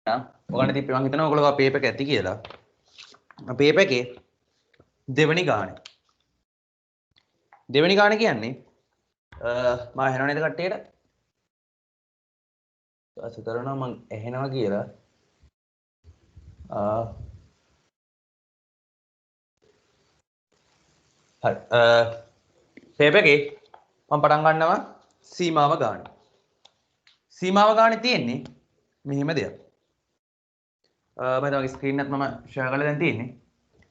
ඔයගොල්ලෝ තිප්පේ මම හිතනවා ඔයගොල්ලෝ පේපර් එක ඇති කියලා. පේපර් එකේ දෙවෙනි ගානේ. දෙවෙනි ගානේ කියන්නේ මම අහනවා නේද කට්ටියට? ඊට කරනවා මම ඇහෙනවා කියලා. හරි. පේපර් එකේ මම පටන් ගන්නවා සීමාව ගානේ. සීමාව ගානේ තියෙන්නේ මෙහෙම දෙයක්. මම තමගේ ස්ක්‍රීන් එකත් මම ෂෙයා කරලා දැන් තියෙන්නේ.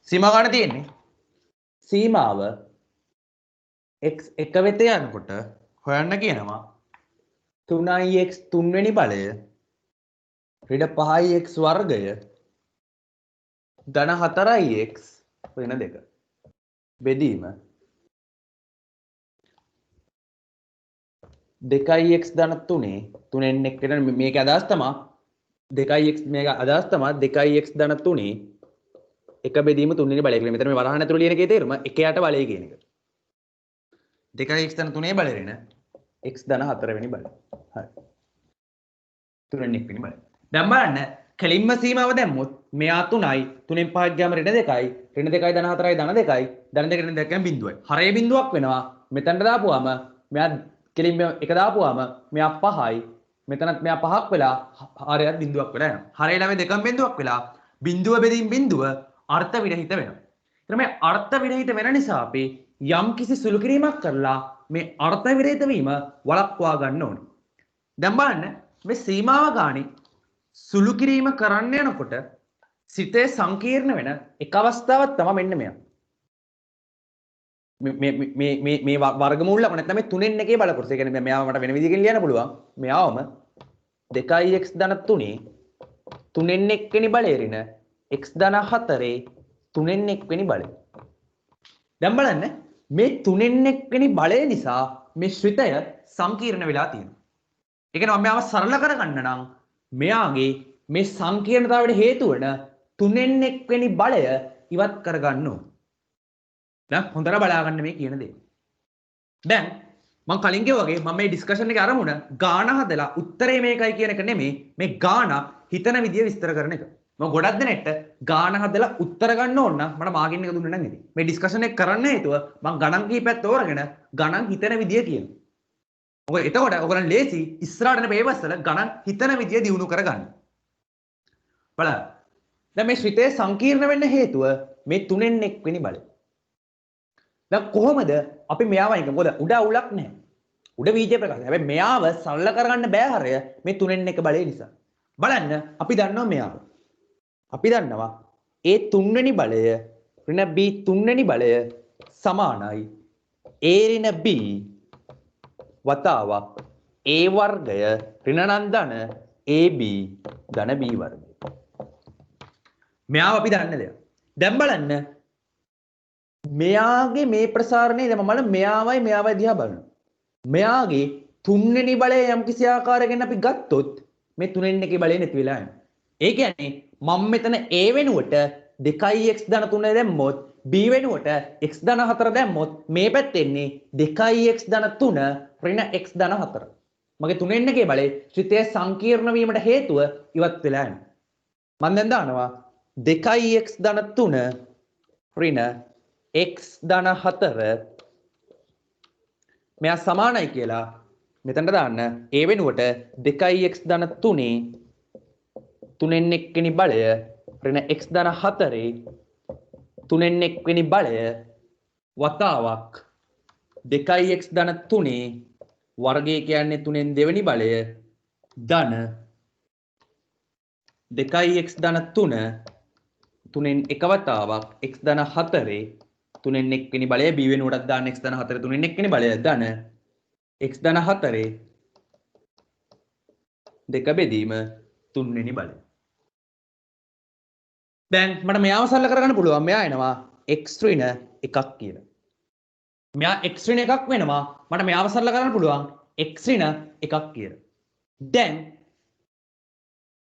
සීමාව ගානේ තියෙන්නේ සීමාව x 1 වෙත යනකොට හොයන්න කියනවා 3x 3 වෙනි බලය ඍණ 5x වර්ගය ධන 4x ඍණ 2 බෙදීම 2x ධන 3 3න් එකට මේක අදහස් තමයි 2x මේක අදහස් තමයි 2x ධන 3 එක බෙදීම 3 වෙනි බලය කියලා. මෙතන මේ වරහන් ඇතුළේ ලියන එකේ තේරුම 1 යට බලය කියන එක. 2x ධන 3 බලය ඍණ x ධන 4 වෙනි බලය. හරි. 3න් 1 වෙනි බලය. දැන් බලන්න කෙලින්ම සීමාව දැම්මොත් මෙයා 3යි 3න් 5ක් ගියාම ඍණ 2යි ඍණ 2යි ධන 4යි ධන 2යි ධන 2 ඍණ 2 කියන් බිඳුවයි. හරේ බිඳුවක් වෙනවා. මෙතනට දාපුවාම මෙයා කෙලින්ම එක දාපුවාම මෙයා 5යි මෙතනත් මෙයා 5ක් වෙලා හරයත් බිඳුවක් වෙලා යනවා. හරේ ළමයි දෙකම බිඳුවක් වෙලා බිඳුව බෙදීම් බිඳුව අර්ථ විරහිත වෙනවා. එතන මේ අර්ථ විරහිත වෙන නිසා අපි යම් කිසි සුළු කිරීමක් කරලා මේ අර්ථ විරහිත වීම වළක්වා ගන්න ඕනේ. දැන් බලන්න මේ සීමාව ගානේ සුළු කිරීම කරන්න යනකොට සිතේ සංකීර්ණ වෙන එක අවස්ථාවක් තමයි මෙන්න මෙයා. මේ වර්ගමූලයක් නැත්නම් මේ 3න් එකේ බල කොටස. ඒ කියන්නේ මෙයාව මට වෙන විදිහකින් ලියන්න පුළුවන්. මෙයාවම 2x ධන 3 3න් 1 වෙනි බලය ඍණ x ධන 4 3න් 1 වෙනි බලය. දැන් බලන්න මේ 3න් 1 වෙනි බලය නිසා මේ ශ්‍රිතය සංකීර්ණ වෙලා තියෙනවා. ඒ කියන්නේ මම මෙයාව සරල කරගන්න නම් මෙයාගේ මේ සංකීර්ණතාවයට හේතු වන 3න් 1 වෙනි බලය ඉවත් කරගන්න ඕන. දැන් හොඳට බලාගන්න මේ කියන දේ. දැන් මම කලින් කිව්වා වගේ මම මේ ඩිස්කෂන් එකේ අරමුණ ගාන හදලා උත්තරේ මේකයි කියන එක නෙමෙයි මේ ගාන හිතන විදිය විස්තර කරන එක. මම ගොඩක් දෙනෙක්ට ගාන හදලා උත්තර ගන්න ඕන නම් මට මාගින් එක දුන්න නම් ඉතින් මේ ඩිස්කෂන් එක කරන්න හේතුව මම ගණන් කීපයක් තෝරගෙන ගණන් හිතන විදිය කියනවා. ඔය එතකොට ඔයගොල්ලන් ලේසි ඉස්සරහට යන පේපර්ස් වල ගණන් හිතන විදිය දිනු කරගන්න. බලන්න. දැන් මේ ශ්‍රිතේ සංකීර්ණ වෙන්න හේතුව මේ 3න් 1 වෙනි බලය. දැන් කොහොමද අපි මෙයාව අයින් කරන්නේ? මොකද උඩ අවුලක් නැහැ. උඩ බීජ ප්‍රකාශ. හැබැයි මෙයාව සරල කරගන්න බෑ හරය මේ 3න් 1 බලය නිසා. බලන්න අපි දන්නවා මෙයාව. අපි දන්නවා A 3 වෙනි බලය ඍණ B 3 වෙනි බලය සමානයි A ඍණ B වතාවක් A වර්ගය ඍණ ධන AB ධන B වර්ගය. මෙයාව අපි දන්න දෙයක්. දැන් බලන්න මෙයාගේ මේ ප්‍රසාරණය දැන් මම මෙයාවයි දිහා බලනවා. මෙයාගේ 3 වෙනි බලය යම් කිසි ආකාරයකින් අපි ගත්තොත් මේ 3න් 1 බලය නැති වෙලා යනවා. ඒ කියන්නේ මම මෙතන A වෙනුවට 2x ධන 3 දැම්මොත් B වෙනුවට x ධන 4 දැම්මොත් මේ පැත්තේ එන්නේ 2x ධන 3 ඍණ x ධන 4. මගේ 3න් 1 බලේ ශ්‍රිතය සංකීර්ණ වීමට හේතුව ඉවත් වෙලා යනවා. මම දැන් දානවා 2x ධන 3 ඍණ x ධන 4 මෙයා සමානයි කියලා මෙතනට දාන්න A වෙනුවට 2x ධන 3 3න් 1 වෙනි බලය ඍණ x ධන 4 3න් 1 වෙනි බලය වතාවක් 2x ධන 3 වර්ගය කියන්නේ 3න් 2 වෙනි බලය ධන 2x ධන 3 3න් 1 වතාවක් x ධන 4 3න් 1 වෙනි බලය b වෙනුවටත් දාන්න x ධන 4 3න් 1 වෙනි බලය ධන x ධන 4 දෙක බෙදීම 3 වෙනි බලය. දැන් මට මෙයාව සරල කරගන්න පුළුවන්. මෙයා එනවා x ඍණ 1ක් කියලා. මෙයා x ඍණ 1ක් වෙනවා. මට මෙයාව සරල කරගන්න පුළුවන් x ඍණ 1ක් කියලා. දැන්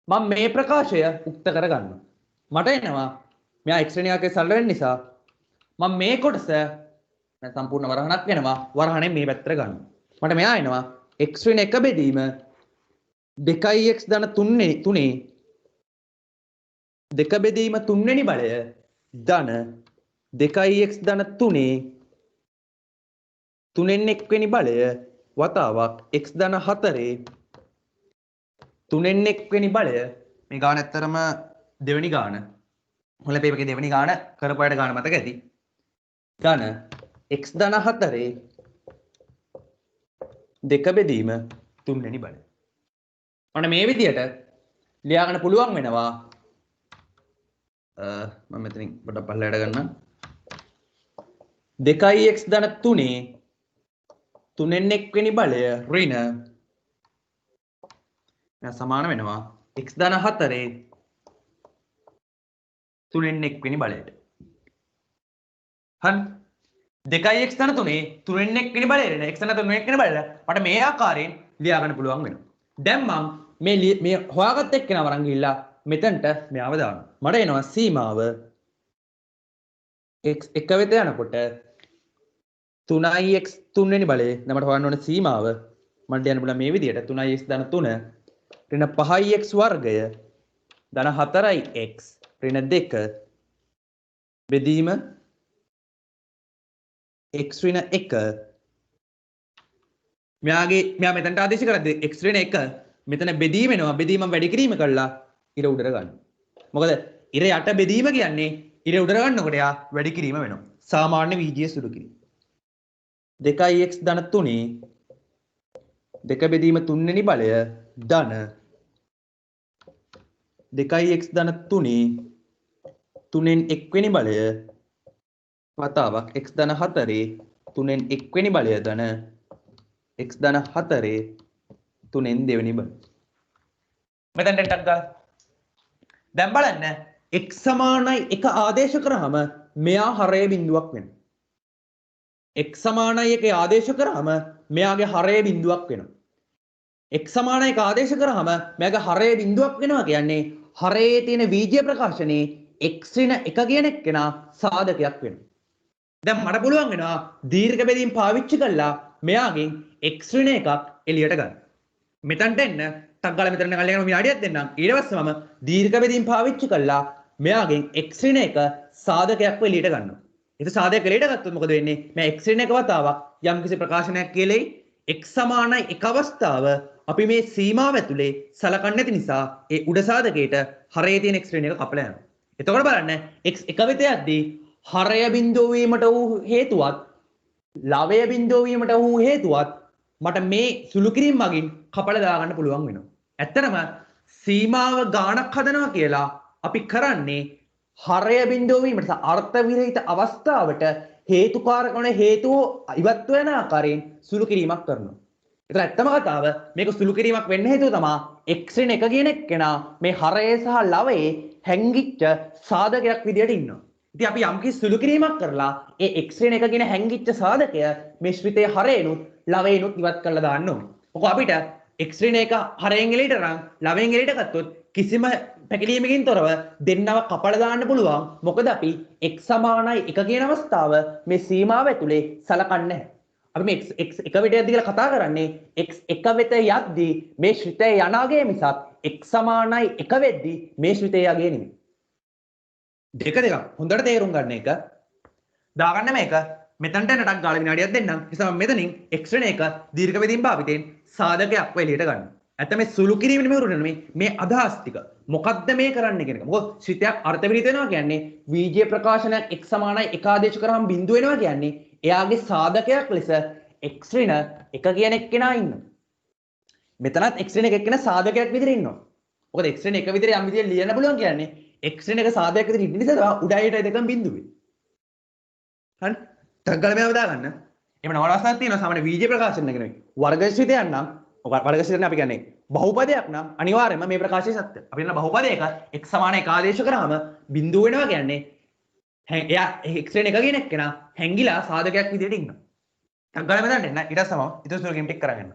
මම මේ ප්‍රකාශය උක්ත කරගන්නවා. මට එනවා මෙයා x ඍණ 1ක් සරල වෙන්න නිසා මම මේ කොටස සම්පූර්ණ වරහණක් වෙනවා. වරහණෙන් මේ පැත්තට ගන්නවා. මට මෙයා එනවා x ඍණ 1 බෙදීම 2x ධන 3 දෙක බෙදීම තුන්වෙනි බලය ධන 2x ධන 3 3න් එක්වෙනි බලය වතාවක් x ධන 4 3න් එක්වෙනි බලය මේ ගාන ඇත්තරම දෙවෙනි ගාන හොල පේපර් එකේ දෙවෙනි ගාන කරපුවාට ගාන මතක ඇති ධන x ධන 4 දෙක බෙදීම තුන්වෙනි බලය ඔන්න මේ විදියට ලියා ගන්න පුළුවන් වෙනවා මම මෙතනින් පොඩ්ඩක් පල්ලයට ගන්න 2x ධන 3 3න් එක්වෙනි බලය ඍණ සමාන වෙනවා x ධන 4 3න් එක්වෙනි බලයට හරි 2x ධන 3 3න් එක්වෙනි බලය ඍණ x ධන 3න් එක්වෙනි බලය මට මේ ආකාරයෙන් ලියා ගන්න පුළුවන් වෙනවා දැන් මම මේ හොයාගත්ත එක්කෙනා වරන් ගිහිල්ලා මෙතනට මෙයාව දානවා මට එනවා සීමාව x 1 වෙත යනකොට 3x 3 වෙනි බලයේ නමට හොයන්න ඕන සීමාව මට යන්න පුළුවන් මේ විදියට 3x ධන 3 ඍණ 5x වර්ගය ධන 4x ඍණ 2 බෙදීම x ඍණ 1 මෙයා මෙතනට ආදේශ කරද්දී x ඍණ 1 මෙතන බෙදීම වෙනවා බෙදීම වැඩි කිරීම කළා ඉර උඩට ගන්න. මොකද ඉර යට බෙදීම කියන්නේ ඉර උඩට ගන්නකොට යා වැඩි කිරීම වෙනවා. සාමාන්‍ය වීජිය සුළු කිරීම. 2x ධන 3 දෙක බෙදීම තුන්වෙනි බලය ධන 2x ධන 3 3න් එක්වෙනි බලය වතාවක් x ධන 4 3න් එක්වෙනි බලය ධන x ධන 4 3න් දෙවෙනි බලය. මෙතෙන්ට ටක් ගාලා දැන් බලන්න x සමානයි 1 ආදේශ කරාම මෙයා හරය බිඳුවක් වෙනවා. x සමානයි 1 ආදේශ කරාම මෙයාගේ හරය බිඳුවක් වෙනවා. x සමානයි 1 ආදේශ කරාම මෙයාගේ හරය බිඳුවක් වෙනවා කියන්නේ හරයේ තියෙන වීජීය ප්‍රකාශනයේ x ඍණ 1 කියන එක්කෙනා සාධකයක් වෙනවා. දැන් මට පුළුවන් වෙනවා දීර්ඝ බෙදීම් පාවිච්චි කරලා මෙයාගෙන් x ඍණ 1ක් එළියට ගන්න. මෙතනට එන්න ටක් ගාලා මෙතන කල්ලා යන විනාඩියක් දෙන්නම්. ඊට පස්සේ මම දීර්ඝ බෙදීම් පාවිච්චි කරලා මෙයාගෙන් x ඍණ 1 සාධකයක් එළියට ගන්නවා. ඒක සාධකයක් එළියට ගත්තොත් මොකද වෙන්නේ? මම x ඍණ 1 වතාවක් යම්කිසි ප්‍රකාශනයක් කියලෙයි x සමානයි 1 අවස්ථාව අපි මේ සීමාව ඇතුලේ සලකන්නේ නැති නිසා ඒ උඩ සාධකයට හරයේ තියෙන x ඍණ 1 කපලා යනවා. එතකොට බලන්න x 1 වෙත යද්දී හරය බිඳුව වීමට වූ හේතුවත් ලවය බිඳුව වීමට වූ හේතුවත් මට මේ සුළු කිරීම මගින් කපලා දාගන්න පුළුවන් වෙනවා. ඇත්තටම සීමාව ගාණක් හදනවා කියලා අපි කරන්නේ හරය බිඳුව වීමට අර්ථ විරහිත අවස්ථාවට හේතුකාරක වන හේතුව ඉවත් වෙන ආකාරයෙන් සුළු කිරීමක් කරනවා. ඒතර ඇත්තම කතාව මේක සුළු කිරීමක් වෙන්න හේතුව තමයි x ඍණ 1 කියන එක්කෙනා මේ හරයේ සහ ලවයේ හැංගිච්ච සාධකයක් විදියට ඉන්නවා. ඉතින් අපි යම්කිසි සුළු කිරීමක් කරලා ඒ x ඍණ 1 කියන හැංගිච්ච සාධකය මේ ශ්‍රිතයේ හරේනුත් ලවේනුත් ඉවත් කරලා දාන්න ඕනේ. මොකද අපිට x ඍණ 1 හරයෙන් එළියට අරන් ලවයෙන් එළියට ගත්තොත් කිසිම පැකිලීමකින් තොරව දෙන්නව කපලා දාන්න පුළුවන්. මොකද අපි x සමානයි 1 කියන අවස්ථාව මේ සීමාව ඇතුලේ සලකන්නේ නැහැ. අපි මේ x 1 වෙත යද්දී කියලා කතා කරන්නේ x 1 වෙත යද්දී මේ ශ්‍රිතයේ යනාගේ මිසක් x සමානයි 1 වෙද්දී මේ ශ්‍රිතයේ යගේ නෙමෙයි. දෙක හොඳට තේරුම් ගන්න එක දාගන්න මේක මෙතනට නටක් ගාලා විනාඩියක් දෙන්නම්. නිසා මම මෙතනින් x ඍණ 1 දීර්ඝ බෙදීම් භාවිතයෙන් සාධකයක් එළියට ගන්නවා. ඇත්ත මේ සුළු කිරීම නෙමෙයි මේ අදහස් ටික. මොකද්ද මේ කරන්නේ කියන එක. මොකද ශ්‍රිතයක් අර්ථ විරිත වෙනවා කියන්නේ වීජීය ප්‍රකාශනයක් x සමානයි 1 ආදේශ කරාම බිඳුව වෙනවා කියන්නේ එයාගේ සාධකයක් ලෙස x ඍණ 1 කියන එක්කෙනා ඉන්නවා. මෙතනත් x ඍණ 1 එක්කෙනා සාධකයක් විදිහට ඉන්නවා. මොකද x ඍණ 1 විදිහට යම් විදිහට ලියන්න පුළුවන් කියන්නේ x ඍණ 1 සාධකයක් විදිහට ඉන්න නිසා තමයි උඩයිටයි දෙකම බිඳුවේ. හරි? ටග්ගල මේව දාගන්න. එහෙම නවලස්සක් තියෙනවා සාමාන්‍ය වීජීය ප්‍රකාශන එක නෙවෙයි. වර්ග ශ්‍රිතයක් නම් වර්ග ශ්‍රිතයක් අපි කියන්නේ බහුපදයක් නම් අනිවාර්යයෙන්ම මේ ප්‍රකාශය සත්‍ය. අපි කියන බහුපදයක x සමාන 1 ආදේශ කරාම බිඳුව වෙනවා කියන්නේ එයා x ඍණ 1 කියන එක්කෙනා හැංගිලා සාධකයක් විදිහට ඉන්නවා. ටග්ගල මෙතනට එන්න ඊට පස්සම ඊට සුළු ගේම් ටික කරගන්න.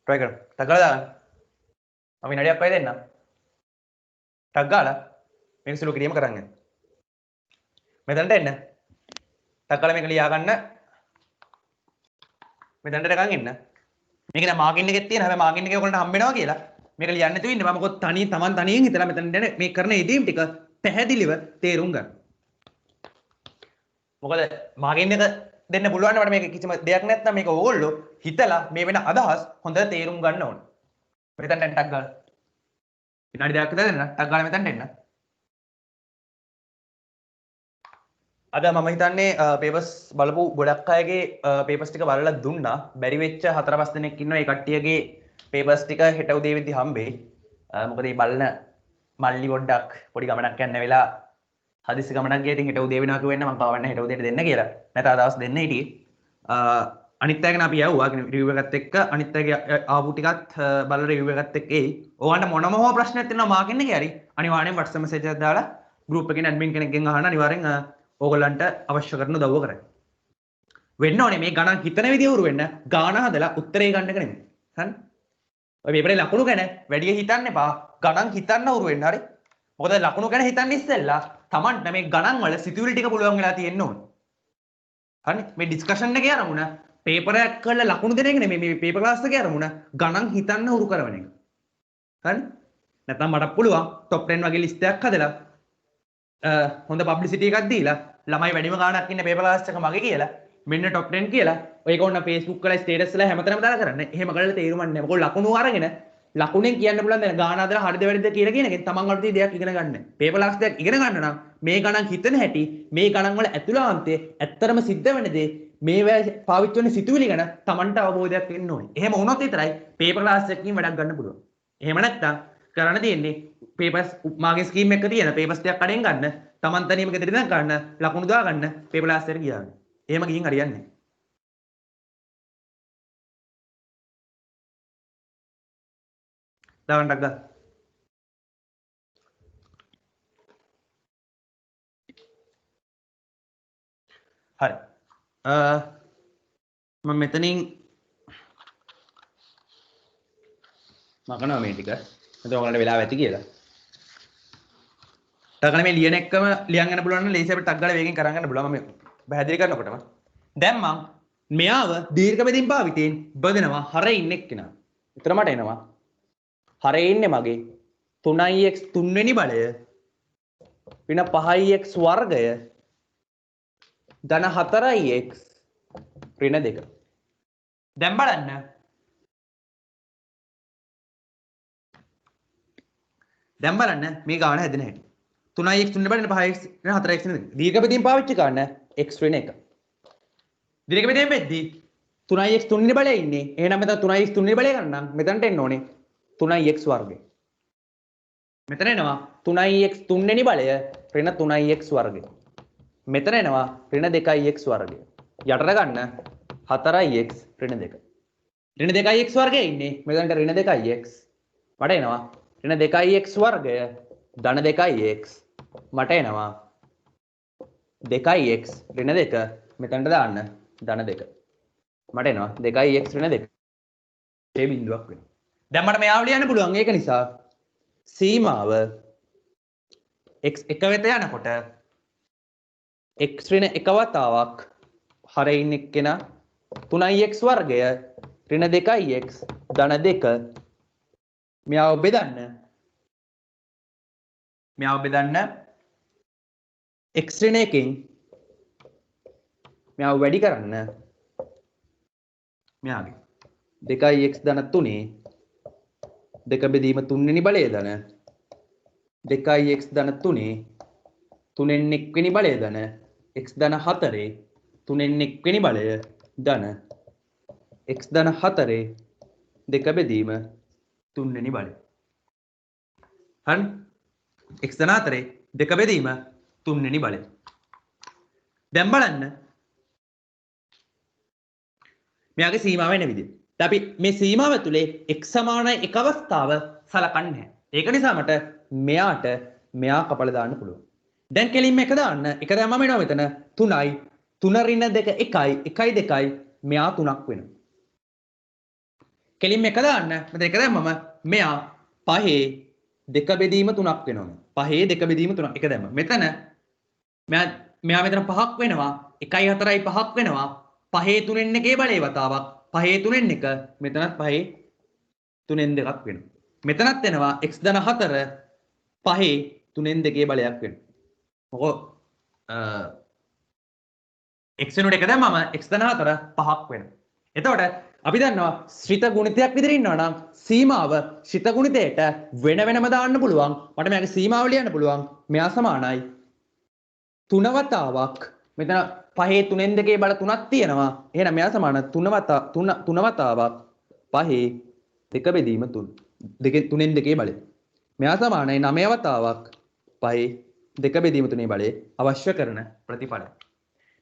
try කරමු. ටග්ගල දාගන්න. අපි නඩියක් වයි දෙන්නම්. ටක් ගාලා මේක සුළු කිරීම කරන්න. මෙතනට එන්න. ටක් ගාලා මේක ලියා ගන්න. මෙතනට නිකන් එන්න. මේක දැන් මාගින් එකෙත් තියෙන හැබැයි මාගින් එකේ ඔයගොල්ලන්ට හම්බ වෙනවා කියලා. මේක ලියන්න නැතුව ඉන්න. මම මොකද තමන් තනියෙන් හිතලා මෙතන මේ කරන ඉදීම් ටික පැහැදිලිව තේරුම් ගන්න. මොකද මාගින් එක දෙන්න පුළුවන් මට මේක කිසිම දෙයක් නැත්නම් මේක ඕගොල්ලෝ හිතලා මේ වෙන අදහස් හොඳට තේරුම් ගන්න ඕන. මෙතනට ටක් ගාලා. විනාඩි 2ක් විතර දෙන්න. ටක් ගාලා මෙතනට එන්න. අද මම හිතන්නේ පේපර්ස් බලපු ගොඩක් අයගේ පේපර්ස් ටික බලලා දුන්නා. බැරි වෙච්ච 4-5 දෙනෙක් ඉන්නවා. ඒ කට්ටියගේ පේපර්ස් ටික හෙට උදේ වෙද්දි හම්බෙයි. මොකද මේ බලන මල්ලි පොඩ්ඩක් පොඩි ගමනක් යන්න වෙලා හදිස්සි ගමනක් ගියා. ඉතින් හෙට උදේ වෙනවා කියවෙන්න මම කවන්න හෙට උදේට දෙන්න කියලා. නැත්නම් අදවස් දෙන්න හිටියේ. අනිත් අයගෙන අපි යවුවා රිවිව් එකත් එක්ක අනිත් අයගේ ආපු ටිකත් බලලා රිවිව් එකත් එක්ක එයි. ඕගොල්ලන්ට මොනම හෝ ප්‍රශ්නයක් තියෙනවා මාකින් එකේ හරි අනිවාර්යෙන් WhatsApp message එකක් දාලා group එකේ admin කෙනෙක්ගෙන් අහන්න අනිවාර්යෙන් ඕගොල්ලන්ට අවශ්‍ය කරන උදව්ව කරන්න. වෙන්න ඕනේ මේ ගණන් හිතන විදිය උරු වෙන්න ගාන හදලා උත්තරේ ගන්න එක නෙමෙයි. හරි? ඔය පේපරේ ලකුණු ගැන වැඩි හිතන්න එපා. ගණන් හිතන්න උරු වෙන්න හරි? මොකද ලකුණු ගැන හිතන්න ඉස්සෙල්ලා Tamanට මේ ගණන් වල සිතුවිලි ටික පුළුවන් වෙලා තියෙන්න ඕනේ. හරි? මේ ඩිස්කෂන් එකේ අරමුණ පේපර් එකක් කරලා ලකුණු දෙන එක නෙමෙයි මේ පේපර් ක්ලාස් එකේ අරමුණ ගණන් හිතන්න උරු කරන එක. හරි? නැත්නම් මට පුළුවන් top 10 වගේ ලිස්ට් එකක් හදලා හොඳ පබ්ලිසිටි එකක් දීලා ළමයි වැඩිම ගාණක් ඉන්න පේපර් ක්ලාස් එක මගේ කියලා මෙන්න top 10 කියලා ඔයක ඔන්න Facebook වල ස්ටේටස් වල හැමතැනම දාලා කරන්න. එහෙම කරලා තේරුම් ගන්න. මොකද ලකුණු අරගෙන ලකුණෙන් කියන්න පුළුවන් දැන් ගාණ හදලා හරිද වැරදිද කියලා කියන එකෙන් තමන් අලුතේ දෙයක් ඉගෙන ගන්න. පේපර් ක්ලාස් දෙයක් ඉගෙන ගන්න නම් මේ ගණන් හිතන හැටි මේ ගණන් වල ඇතුළාන්තය ඇත්තරම සිද්ධ වෙන දේ මේ පාවිච්චි වෙන සිතුවිලි ගැන තමන්ට අවබෝධයක් එන්න ඕනේ. එහෙම වුණොත් විතරයි පේපර් ක්ලාස් එකකින් වැඩක් ගන්න පුළුවන්. එහෙම නැත්නම් කරන්න තියෙන්නේ පේපර්ස් මාගේ ස්කීම් එක තියෙන පේපර්ස් ටිකක් කඩෙන් ගන්න තමන් තනියම ගෙදර ඉඳන් ගන්න ලකුණු දා ගන්න පේපර් ක්ලාස් එකට ගියාම. එහෙම ගිහින් හරියන්නේ නැහැ. දාන්නක් ගන්න. හරි. මම මෙතනින් මකනවා මේ ටික. එතකොට ඔයාලට වෙලාව ඇති කියලා. ටගල මේ ලියන එකම ලියන් ගන්න පුළුවන් නම් ලේසිය අපිට ටක් ගාලා වේගෙන් කරන් ගන්න පුළුවන්. මම පැහැදිලි කරනකොටම දැන් මම මෙයාව දීර්ඝ බෙදීම් භාවිතයෙන් බෙදනවා හරේ එක්කෙනා. විතර මට එනවා. හරේ ඉන්නේ මගේ 3x 3 වෙනි බලය වින 5x වර්ගය ධන 4x ඍණ 2. දැන් බලන්න. දැන් බලන්න මේ ගාන හැදෙන හැටි. 3x 3 බලන්න 5x 4x නේද? දීර්ඝ බෙදීම් පාවිච්චි කරන්න x ඍණ 1. දීර්ඝ බෙදීම් වෙද්දී 3x 3 වෙනි බලයේ ඉන්නේ. එහෙනම් මෙතන 3x 3 වෙනි බලය ගන්න නම් මෙතනට එන්න ඕනේ 3x වර්ගය. මෙතන එනවා 3x 3 වෙනි බලය ඍණ 3x වර්ගය. මෙතන එනවා ඍණ 2x වර්ගය. යටට ගන්න 4x ඍණ 2. ඍණ 2x වර්ගයේ ඉන්නේ මෙතනට ඍණ 2x. මට එනවා ඍණ 2x වර්ගය ධන 2x. මට එනවා 2x ඍණ 2 මෙතනට දාන්න ධන 2. මට එනවා 2x ඍණ 2. ඒ බිඳුවක් වෙනවා. දැන් මට මෙයාව ලියන්න පුළුවන්. ඒක නිසා සීමාව x 1 වෙත යනකොට x ඍණ 1 වතාවක් හරින් එක්කෙනා 3x වර්ගය ඍණ 2x ධන 2 මෙයාව බෙදන්න x ඍණ 1කින් මෙයාව වැඩි කරන්න මෙයාගේ 2x ධන 3 දෙක බෙදීම 3 වෙනි බලය ධන 2x ධන 3 3න් 1 වෙනි බලය ධන x ධන 4 3න් 1 වෙනි බලය ධන x ධන 4 දෙක බෙදීම 3 වෙනි බලය. හරි? x ධන 4 දෙක බෙදීම 3 වෙනි බලය. දැන් බලන්න මෙයාගේ සීමාව වෙන විදිහ. අපි මේ සීමාව ඇතුලේ x සමානයි 1 අවස්ථාව සලකන්නේ නැහැ. ඒක නිසා මට මෙයාට මෙයා කපලා දාන්න පුළුවන්. දැන් කෙලින්ම එක දාන්න. එක දැම්මම එනවා මෙතන 3යි 3 ඍණ 2 1යි 1යි 2යි මෙයා 3ක් වෙනවා. කෙලින්ම එක දාන්න. මෙතන එක දැම්මම මෙයා 5 දෙක බෙදීම 3ක් වෙනවා. 5 දෙක බෙදීම 3ක් එක දැම්ම. මෙතන මෙයා මෙතන 5ක් වෙනවා. 1යි 4යි 5ක් වෙනවා. 5 3න් 1 බලේ වතාවක් 5 3න් 1 මෙතනත් 5 3න් 2ක් වෙනවා. මෙතනත් එනවා x ධන 4 5 3න් 2 බලයක් වෙනවා. මොකෝ x වෙනුවට 1 දැම්මම x ධන 4 5ක් වෙනවා. එතකොට අපි දන්නවා ශ්‍රිත ගුණිතයක් විදිහට ඉන්නවා නම් සීමාව ශ්‍රිත ගුණිතයට වෙන වෙනම දාන්න පුළුවන්. මට මේකේ සීමාව ලියන්න පුළුවන්. මෙයා සමානයි 3 වතාවක් මෙතන 5 3න් 2 බල 3ක් තියෙනවා. එහෙනම් මෙයා සමාන 3 වතාවක් 5 2 බෙදීම 3. 3න් 2 බලය. මෙයා සමානයි 9 වතාවක් 5 2 බෙදීම 3 බලය අවශ්‍ය කරන ප්‍රතිඵලය.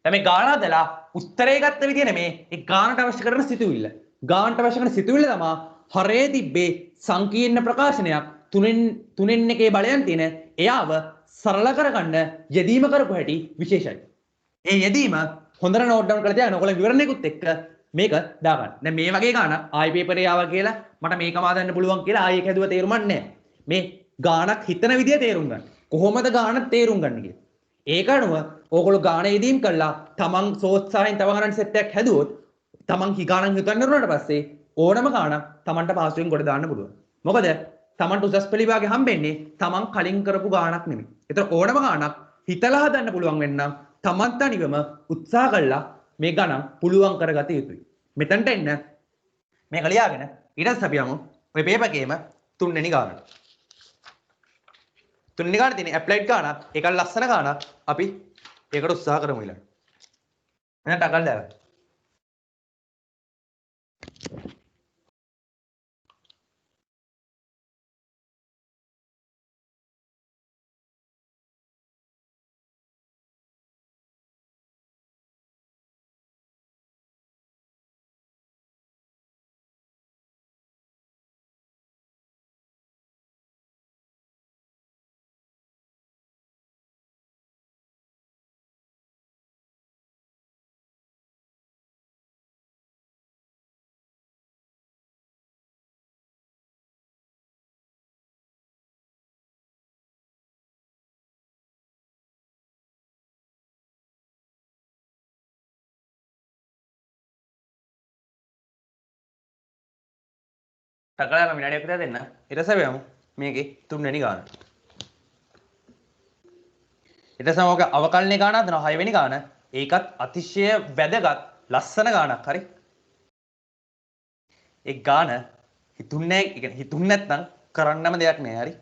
දැන් මේ ගාන හදලා උත්තරේ ගත්ත විදිය නෙමේ ඒ ගානට අවශ්‍ය කරන සිතුවිල්ල. ගානට අවශ්‍ය කරන සිතුවිල්ල තමයි හරේ තිබ්බේ සංකීර්ණ ප්‍රකාශනයක් 3න් 1 බලයන් තියෙන එයාව සරල කරගන්න යෙදීම කරපු හැටි විශේෂයි. ඒ යෙදීම හොඳට නෝට් ඩවුන් කරලා තියාගන්න. ඔයගොල්ලෝ විවරණයකුත් එක්ක මේක දාගන්න. දැන් මේ වගේ ගානක් ආයි පේපරේ ආවා කියලා මට මේක මාදන්න පුළුවන් කියලා ආයි එක හැදුවා තේරුමක් නැහැ. මේ ගානක් හිතන විදිය තේරුම් ගන්න. කොහොමද ගානක් තේරුම් ගන්න කියලා. ඒක අනුව ඕගොල්ලෝ ගාන යෙදීම් කළා තමන් සෝත්සාහයෙන් තව ගණන් සෙට් එකක් හැදුවොත් තමන් ගානක් හිතන්න උනාට පස්සේ ඕනම ගානක් තමන්ට පාස්වෙන් කොට දාන්න පුළුවන්. මොකද තමන්ට උසස් පෙළ විභාගේ හම්බෙන්නේ තමන් කලින් කරපු ගානක් නෙමෙයි. ඒතර ඕනම ගානක් හිතලා හදන්න පුළුවන් වෙන්නම් තමන් තනිවම උත්සාහ කළා මේ ගණන් පුළුවන් කරගත යුතුයි. මෙතනට එන්න මේක ලියාගෙන ඊට පස්සේ අපි යමු ඔය පේපර් එකේම තුන්වෙනි ගානට. තුන්වෙනි ගානේ තියෙන ඇප්ලයිඩ් ගානක් ඒක ලස්සන ගානක් අපි ඒකට උත්සාහ කරමු ඊළඟ. එහෙනම් ටකල් දාගන්න. ටකලා විනාඩියක් විතර දෙන්න. ඊට පස්සේ අපි යමු මේකේ තුන්වෙනි ගානට. ඊට පස්සේ ඔක අවකලනයේ ගාන හදනවා 6 වෙනි ගාන. ඒකත් අතිශය වැදගත් ලස්සන ගානක් හරි. ඒ ගාන හිතුන්නේ නැහැ, ඒ කියන්නේ හිතුන්නේ නැත්නම් කරන්නම දෙයක් නෑ හරි.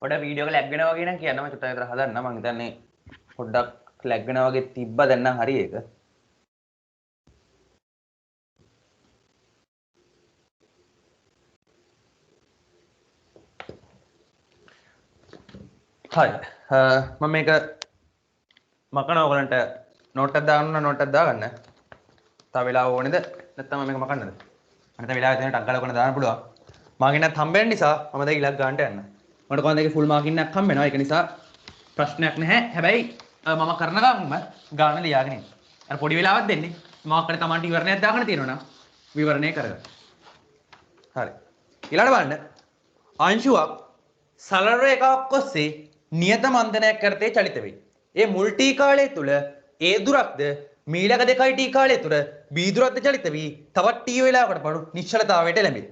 පොඩ වීඩියෝ එක ලැග් වෙනවා වගේ නම් කියන්න මම චුට්ටක් විතර හදන්න. මම හිතන්නේ පොඩ්ඩක් ලැග් වෙනවා වගේ තිබ්බා දැන් නම් හරි ඒක. හරි. මම මේක මකන ඔයගලන්ට නෝට් එකක් දාන්න නෝට් එකක් දාගන්න. තව වෙලාව ඕනේද? නැත්නම් මේක මකන්නද? අනිත් වෙලාවෙ තියෙන ටක් ගාලා ඔයගලන්ට දාන්න පුළුවන්. මාකින්නත් හම්බෙන්න නිසා මම දැන් ඉලක්ක ගන්නට යන්න. මට කොහොමද ඒකේ ෆුල් මාකින්නක් හම්බ වෙනවා. ඒක නිසා ප්‍රශ්නයක් නැහැ. හැබැයි මම කරන ගමන්ම ගාන ලියාගෙන ඉන්න. අර පොඩි වෙලාවක් දෙන්නේ. මාක් කරේ Tamanට විවරණයක් දාගන්න තියෙනවා නම් විවරණය කරගන්න. හරි. ඊළඟට බලන්න. අංශුවක් සරල රේඛාවක් ඔස්සේ නියත මන්දනයක් කරතේ චලිත වෙයි. ඒ මුල් ටී කාලය තුල ඒ දුරක්ද මීලක 2යි ටී කාලය තුල B දුරක්ද චලිත වී තවත් ටී වේලාවකට පසු නිශ්චලතාවයට එළඹේ.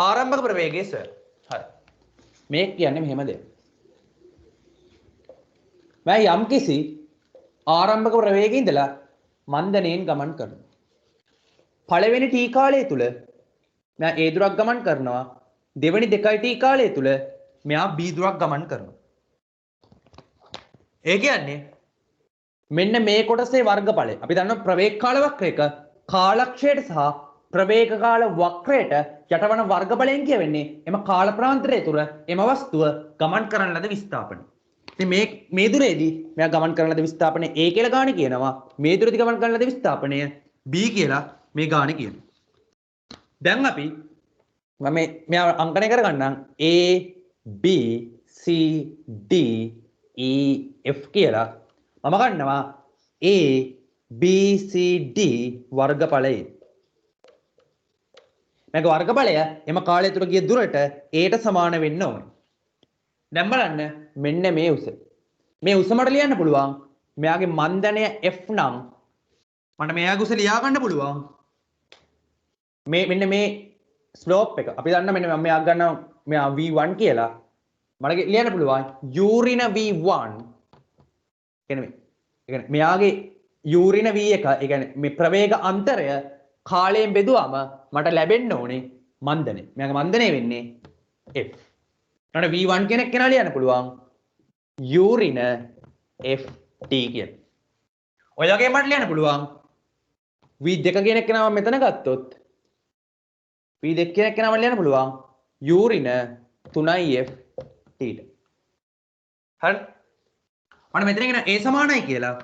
ආරම්භක ප්‍රවේගය සර්. හරි. මේක කියන්නේ මෙහෙම දෙයක්. මම යම්කිසි ආරම්භක ප්‍රවේගයේ ඉඳලා මන්දණයෙන් ගමන් කරනවා. පළවෙනි ටී කාලය තුල මම A දුරක් ගමන් කරනවා. දෙවෙනි 2යි ටී කාලය තුල මෙයා B දුරක් ගමන් කරනවා. ඒ කියන්නේ මෙන්න මේ කොටසේ වර්ගඵලය. අපි දන්නවා ප්‍රවේග කාල වක්‍රයක කාලක්ෂයට සහ ප්‍රවේග කාල වක්‍රයට යටවන වර්ගඵලයෙන් කියවෙන්නේ එම කාල ප්‍රාන්තරය තුර එම වස්තුව ගමන් කරන ලද විස්ථාපනය. ඉතින් මේ දුරේදී මෙයා ගමන් කරන ලද විස්ථාපනය A කියලා ගානේ කියනවා. මේ දුරේදී ගමන් කරන ලද විස්ථාපනය B කියලා මේ ගානේ කියනවා. දැන් අපි මම මෙයා අංකණය කරගන්නම් A B C D E F කියලා. මම ගන්නවා A B C D වර්ගඵලය. මේක වර්ගඵලය එම කාලය තුර ගිය දුරට A ට සමාන වෙන්න ඕනේ. දැන් බලන්න මෙන්න මේ උස. මේ උස මට ලියන්න පුළුවන්. මෙයාගේ මන්දනය F නම් මට මෙයාගේ උස ලියා ගන්න පුළුවන්. මෙන්න මේ ස්ලෝප් එක. අපි දන්න මෙන්න මම මෙයා ගන්නවා මෙයා V1 කියලා. මට ලියන්න පුළුවන් u ඍණ V1 කියන්නේ මෙයාගේ u ඍණ V1 ඒ කියන්නේ මේ ප්‍රවේග අන්තරය කාලයෙන් බෙදුවම මට ලැබෙන්න ඕනේ මන්දනය. මෙයාගේ මන්දනය වෙන්නේ F. ඊට V1 කෙනෙක් කෙනා ලියන්න පුළුවන් u ඍණ FT කියලා. ඔය වගේ මට ලියන්න පුළුවන් V2 කෙනෙක් කෙනා මම මෙතන ගත්තොත් V2 කෙනෙක් කෙනා මම ලියන්න පුළුවන් u ඍණ 3FT. හරි. මම මෙතන කියන A සමානයි කියලා.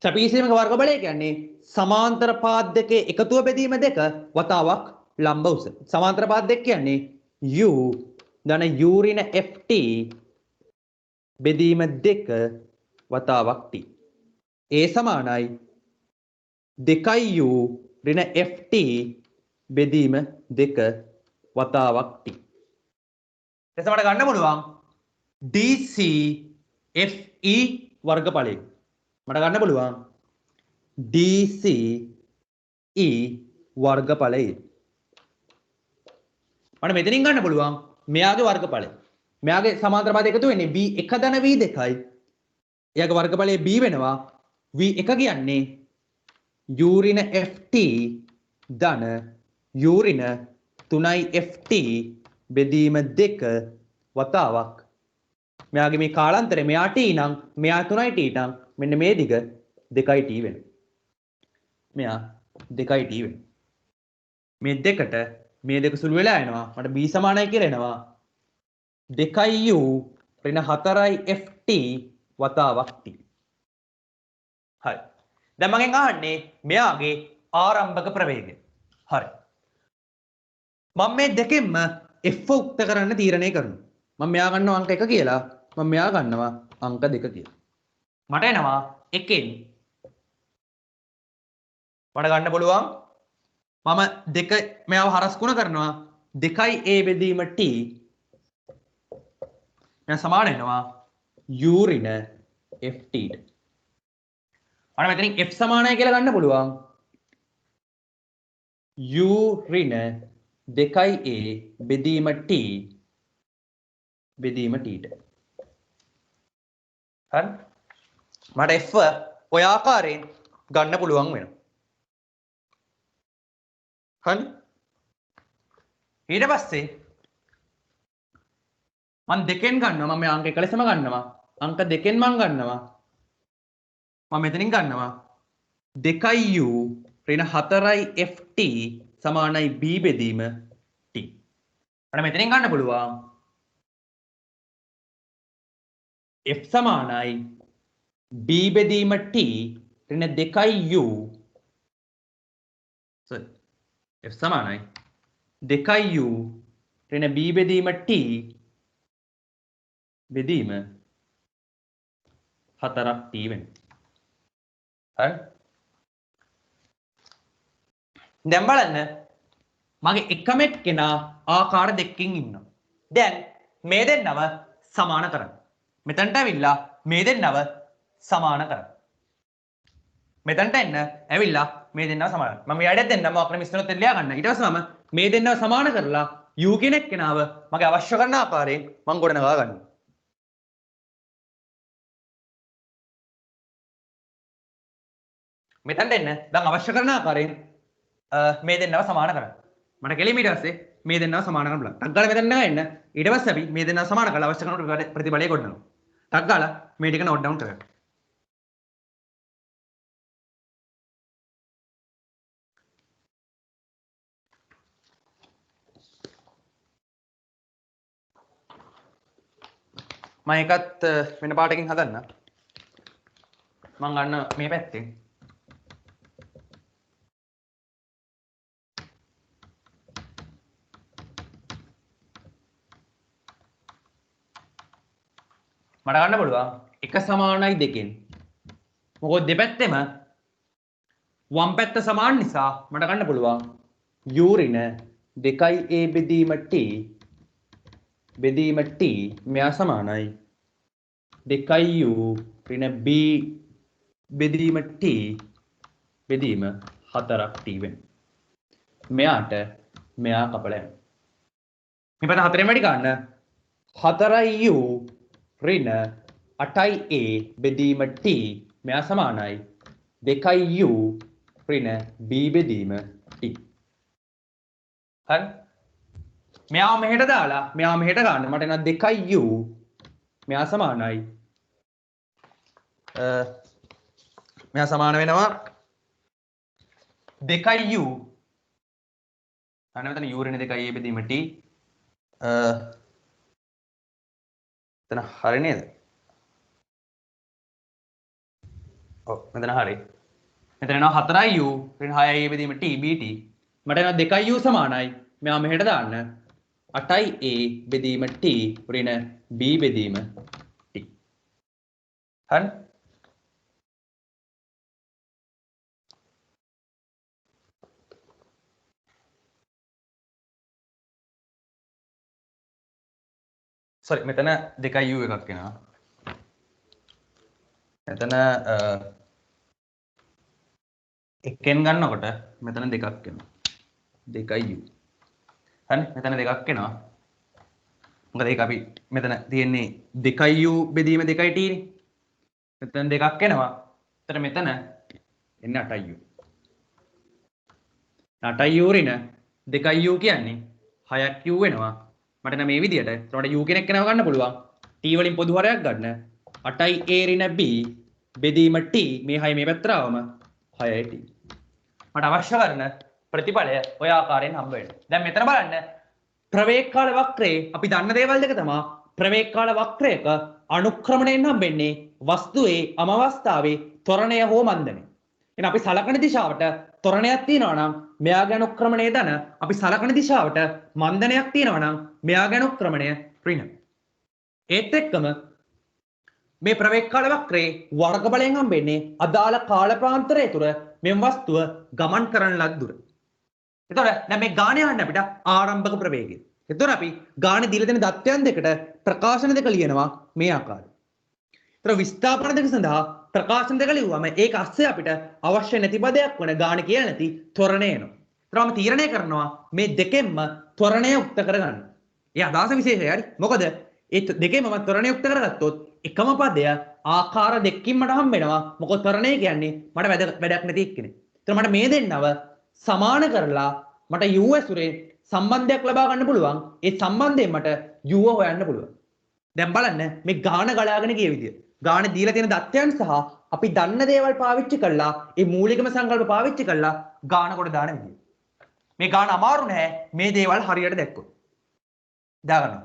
සැපීසීමක වර්ගඵලය කියන්නේ සමාන්තර පාත් දෙකේ එකතුව බෙදීම දෙක වතාවක් ලම්බ උස. සමාන්තර පාත් දෙක කියන්නේ u ධන u ඍණ ft බෙදීම දෙක වතාවක් t. A සමානයි 2u ඍණ ft බෙදීම දෙක වතාවක් t. එතකොට මට ගන්න පුළුවන් DC FE වර්ගඵලය. මට ගන්න පුළුවන් DCE වර්ගඵලය. මට මෙතනින් ගන්න පුළුවන් මෙයාගේ වර්ගඵලය. මෙයාගේ සමාන්තර පාද එකතු වෙන්නේ V1 ධන V2යි. එයාගේ වර්ගඵලය B වෙනවා. V1 කියන්නේ u ඍණ FT ධන u ඍණ 3FT බෙදීම දෙක වතාවක් මෙයාගේ මේ කාලාන්තරය මෙයා t නම් මෙයා 3යි t නම් මෙන්න මේ දිග 2යි t වෙනවා. මෙයා 2යි t වෙනවා. මේ දෙකට මේ දෙක සුළු වෙලා යනවා. මට b සමානයි කියලා එනවා 2u ඍණ 4යි ft වතාවක් t. හරි. දැන් මගෙන් අහන්නේ මෙයාගේ ආරම්භක ප්‍රවේගය. හරි. මම මේ දෙකෙන්ම f උක්ත කරන්න තීරණය කරනවා. මම මෙයා ගන්නවා අංක 1 කියලා. මම මෙයා ගන්නවා අංක 2 කියලා. මට එනවා එකෙන් මට ගන්න පුළුවන් මම දෙක මෙයාව හරස් ගුණ කරනවා 2a බෙදීම t මෙයා සමාන වෙනවා u ඍණ ft ට. අර මෙතනින් f සමානයි කියලා ගන්න පුළුවන් u ඍණ 2a බෙදීම t බෙදීම t ට. හරි. මට f ඔය ආකාරයෙන් ගන්න පුළුවන් වෙනවා. හරි. ඊට පස්සේ මම දෙකෙන් ගන්නවා. මම මේ අංක 1 ලෙසම ගන්නවා. අංක දෙකෙන් මම ගන්නවා. මම මෙතනින් ගන්නවා 2u ඍණ 4යි ft සමානයි b බෙදීම t. අර මෙතනින් ගන්න පුළුවන් f සමානයි b බෙදීම t ඍණ 2u f සමානයි 2u ඍණ b බෙදීම t බෙදීම 4ක් t වෙනවා. හරි. දැන් බලන්න මගේ එකම එක්කෙනා ආකාර දෙකකින් ඉන්නවා. දැන් මේ දෙන්නව සමාන කරන්න. මෙතනට ඇවිල්ලා මේ දෙන්නව සමාන කරන්න. මෙතනට එන්න ඇවිල්ලා මේ දෙන්නව සමාන කරන්න. මම යාඩයක් දෙන්නම අපේ මිස්තරොත් එල්ලයා ගන්න. ඊට පස්සේ මම මේ දෙන්නව සමාන කරලා u කෙනෙක් කෙනාව මගේ අවශ්‍ය කරන ආකාරයෙන් මම ගොඩනගා ගන්නවා. මෙතනට එන්න දැන් අවශ්‍ය කරන ආකාරයෙන් මේ දෙන්නව සමාන කරන්න. මට කෙලිම ඊට පස්සේ මේ දෙන්නව සමාන කරන්න බලන්න. ටක් ගාලා මෙතන එන්න ඊට පස්සේ අපි මේ දෙන්නව සමාන කරලා අවශ්‍ය කරන ප්‍රතිඵලය ගොඩනගනවා. ටක් ගාලා මේ ටික නෝට් ඩවුන් කරගන්න. මම එකත් වෙන පාටකින් හදන්න. මම ගන්න මේ පැත්තෙන්. මට ගන්න පුළුවන් 1 සමානයි 2කින්. මොකද දෙපැත්තෙම වම් පැත්ත සමාන නිසා මට ගන්න පුළුවන් u ඍණ 2a බෙදීම t මෙයා සමානයි 2u ඍණ b බෙදීම t බෙදීම 4ක් t වෙන. මෙයාට මෙයා කපලා යනවා. මේ පැත්ත 4ෙන් වැඩි ගන්න 4u ඍණ 8a බෙදීම t මෙයා සමානයි 2u ඍණ b බෙදීම t. හරි. මෙයා මෙහෙට දාලා මෙයා මෙහෙට ගන්න මට එන 2u මෙයා සමානයි මෙයා සමාන වෙනවා 2u අන්න මෙතන u ඍණ 2a බෙදීම t එතන හරි නේද? ඔව් මෙතන හරි. මෙතන එනවා 4u ඍණ 6a බෙදීම t bt මට එනවා 2u සමානයි මෙයා මෙහෙට දාන්න 8a බෙදීම t ඍණ b බෙදීම t. හරි. sorry මෙතන 2u එකක් එනවා. මෙතන එකෙන් ගන්නකොට මෙතන දෙකක් එනවා. 2u. හරි මෙතන දෙකක් එනවා. මොකද ඒක අපි මෙතන තියෙන්නේ 2u බෙදීම 2t නේ. මෙතන දෙකක් එනවා. එතන මෙතන එන්නේ 8u. 8u ඍණ 2u කියන්නේ 6ක් u වෙනවා. මට නම් මේ විදියට එතකොට u කෙනෙක් කෙනව ගන්න පුළුවන්. t වලින් පොදු හරයක් ගන්න. 8a ඍණ b බෙදීම t මේ 6 මේ පැත්තට ආවම 6t. මට අවශ්‍ය කරන ප්‍රතිඵලය ඔය ආකාරයෙන් හම්බ වෙනවා. දැන් මෙතන බලන්න ප්‍රවේගකාල වක්‍රයේ අපි දන්න දේවල් දෙක තමයි ප්‍රවේගකාල වක්‍රයක අනුක්‍රමණයෙන් හම්බෙන්නේ වස්තුවේ අමවස්ථාවේ ත්වරණය හෝ මන්දනය. එහෙනම් අපි සලකන දිශාවට ත්වරණයක් තියෙනවා නම් මෙයාගේ අනුක්‍රමණය ධන, අපි සලකන දිශාවට මන්දනයක් තියෙනවා නම් මෙයාගේ අනුක්‍රමණය ඍණ. ඒත් එක්කම මේ ප්‍රවේගකාල වක්‍රයේ වර්ග බලයෙන් හම්බෙන්නේ අදාළ කාල ප්‍රාන්තරය තුර මෙම වස්තුව ගමන් කරන ලද දුර. එතකොට දැන් මේ ගාණ යන්න අපිට ආරම්භක ප්‍රවේගය. එතකොට අපි ගාණ දීලා දෙන දත්තයන් දෙකට ප්‍රකාශන දෙක ලියනවා මේ ආකාරයට. එතකොට විස්ථාපන දෙක සඳහා ප්‍රකාශන දෙක ලියුවම ඒක අස්සේ අපිට අවශ්‍ය නැති පදයක් වන ගාණ කියලා නැති ත්වරණය එනවා. එතකොට අපි තීරණය කරනවා මේ දෙකෙන්ම ත්වරණය උක්ත කරගන්න. ඒ අදහස විශේෂයි හරි. මොකද ඒ දෙකෙන්ම මම ත්වරණය උක්ත කරගත්තොත් එකම පදය ආකාර දෙකකින් මට හම්බ වෙනවා. මොකද ත්වරණය කියන්නේ මට වැඩක් නැති එක්කනේ. එතකොට මට මේ දෙන්නව සමාන කරලා මට u ඇසුරේ සම්බන්ධයක් ලබා ගන්න පුළුවන්. ඒ සම්බන්ධයෙන් මට u හොයන්න පුළුවන්. දැන් බලන්න මේ ගාණ ගලාගෙන ගිය විදිය. ගාණ දීලා තියෙන දත්තයන් සහ අපි දන්න දේවල් පාවිච්චි කළා ඒ මූලිකම සංකල්ප පාවිච්චි කළා ගාණ කොට දාන විදිය. මේ ගාණ අමාරු නෑ මේ දේවල් හරියට දැක්කොත්. දාගන්න.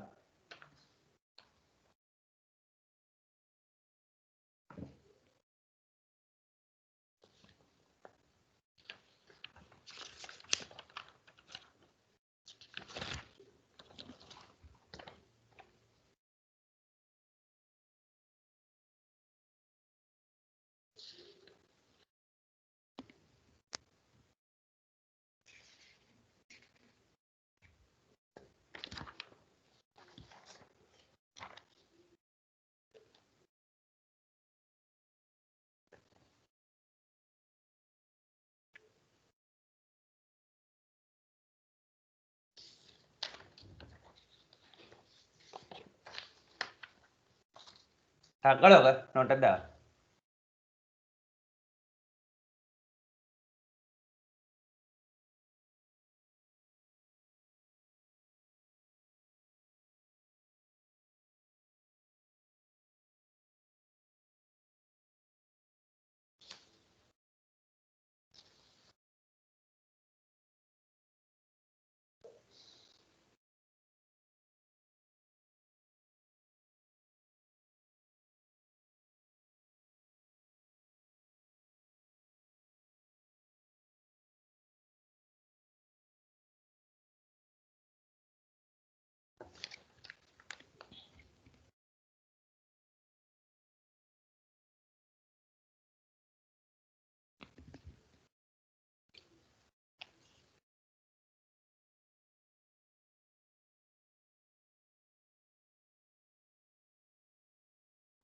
Kalau kan, nonton dah.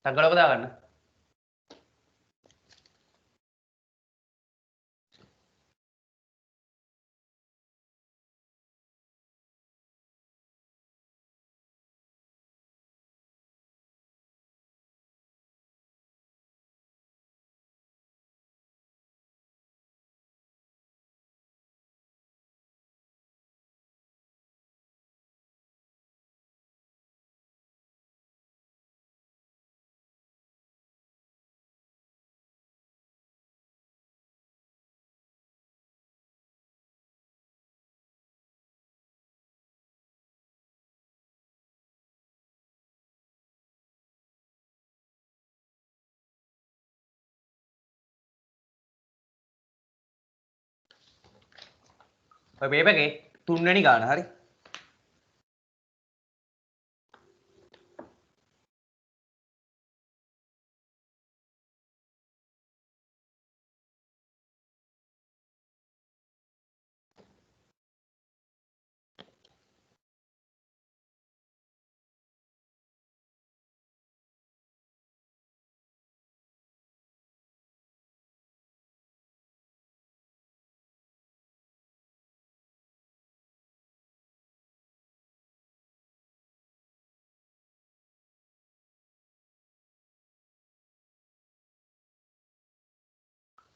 ටග්ගලක දාගන්න. ඔය පේපර් එකේ 3 වෙනි ගාන හරි.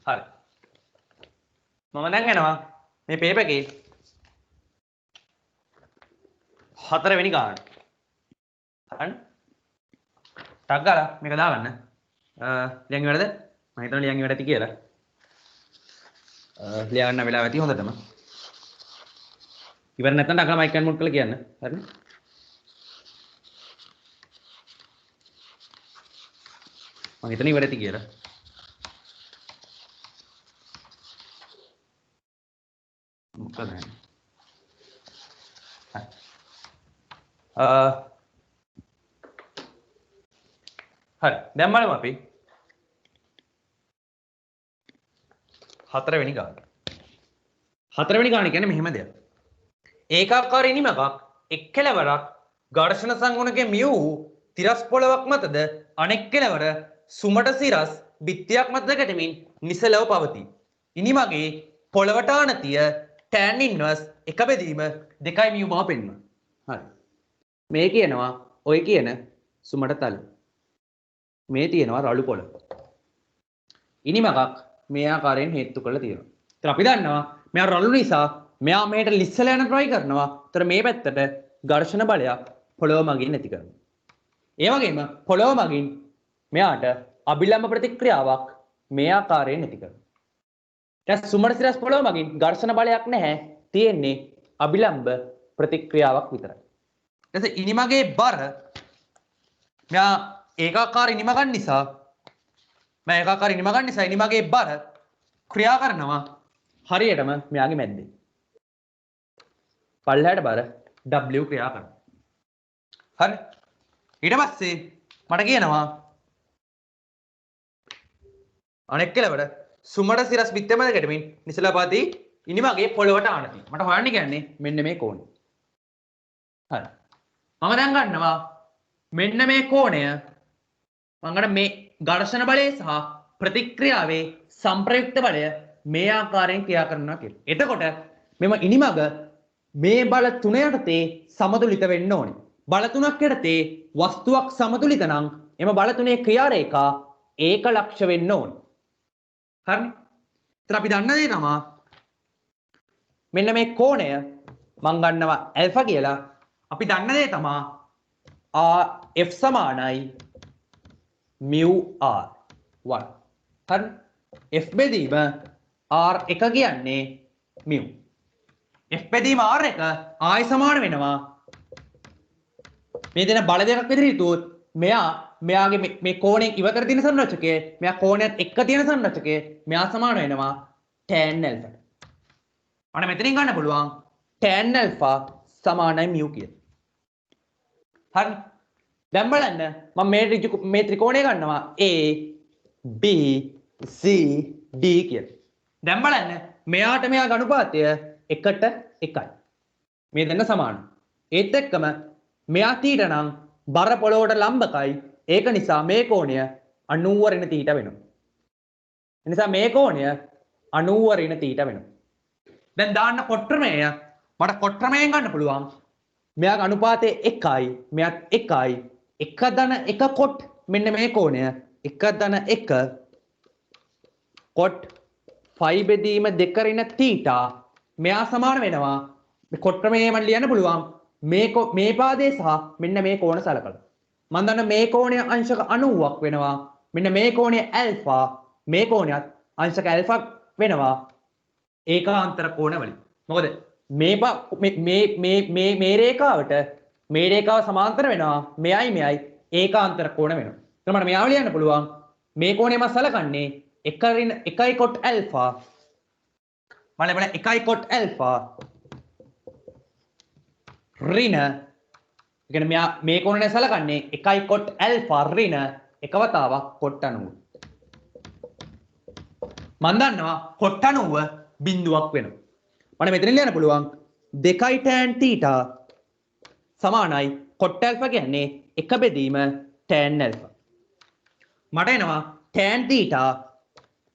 හරි. මම දැන් යනවා මේ පේපර් එකේ 4 වෙනි ගාන. හරි. ටක් ගාලා මේක දාගන්න. ලියන් ඉවරද? මම හිතනවා ලියන් ඉවර ඇති කියලා. ලියා ගන්න වෙලාව ඇති හොඳටම. ඉවර නැත්නම් ටක් ගාලා මයික් එක මුට් කරලා කියන්න. හරිනේ? මම හිතනවා ඉවර ඇති කියලා. මොකද හරි දැන් බලමු අපි 4 වෙනි ගාන. 4 වෙනි ගාන කියන්නේ මෙහෙම දෙයක්. ඒකාකාරී නිමකක් එක් කෙළවරක් ඝර්ෂණ සංගුණකයේ මියු තිරස් පොළවක් මතද අනෙක් කෙළවර සුමට සිරස් බිත්තියක් මතද ගැටෙමින් නිසලව පවතී. ඉනිමගේ පොළවට ආනතිය tan ඉන්වර්ස් එක බෙදීම 2 මියු බව පෙන්වනවා. හරි. මේ කියනවා ඔය කියන සුමට තල. මේ තියෙනවා රළු පොළ. ඉනිමකක් මේ ආකාරයෙන් හේතු කරලා තියෙනවා. ඒතර අපි දන්නවා මෙයා රළු නිසා මෙයා මෙහෙට ලිස්සලා යන try කරනවා. ඒතර මේ පැත්තට ඝර්ෂණ බලයක් පොළව මගින් නැති කරනවා. ඒ වගේම පොළව මගින් මෙයාට අභිලම්බ ප්‍රතික්‍රියාවක් මේ ආකාරයෙන් නැති කරනවා. දැන් සුමට සිරස් පොළව මගින් ඝර්ෂණ බලයක් නැහැ. තියෙන්නේ අභිලම්බ ප්‍රතික්‍රියාවක් විතරයි. ඊට ඉනිමගේ බර මෙයා ඒකාකාරී ඉනිමගන් නිසා ඉනිමගේ බර ක්‍රියා කරනවා හරියටම මෙයාගේ මැද්දේ. පල්ලහැට බර W ක්‍රියා කරනවා. හරි. ඊට පස්සේ මට කියනවා අනෙක් කෙළවර සුමට සිරස් බිත්තේ මැද ගැටෙමින් නිසලපාතී ඉනිමගේ පොළවට ආනති. මට හොයන්න කියන්නේ මෙන්න මේ කෝණය. හරි. මම දැන් ගන්නවා මෙන්න මේ කෝණය මම ගන්න මේ ඝර්ෂණ බලය සහ ප්‍රතික්‍රියාවේ සංප්‍රයුක්ත බලය මේ ආකාරයෙන් ක්‍රියා කරනවා කියලා. එතකොට මෙම ඉනිමග මේ බල තුන යටතේ සමතුලිත වෙන්න ඕනේ. බල තුනක් යටතේ වස්තුවක් සමතුලිත නම් එම බල තුනේ ක්‍රියාරේඛා ඒක ලක්ෂ වෙන්න ඕනේ. හරිනේ? ඒතර අපි දන්න දේ තමයි මෙන්න මේ කෝණය මම ගන්නවා ඇල්ෆා කියලා. අපි දන්න දේ තමයි F සමානයි mu r1. හරි? F බෙදීම r1 කියන්නේ mu. F බෙදීම r1 ආයි සමාන වෙනවා මේ දෙන බල දෙකක් විතර හිතුවොත් මෙයාගේ මේ කෝණයෙන් ඉවතර තියෙන සංරචකය මෙයා කෝණයත් එක්ක තියෙන සංරචකය මෙයා සමාන වෙනවා tan alpha. අන්න මෙතනින් ගන්න පුළුවන් tan alpha සමානයි mu කියලා. හරි. දැන් බලන්න මම මේ ත්‍රිකෝණය ගන්නවා A B C D කියලා. දැන් බලන්න මෙයාට මෙයා ගනුපාතය 1ට 1යි. මේ දෙන්න සමානයි. ඒත් එක්කම මෙයා තීට නම් බර පොළොවට ලම්බකයි ඒක නිසා මේ කෝණය 90 ඍණ θ වෙනවා. ඒ නිසා මේ කෝණය 90 ඍණ θ වෙනවා. දැන් දාන්න කොට්ට්‍රමය මට කොට්ට්‍රමයෙන් ගන්න පුළුවන්. මෙයාගේ අනුපාතය 1යි මෙයාත් 1යි 1 කොට් මෙන්න මේ කෝණය 1 කොට් 5 බෙදීම 2 ඍණ θ මෙයා සමාන වෙනවා මේ කොට්ට්‍රමයේ මට ලියන්න පුළුවන් මේ පාදයේ සහ මෙන්න මේ කෝණ සලකලා මම දන්න මේ කෝණය අංශක 90ක් වෙනවා මෙන්න මේ කෝණය ඇල්ෆා මේ කෝණයත් අංශක ඇල්ෆා වෙනවා ඒකාන්තර කෝණ වලින් මොකද මේ රේඛාවට මේ රේඛාව සමාන්තර වෙනවා මෙයයි ඒකාන්තර කෝණ වෙනවා එතකොට මට මෙයාව ලියන්න පුළුවන් මේ කෝණය මම සලකන්නේ 1 කොට් ඇල්ෆා මම ලබන 1 කොට් ඇල්ෆා ඍණ කියන්නේ මෙයා මේ කෝණය සලකන්නේ 1 කොට් ඇල්ෆා ඍණ එක වතාවක් කොට් 90 මම දන්නවා කොට් 90 බිඳුවක් වෙනවා මට මෙතන ලියන්න පුළුවන් 2 tan θ සමානයි කොට් ඇල්ෆා කියන්නේ 1 බෙදීම tan ඇල්ෆා මට එනවා tan θ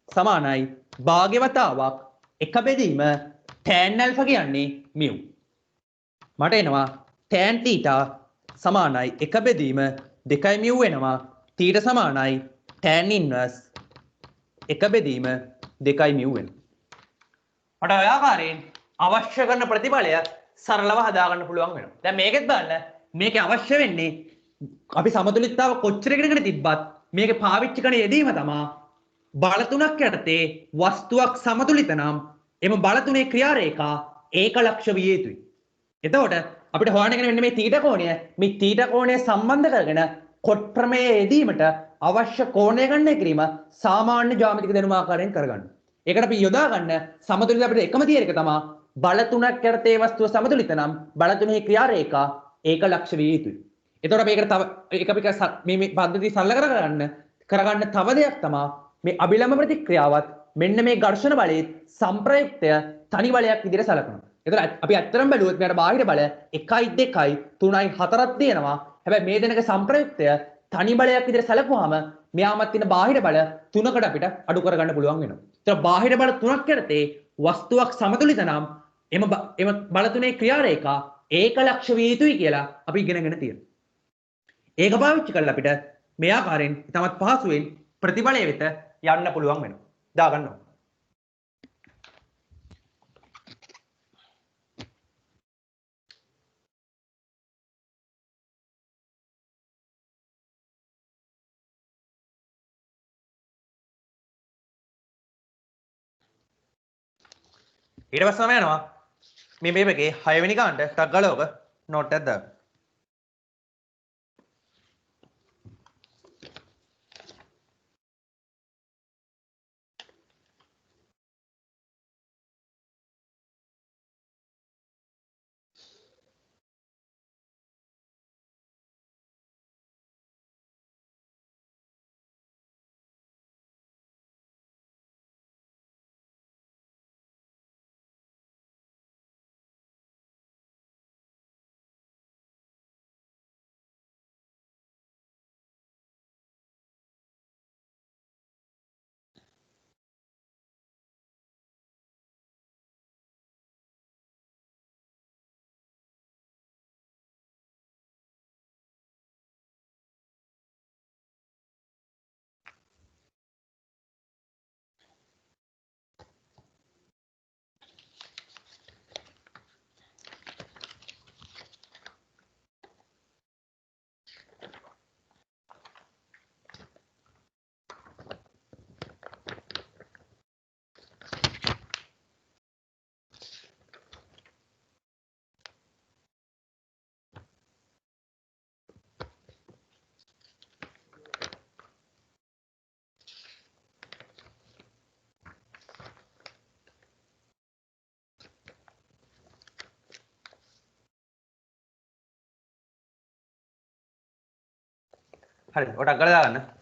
සමානයි භාග්‍ය වතාවක් 1 බෙදීම tan ඇල්ෆා කියන්නේ mu මට එනවා tan θ සමානයි 1 බෙදීම 2 mu වෙනවා θ සමානයි tan inverse 1 බෙදීම 2 mu වෙනවා මට ඔය ආකාරයෙන් අවශ්‍ය කරන ප්‍රතිඵලය සරලව හදා ගන්න පුළුවන් වෙනවා. දැන් මේකෙත් බලන්න මේකේ අවශ්‍ය වෙන්නේ අපි සමතුලිතතාව කොච්චර ඉගෙනගෙන තිබ්බත් මේකේ පාවිච්චි කරන යෙදීම තමයි බල තුනක් යටතේ වස්තුවක් සමතුලිත නම් එම බල තුනේ ක්‍රියාරේඛා ඒකලක්ෂ විය යුතුයි. එතකොට අපිට හොයන්න වෙන්නේ මේ θ කෝණය මේ θ කෝණය සම්බන්ධ කරගෙන කොට්ට්‍රමයේ යෙදීමට අවශ්‍ය කෝණය ගණනය කිරීම සාමාන්‍ය ජ්‍යාමිතික දැනුම ආකාරයෙන් කරගන්න. ඒකට අපි යොදා ගන්න සමතුලිත අපිට එකම තියෙන එක තමයි බල තුනක් යටතේ වස්තුව සමතුලිත නම් බල තුනේ ක්‍රියාරේඛා ඒකලක්ෂ විය යුතුයි. එතකොට අපි ඒකට තව ඒක අපි මේ පද්ධතිය සරල කරගන්න තව දෙයක් තමයි මේ අභිලම්බ ප්‍රතික්‍රියාවත් මෙන්න මේ ඝර්ෂණ බලයේ සම්ප්‍රයුක්තය තනි බලයක් විදිහට සලකනවා. එතකොට අපි අත්‍තරම් බැලුවොත් මෙයාට බාහිර බල 1යි 2යි 3යි 4ක් තියෙනවා. හැබැයි මේ දෙනක සම්ප්‍රයුක්තය තනි බලයක් විදිහට සැලකුවාම මෙයාමත් තියෙන බාහිර බල 3කට අපිට අඩු කරගන්න පුළුවන් වෙනවා. ඒතර බාහිර බල 3ක් යටතේ වස්තුවක් සමතුලිත නම් එම බල තුනේ ක්‍රියාරේඛා ඒකලක්ෂ විය යුතුයි කියලා අපි ඉගෙනගෙන තියෙනවා. ඒක පාවිච්චි කරලා අපිට මේ ආකාරයෙන් තමත් පහසුවෙන් ප්‍රතිඵලය වෙත යන්න පුළුවන් වෙනවා. දාගන්න ඕන. ඊට පස්සේ මම යනවා මේ මේකේ 6 වෙනි කාණ්ඩ ටක් ගාලා ඔක නෝට් එකක් දාන්න. හරි ඔය ටක් ගාලා දාගන්න.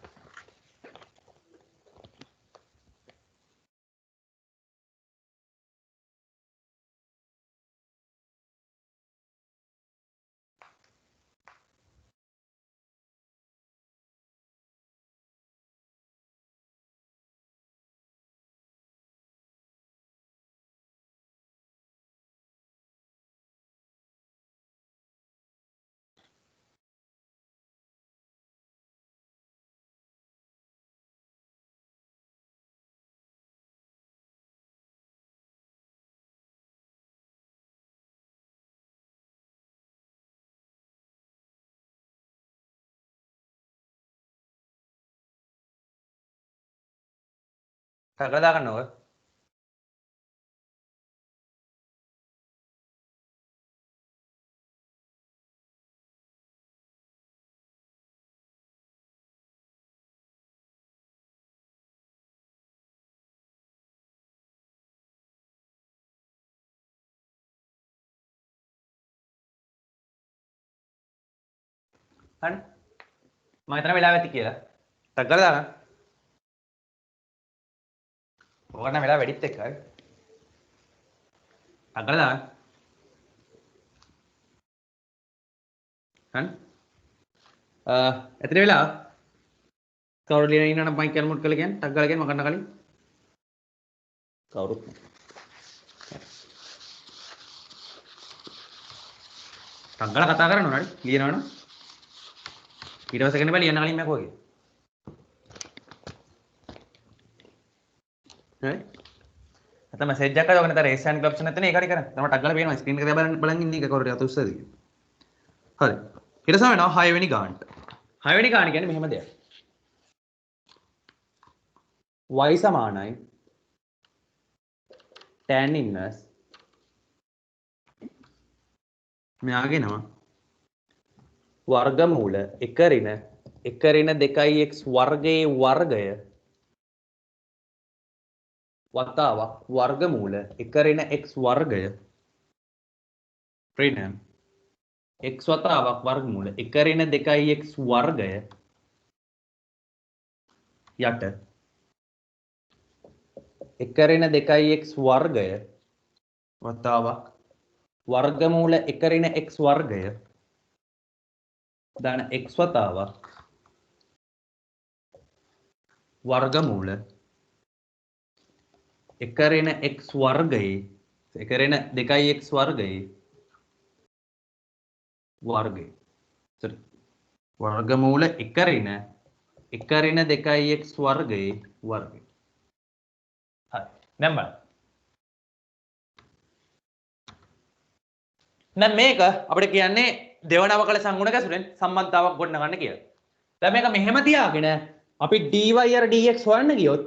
ටග්ගල දාගන්න ඕක. හරි. මම හිතන වෙලාව ඇති කියලා. ටග්ගල දාගන්න. ඕකට නම් වෙලාව වැඩිත් එක්ක හරි. ටග්ගල දාගන්න. හරි. එතන වෙලාව කවුරු ලියන ඉන්නවනම් මයික් එක මුට් කරලා කියන්න ටග්ගල කියන්න මකන්න කලින්. කවුරුත් නැහැ. ටග්ගල කතා කරනවා හරි. ලියනවනම් ඊට පස්සේ කෙනෙක් බෑ ලියන්න කලින් මම කෝගේ. හරි. නැත්නම් මැසේජ් එකක් ආවම නැත්නම් රේස් හෑන්ඩ් ඔප්ෂන් නැත්නම් ඒක හරි කරන්න. තමයි ටග්ගල පේනවා ස්ක්‍රීන් එක දිහා බලන් ඉන්නේ එක කවුරුද අත උස්සද කියලා. හරි. ඊට පස්සේ වෙනවා 6 වෙනි ගානට. 6 වෙනි ගාන කියන්නේ මෙහෙම දෙයක්. y සමානයි tan inverse මෙයාගෙනවා වර්ගමූල 1 ඍණ 2x වර්ගයේ වර්ගය වතාවක් වර්ගමූල 1 ඍණ x වර්ගය ඍණ x වතාවක් වර්ගමූල 1 ඍණ 2x වර්ගය යට 1 ඍණ 2x වර්ගය වතාවක් වර්ගමූල 1 ඍණ x වර්ගය දාන x වතාවක් වර්ගමූල 1 ඍණ x වර්ගයේ 1 ඍණ 2x වර්ගයේ වර්ගය. sorry වර්ගමූල 1 ඍණ 2x වර්ගයේ වර්ගය. හරි. දැන් බලන්න. දැන් මේක අපිට කියන්නේ දෙවන අවකල සංගුණ ගැසුරෙන් සම්බන්ධතාවක් ගොඩනගන්න කියලා. දැන් මේක මෙහෙම තියාගෙන අපි dy අර dx හොයන්න ගියොත්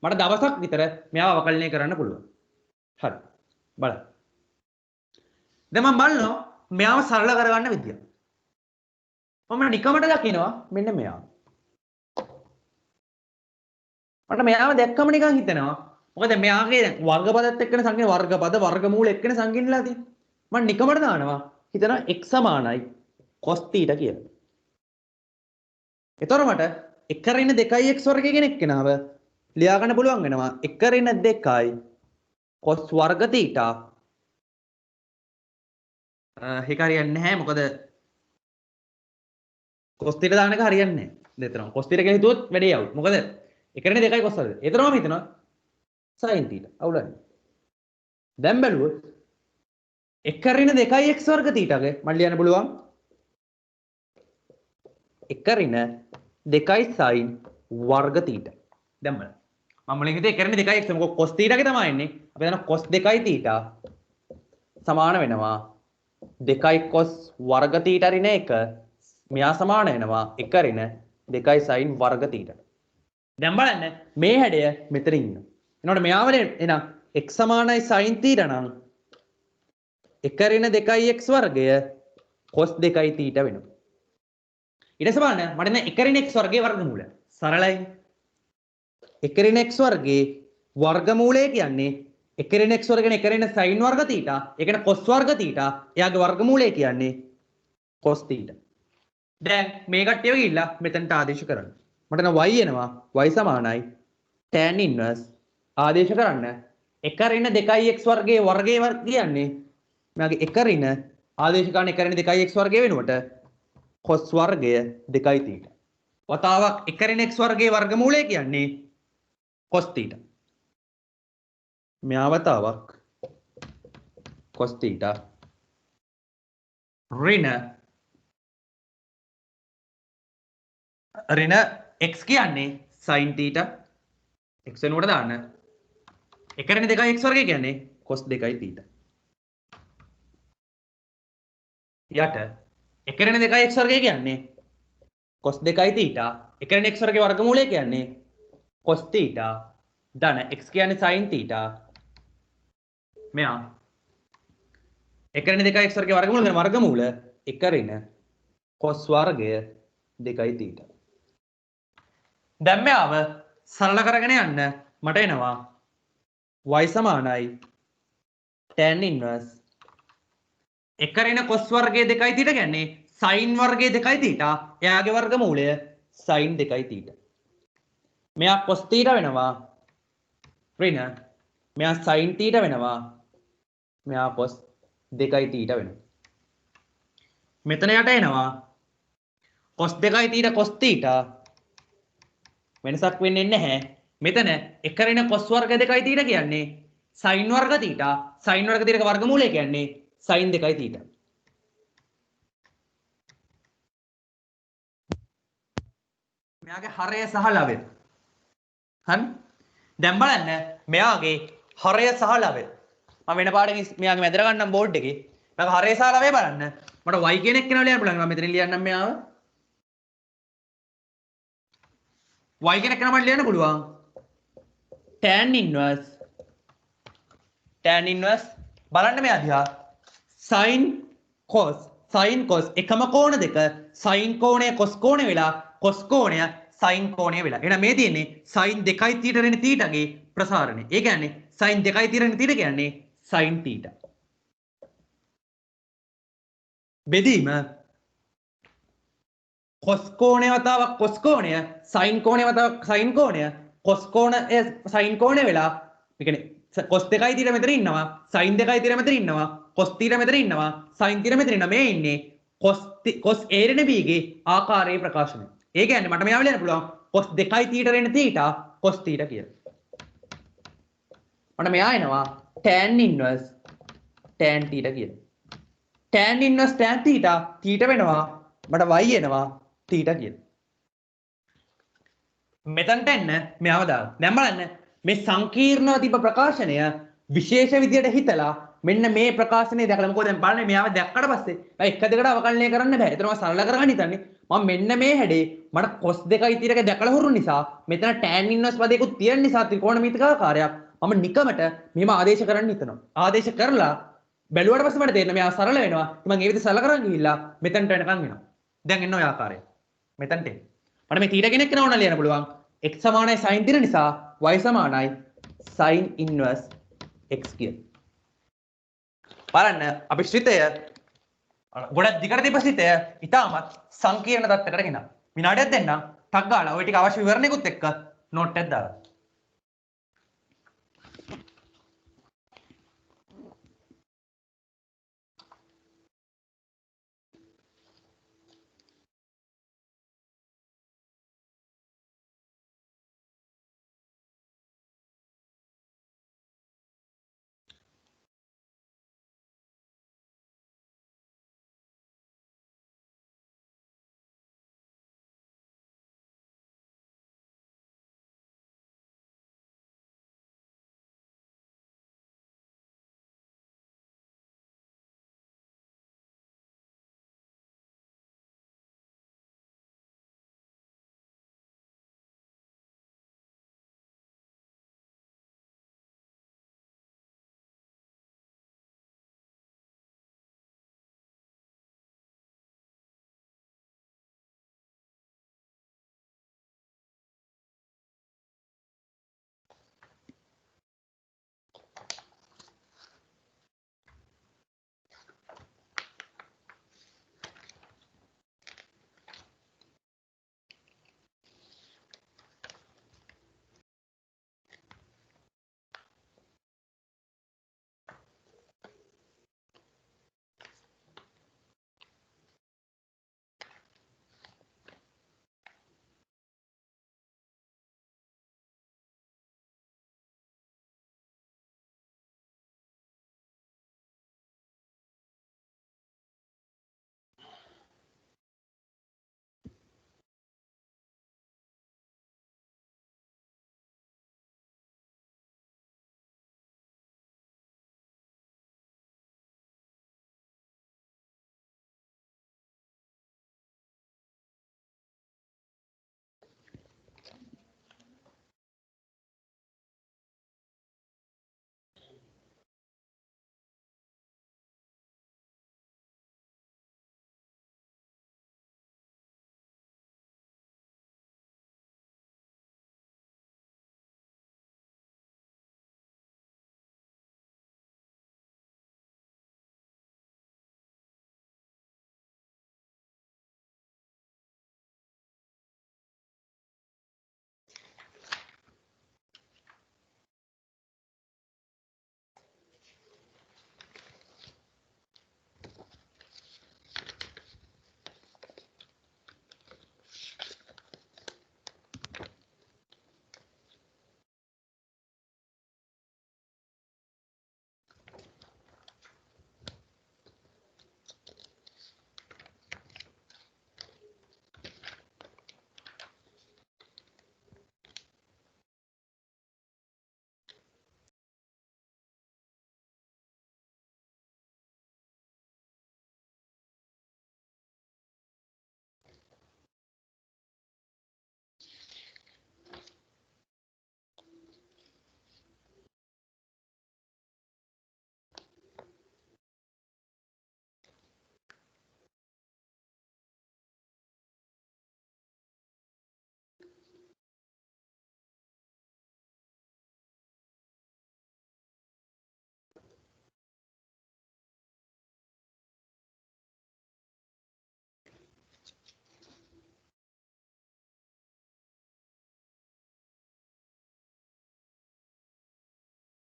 මට දවසක් විතර මෙයාව අවකලනය කරන්න පුළුවන්. හරි. බලන්න. දැන් මම බලනවා මෙයාව සරල කරගන්න විදිය. මම නිකමට දකිනවා මෙන්න මෙයාව. මට මෙයාව දැක්කම නිකන් හිතෙනවා. මොකද මෙයාගේ වර්ගපදත් එක්කනේ සංකේත වර්ගපද වර්ගමූල එක්කනේ සංකේතලා තියෙන්නේ. මම නිකමට දානවා හිතනවා x සමානයි cos θ කියලා. එතකොට මට 1 ඍණ 2x වර්ගය කියන එක්කෙනාව ලියා ගන්න පුළුවන් වෙනවා 1 ඍණ 2යි cos වර්ග θ. ඒක හරියන්නේ නැහැ මොකද cos θ දාන එක හරියන්නේ නැහැ. දෙතරම cos θ කියලා හිතුවොත් වැඩේ આવුත්. මොකද 1 ඍණ 2යි cos වර්ග. ඒතරම හිතනවා sin θ. අවුලන්නේ. දැන් බැලුවොත් 1 ඍණ 2x වර්ග θගේ මම ලියන්න පුළුවන් 1 ඍණ 2යි sin වර්ග θ. දැන් බලන්න. මම මුලින් හිතුවේ 1 ඍණ 2x මොකද cos θ ගේ තමයි එන්නේ. අපි දන්නවා cos 2යි θ සමාන වෙනවා 2යි cos වර්ග θ ඍණ 1 මෙයා සමාන වෙනවා 1 ඍණ 2යි sin වර්ග θ. දැන් බලන්න මේ හැඩය මෙතන ඉන්නවා. එනකොට මෙයාවල එනම් x සමානයි sin θ නම් 1 ඍණ 2x වර්ගය cos 2යි θ වෙනවා. ඊට පස්සේ බලන්න මට දැන් 1 ඍණ x වර්ගයේ වර්ගමූලය. සරලයි. 1 ඍණ x වර්ගයේ වර්ගමූලය කියන්නේ 1 ඍණ x වර්ග කියන්නේ 1 ඍණ sin වර්ග θ. ඒ කියන්නේ cos වර්ග θ. එයාගේ වර්ගමූලය කියන්නේ cos θ. දැන් මේ කට්ටියව ගිහිල්ලා මෙතනට ආදේශ කරන්න. මට නම් y එනවා y සමානයි tan inverse ආදේශ කරන්න 1 ඍණ 2x වර්ගයේ වර්ගයේ වර්ග කියන්නේ මගේ 1 ඍණ ආදේශ කරන 1 ඍණ 2x වර්ගය වෙනුවට cos වර්ගය 2යි θ. වතාවක් 1 ඍණ x වර්ගයේ වර්ගමූලය කියන්නේ cos θ. මෙයා වතාවක් cos θ ඍණ x කියන්නේ sin θ x වෙනුවට දාන්න 1 ඍණ 2x වර්ගය කියන්නේ cos 2යි θ. යට 1 ඍණ 2x වර්ගය කියන්නේ cos 2යි θ 1 ඍණ x වර්ගයේ වර්ගමූලය කියන්නේ cos θ ධන x කියන්නේ sin θ. මෙයා 1 ඍණ 2යි x වර්ගයේ වර්ගමූල කරන වර්ගමූල 1 ඍණ cos වර්ගය 2යි θ. දැන් මෙයාව සරල කරගෙන යන්න මට එනවා y සමානයි tan inverse 1 ඍණ cos වර්ගයේ 2යි θ කියන්නේ sin වර්ගයේ 2යි θ. එයාගේ වර්ගමූලය sin 2යි θ. මෙයා cos θ වෙනවා ඍණ මෙයා sin θ වෙනවා මෙයා cos 2යි θ වෙනවා. මෙතන යට එනවා cos 2යි θ cos θ වෙනසක් වෙන්නේ නැහැ. මෙතන 1 ඍණ cos වර්ග 2යි θ කියන්නේ sin වර්ග θ. sin වර්ග θ ක වර්ගමූලය කියන්නේ sin 2යි θ. මෙයාගේ හරය සහ ලවය. හරි? දැන් බලන්න මෙයාගේ හරය සහ ලවය. මම වෙන පාඩකින් මෙයාගේ මැදට ගන්නම් බෝඩ් එකේ. මෙයාගේ හරය සහ ලවය බලන්න. මට y කියන එක කෙනා ලියන්න පුළුවන්. මම මෙතන ලියන්නම් මෙයාව. y කියන එක කෙනා මට ලියන්න පුළුවන්. tan inverse බලන්න මෙයා දිහා sin cos එකම කෝණ දෙක sin කෝණය cos කෝණය වෙලා cos කෝණය sin කෝණය වෙලා. එහෙනම් මේ තියෙන්නේ sin 2යි θ ඍණ θ ගේ ප්‍රසාරණය. ඒ කියන්නේ sin 2යි θ ඍණ θ කියන්නේ sin θ. බෙදීම cos කෝණය වතාවක් cos කෝණය sin කෝණය වතාවක් sin කෝණය cos කෝණය sin කෝණය වෙලා ඒ කියන්නේ cos 2යි θ මෙතන ඉන්නවා sin 2යි θ මෙතන ඉන්නවා cos θ මෙතන ඉන්නවා sin θ මෙතන ඉන්නවා මේ ඉන්නේ cos a ඍණ b ගේ ආකාරයේ ප්‍රකාශනය. ඒ කියන්නේ මට මෙයාව ලියන්න පුළුවන් cos 2යි θ ඍණ θ cos θ කියලා. මට මෙයා එනවා tan inverse tan θ කියලා. tan inverse tan θ වෙනවා මට y එනවා θ කියලා. මෙතනට එන්න මෙයාව දාලා. දැන් බලන්න මේ සංකීර්ණව තිබ්බ ප්‍රකාශනය විශේෂ විදියට හිතලා මෙන්න මේ ප්‍රකාශනය දැකලා මොකද දැන් බලන්න මෙයාව දැක්කට පස්සේ එක දෙකට අවකලනය කරන්න බෑ. ඒතරම සරල කරගන්න හිතන්නේ. මම මෙන්න මේ හැඩේ මට cos 2යි θ එක දැකලා හුරු නිසා මෙතන tan inverse පදයකුත් තියෙන නිසා ත්‍රිකෝණමිතික ආකාරයක් මම නිකමට මෙහෙම ආදේශ කරන්න හිතනවා. ආදේශ කරලා බැලුවට පස්සේ මට තේරෙනවා මෙයා සරල වෙනවා. මම ඒ විදිහට සරල කරන් ගිහිල්ලා මෙතනට වෙනකන් එනවා. දැන් එන්න ඔය ආකාරය. මෙතනට එන්න. මට මේ θ කෙනෙක් නෝන ලියන්න පුළුවන්. x සමානයි sin θ නිසා y සමානයි sin inverse x කියලා. බලන්න අපි ශ්‍රිතය ගොඩක් දිගට තිබ්බ ශ්‍රිතය ඉතාමත් සංකීර්ණ තත්ත්වයකට ගෙනා. විනාඩියක් දෙන්නම්. ටක් ගාලා ওই ටික අවශ්‍ය විවරණයකුත් එක්ක නෝට් එකක් දාලා.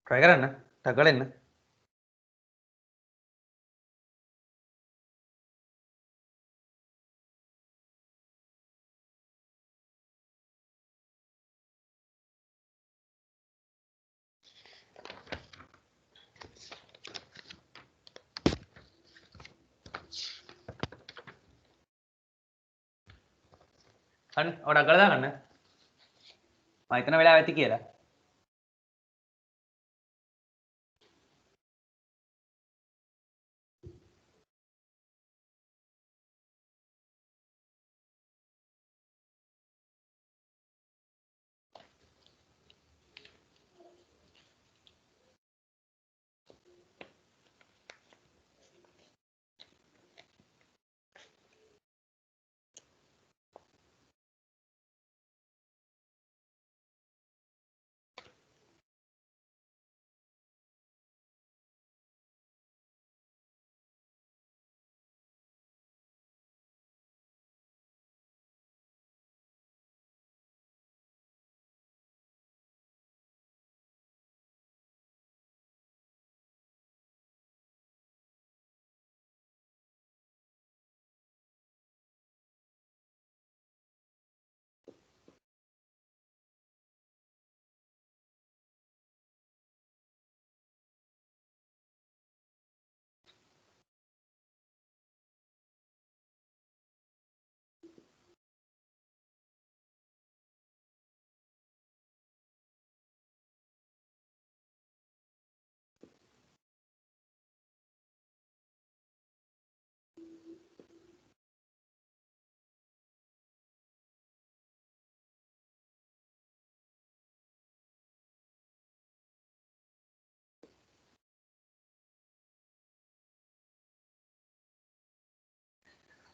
try කරන්න ටගල එන්න අන්න ඔය ටගල දාගන්න මම හිතන වෙලාව ඇති කියලා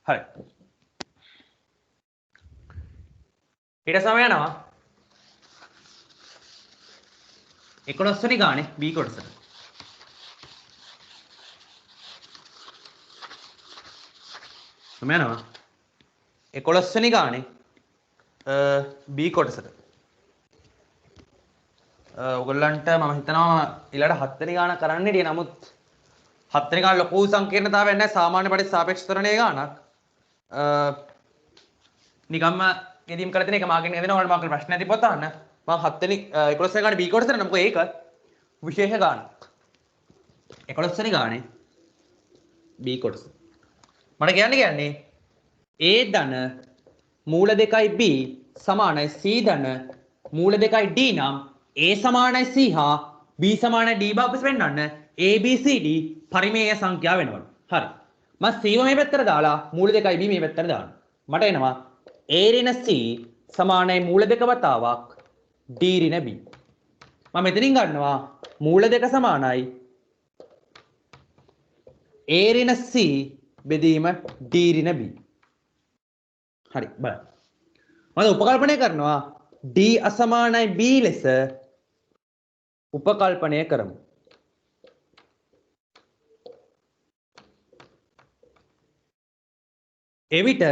හරි ඊට සමය යනවා 11 වෙනි ගානේ B කොටසට සමය යනවා 11 වෙනි ගානේ B කොටසට ඔයගොල්ලන්ට මම හිතනවා ඊළඟ 7 වෙනි ගාන කරන්න ඉතින් නමුත් 7 වෙනි ගාන ලොකු සංකීර්ණතාවයක් නැහැ සාමාන්‍ය පරිසාපේක්ෂ තරණයේ ගානක් නිකම්ම ගෙදීම් කරලා තියෙන එක මාගෙන් නේද ඔයාලට මාකට ප්‍රශ්න ඇති පොතන්න මම 7 වෙනි 11 වෙනි ගානේ B කොටසට නම් මොකද ඒක විශේෂ ගානක් 11 වෙනි ගානේ B කොටස මට කියන්නේ A ධන මූල 2යි B සමානයි C ධන මූල 2යි D නම් A සමානයි C හා B සමානයි D බව අපිට පෙන්වන්න A B C D පරිමේය සංඛ්‍යා වෙනවලු හරි මම C මේ පැත්තට දාලා මූල 2යි B මේ පැත්තට දානවා මට එනවා A ඍණ C සමානයි මූල 2 වතාවක් D ඍණ B මම මෙතනින් ගන්නවා මූල 2 සමානයි A ඍණ C බෙදීම D ඍණ B හරි බලන්න මම උපකල්පනය කරනවා D අසමානයි B ලෙස උපකල්පනය කරමු එවිට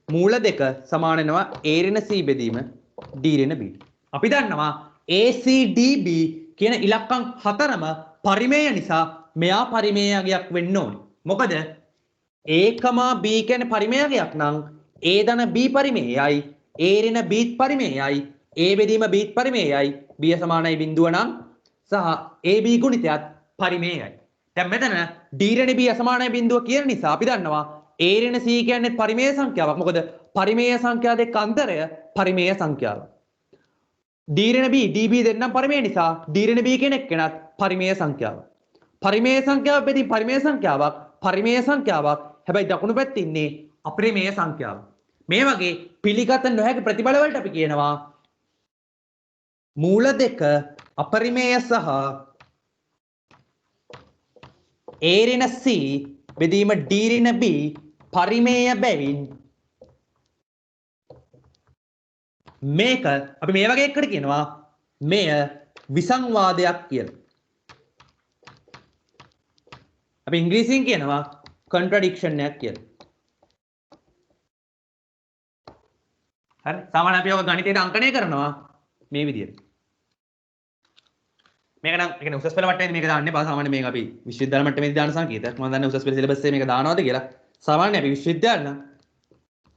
මූල 2 සමාන වෙනවා A ඍණ C බෙදීම D ඍණ B අපි දන්නවා ACDB කියන ඉලක්කම් හතරම පරිමේය නිසා මෙයා පරිමේයයක් වෙන්න ඕනේ මොකද A, B කියන්නේ පරිමේයයක් නම් A ධන B පරිමේයයි A ඍණ B පරිමේයයි A බෙදීම B පරිමේයයි B සමානයි බිඳුව නම් සහ AB ගුණිතයත් පරිමේයයි දැන් මෙතන D ඍණ B අසමානයි බිඳුව කියන නිසා අපි දන්නවා A ඍණ C කියන්නේ පරිමේය සංඛ්‍යාවක් මොකද පරිමේය සංඛ්‍යා දෙක අතරය පරිමේය සංඛ්‍යාවක් D ඍණ B DB දෙන්නම් පරිමේය නිසා D ඍණ B කියන එක්කෙනත් පරිමේය සංඛ්‍යාවක් පරිමේය සංඛ්‍යාවක් බෙදී පරිමේය සංඛ්‍යාවක් හැබැයි දකුණු පැත්තේ ඉන්නේ අපරිමේය සංඛ්‍යාවක් මේ වගේ පිළිගත නොහැකි ප්‍රතිබල වලට අපි කියනවා මූල 2 අපරිමේය සහ A ඍණ C බෙදීම D ඍණ B පරිමේය බැවින් මේක අපි මේ වගේ එකකට කියනවා මෙය විසංවාදයක් කියලා. අපි ඉංග්‍රීසියෙන් කියනවා contradiction එකක් කියලා. හරි සාමාන්‍යයෙන් අපි ඔය ගණිතයට අංකණය කරනවා මේ විදිහට. මේක නම් ඒ කියන්නේ උසස් පෙළ මට්ටමේදී මේක දාන්නේ බා සාමාන්‍ය මේක අපි විශ්වවිද්‍යාල මට්ටමේදී දාන සංකේතයක්. මම දන්නේ උසස් පෙළ සිලබස් එකේ මේක දානවද කියලා. සාමාන්‍ය අපි විශ්වවිද්‍යාල නම්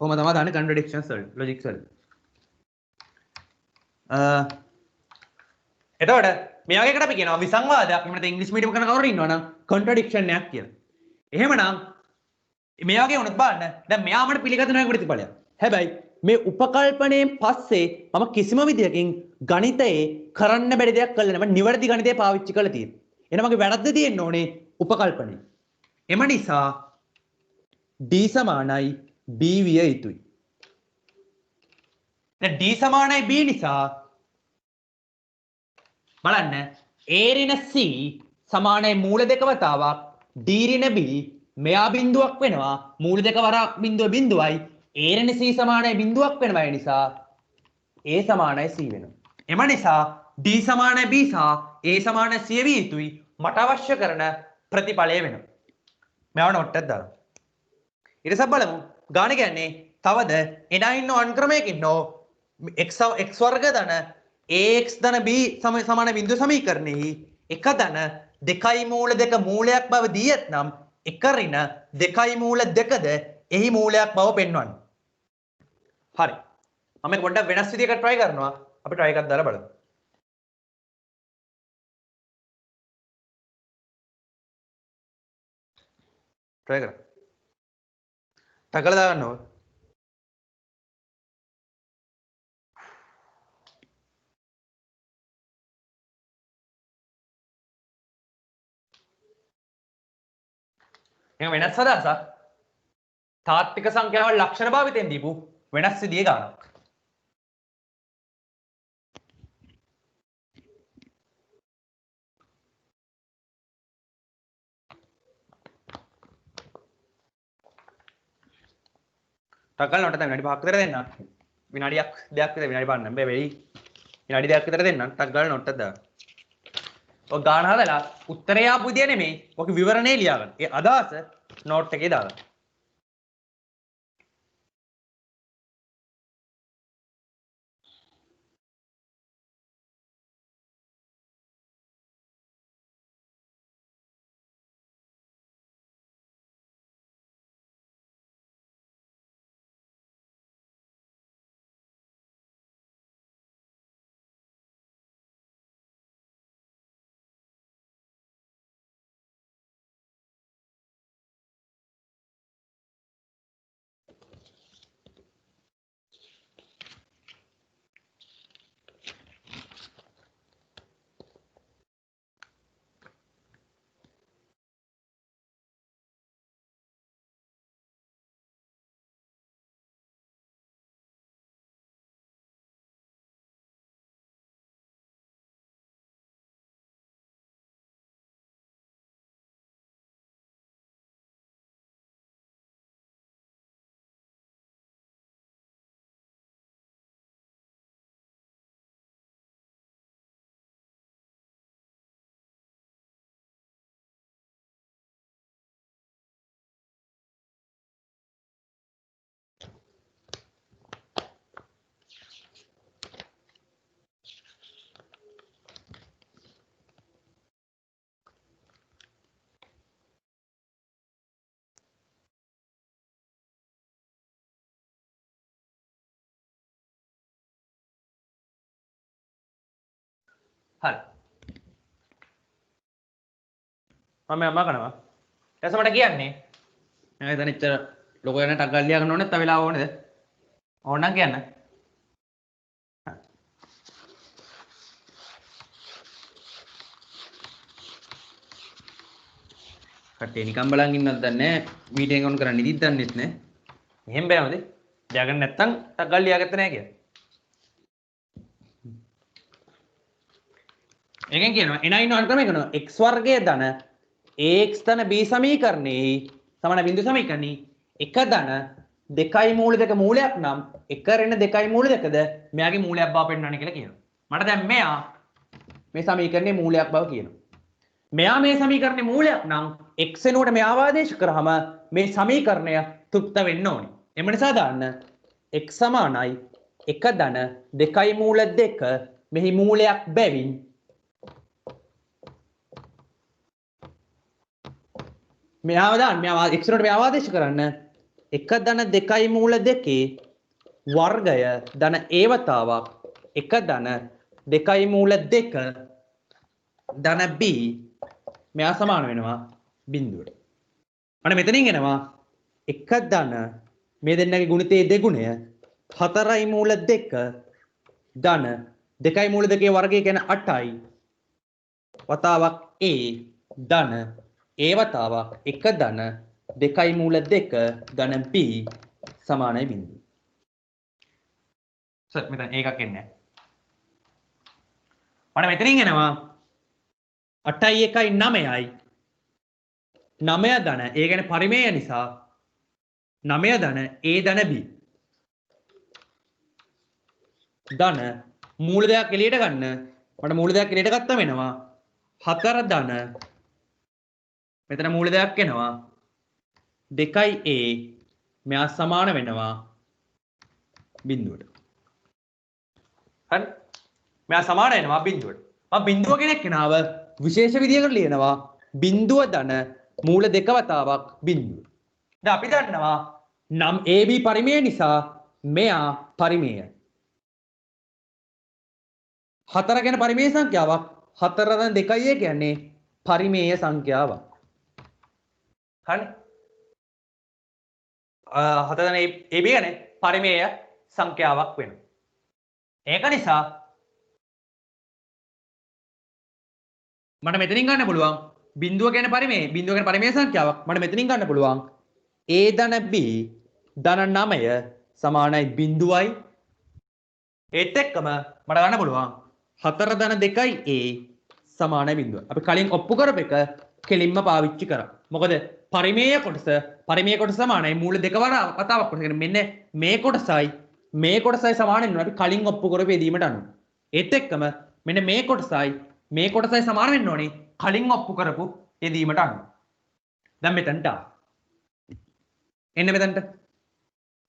කොහොම තමයි දාන්නේ contradictions වල logics වල. එතකොට මේ වගේ එකට අපි කියනවා විසංවාදයක්. එහෙම නැත්නම් ඉංග්‍රීසි මීඩියම් කරන කවුරු ඉන්නවනම් contradiction එකක් කියලා. එහෙමනම් මේ වගේ වුණත් බලන්න දැන් මෙයා මට පිළිගත නොහැකි ප්‍රතිඵලයක්. හැබැයි මේ උපකල්පනයෙන් පස්සේ මම කිසිම විදියකින් ගණිතයේ කරන්න බැරි දෙයක් කළා නෑ. මම නිවැරදි ගණිතය පාවිච්චි කරලා තියෙනවා. එහෙනම් මගේ වැරද්ද තියෙන්න ඕනේ උපකල්පනයේ. එම නිසා d සමානයි b විය යුතුයි. දැන් d සමානයි b නිසා බලන්න a ඍණ c සමානයි මූල දෙක වතාවක් d ඍණ b මෙයා බිඳුවක් වෙනවා මූල දෙක වරක් බිඳුව බිඳුවයි a ඍණ c සමානයි බිඳුවක් වෙනවා ඒ නිසා a සමානයි c වෙනවා. එම නිසා d සමානයි b සහ a සමානයි c විය යුතුයි මට අවශ්‍ය කරන ප්‍රතිඵලය වෙනවා. මෙයාව නෝට් එකක් දාලා. ඊට පස්සේ බලමු ගාන කියන්නේ තවද එනයින් ඔන් ක්‍රමයකින් නෝ x වර්ග ධන ax ධන b සමාන බිඳුව සමීකරණෙහි එක ධන 2 මූල 2 මූලයක් බව දී ඇතනම් එක ඍණ 2 මූල 2ද එහි මූලයක් බව පෙන්වන්න. හරි. මම මේක පොඩ්ඩක් වෙනස් විදිහකට try කරනවා. අපි try එකක් දාලා බලමු. try කරමු. තකලා දාගන්න ඕන. එහෙනම් වෙනස් අදහසක් තාත්වික සංඛ්‍යාවල ලක්ෂණ භාවිතයෙන් දීපු වෙනස් විදිහේ ගානක්. ටකල් නෝට දැන් විනාඩි 5ක් විතර දෙන්න. විනාඩියක් දෙයක් විතර විනාඩි 5 නම් වෙයි. විනාඩි දෙකක් විතර දෙන්න. ටක් ගාලා නෝට් එක දාන්න. ඔය ගාන හදලා උත්තරය ආපු විදිය නෙමෙයි. ඔක විවරණේ ලියාගන්න. ඒ අදහස නෝට් එකේ දාගන්න. හරි. මම කරනවා. ඊට මට කියන්නේ මම හිතන්නේ ඉතර ලොකෝ යන ටක් ගාලා ලියා ගන්න ඕනේ නැත්නම් වෙලාව ඕනේද? ඕනනම් කියන්න. කට්ටිය නිකන් බලන් ඉන්නවද දන්නේ නැහැ. මීටින් එක ඔන් කරන්න ඉදිත් දන්නෙත් නැහැ. එහෙම බෑමද? ලියාගන්න නැත්නම් ටක් ගාලා ලියාගත්තේ නැහැ කියලා. එකෙන් කියනවා එනයින් ඔන් ක්‍රමයක කරනවා x වර්ගය ධන ax ධන b සමීකරණයේ සමාන බිඳු සමීකරණේ එක ධන 2 මූල 2 මූලයක් නම් එක ඍණ 2 මූල 2ද මෙයාගේ මූලයක් බව පෙන්වන්න කියලා කියනවා. මට දැන් මෙයා මේ සමීකරණයේ මූලයක් බව කියනවා. මෙයා මේ සමීකරණයේ මූලයක් නම් x එනකොට මෙයාව ආදේශ කරාම මේ සමීකරණය තෘප්ත වෙන්න ඕනේ. එම නිසා දාන්න x සමානයි එක ධන 2 මූල 2 මෙහි මූලයක් බැවින් මෙයාව දාන්න මෙයා x වලට මෙයාව ආදේශ කරන්න 1 ධන 2 මූල 2 වර්ගය ධන a වතාවක් 1 ධන 2 මූල 2 ධන b මෙයා සමාන වෙනවා බිඳුවට. අන්න මෙතනින් එනවා 1 ධන මේ දෙන්නගේ ගුණිතයේ දෙගුණය 4 මූල 2 ධන 2 මූල 2 වර්ගය කියන්නේ 8යි වතාවක් a ධන a වතාවක් 1 ධන 2 මූල 2 ධන b සමානයි බිඳුව. සර් මෙතන ඒකක් එන්නේ නැහැ. මම මෙතනින් එනවා 8යි 1යි 9යි 9 ධන ඒ කියන්නේ පරිමේය නිසා 9 ධන a ධන b ධන මූල දෙකක් එළියට ගන්න මට මූල දෙකක් එළියට ගත්තම එනවා 4 ධන මෙතන මූල දෙකක් එනවා 2a මෙයා සමාන වෙනවා බිඳුවට. හරි මෙයා සමාන වෙනවා බිඳුවට. මම බිඳුව කෙනෙක් කෙනාව විශේෂ විදියකට ලියනවා බිඳුව ධන මූල දෙක වතාවක් බිඳුව. දැන් අපි දන්නවා නම් ab පරිමේය නිසා මෙයා පරිමේයයි. 4 ගැන පරිමේය සංඛ්‍යාවක් 4 ධන 2 කියන්නේ පරිමේය සංඛ්‍යාවක්. හරි 4 ධන ab කියන්නේ පරිමේය සංඛ්‍යාවක් වෙනවා. ඒක නිසා මට මෙතනින් ගන්න පුළුවන් බිඳුව කියන්නේ පරිමේය බිඳුව කියන්නේ පරිමේය සංඛ්‍යාවක් මට මෙතනින් ගන්න පුළුවන් a ධන b ධන 9 සමානයි බිඳුවයි ඒත් එක්කම මට ගන්න පුළුවන් 4 ධන 2යි a සමානයි බිඳුව. අපි කලින් ඔප්පු කරපු එක කෙලින්ම පාවිච්චි කරා. මොකද පරිමේය කොටස සමානයි මූල දෙක වතාවක් කොටස. කියන්නේ මෙන්න මේ කොටසයි සමාන වෙනවා අපි කලින් ඔප්පු කරපු යෙදීමට අනුව. ඒත් එක්කම මෙන්න මේ කොටසයි සමාන වෙන්න ඕනේ කලින් ඔප්පු කරපු යෙදීමට අනුව. දැන් මෙතනට එන්න මෙතනට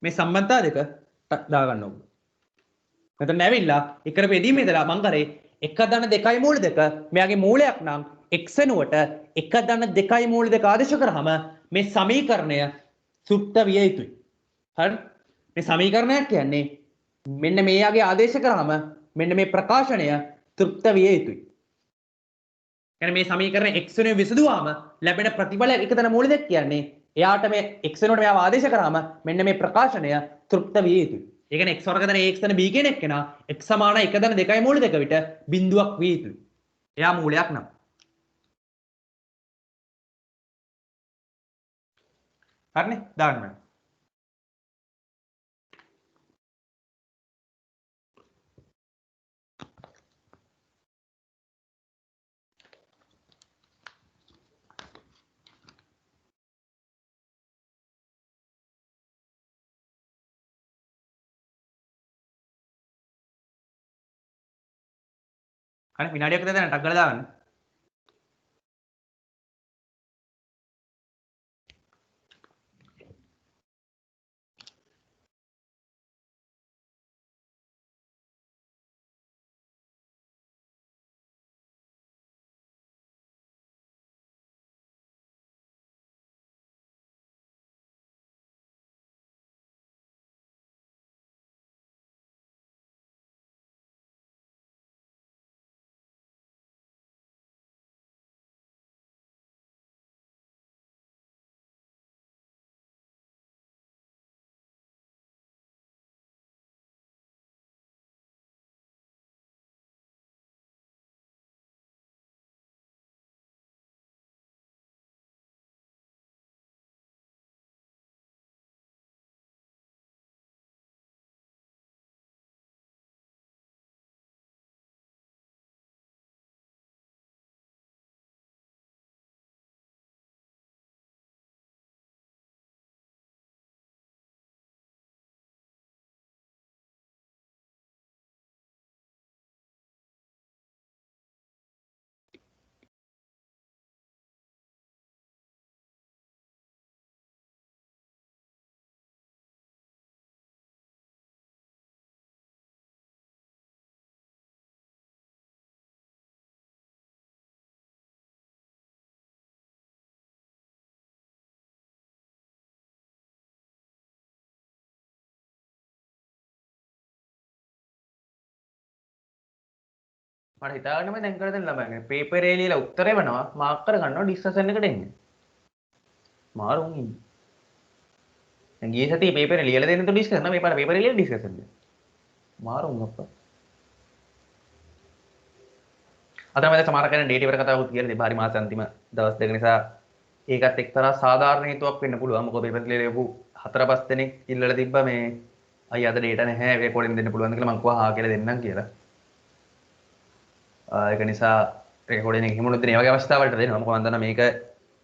මේ සම්බන්ධතා දෙක දාගන්න ඕනේ. මෙතන ඇවිල්ලා එකරපු යෙදීමේ ඉඳලා මං කරේ 1 ධන 2 මූල 2 මෙයාගේ මූලයක් නම් x වෙනුවට 1 ධන 2 මූල 2 ආදේශ කරාම මේ සමීකරණය සුත්ත විය යුතුයි. හරි? මේ සමීකරණයක් කියන්නේ මෙන්න මේයාගේ ආදේශ කරාම මෙන්න මේ ප්‍රකාශනය තෘප්ත විය යුතුයි. කියන්නේ මේ සමීකරණය x වෙනුවෙන් විසඳුවාම ලැබෙන ප්‍රතිඵල 1 ධන මූල 2 කියන්නේ එයාට මේ x වෙනුවට මෙයාව ආදේශ කරාම මෙන්න මේ ප්‍රකාශනය තෘප්ත විය යුතුයි. ඒ කියන්නේ x වර්ග ධන ax ධන b කියන එක නා x සමාන 1 ධන 2 මූල 2 විට බිඳුවක් විය යුතුයි. එයා මූලයක් නම්. හරිනේ? දාන්න මම. හරි විනාඩියක් විතර දැන් ටක් ගාලා දාන්න. මට හිතාගන්න බෑ දැන් කරලා දෙන්න ළමයින්ගේ පේපර් එකේ ලියලා උත්තරේ වෙනවා මාක් කර ගන්නවා ඩිස්කෂන් එකට එන්නේ මාරු උන් ඉන්නේ දැන් ගියේ සතියේ පේපර් එක ලියලා දෙන්න තු ඩිස්කෂන් නෑ මේ පාර පේපර් එක ලියලා ඩිස්කෂන් දෙන්න මාරු උන් අප්පා අද මම සමහර කෙනෙක් ඩේට් ඉවර කතාවකුත් කියලා තිබ්බා හරි මාස අන්තිම දවස් දෙක නිසා ඒකත් එක්තරා සාධාරණ හේතුවක් වෙන්න පුළුවන් මොකද පේපර් ලියලා ලියපු 4-5 දෙනෙක් ඉල්ලලා තිබ්බා මේ අයියා අද ඩේටා නැහැ රෙකෝඩින් දෙන්න පුළුවන්ද කියලා මං කිව්වා හා කියලා දෙන්නම් කියලා ඒක නිසා රෙකෝඩින් එක හිමුණුත් දෙන ඒ වගේ අවස්ථාවලට දෙනවා මොකද මම දන්නවා මේක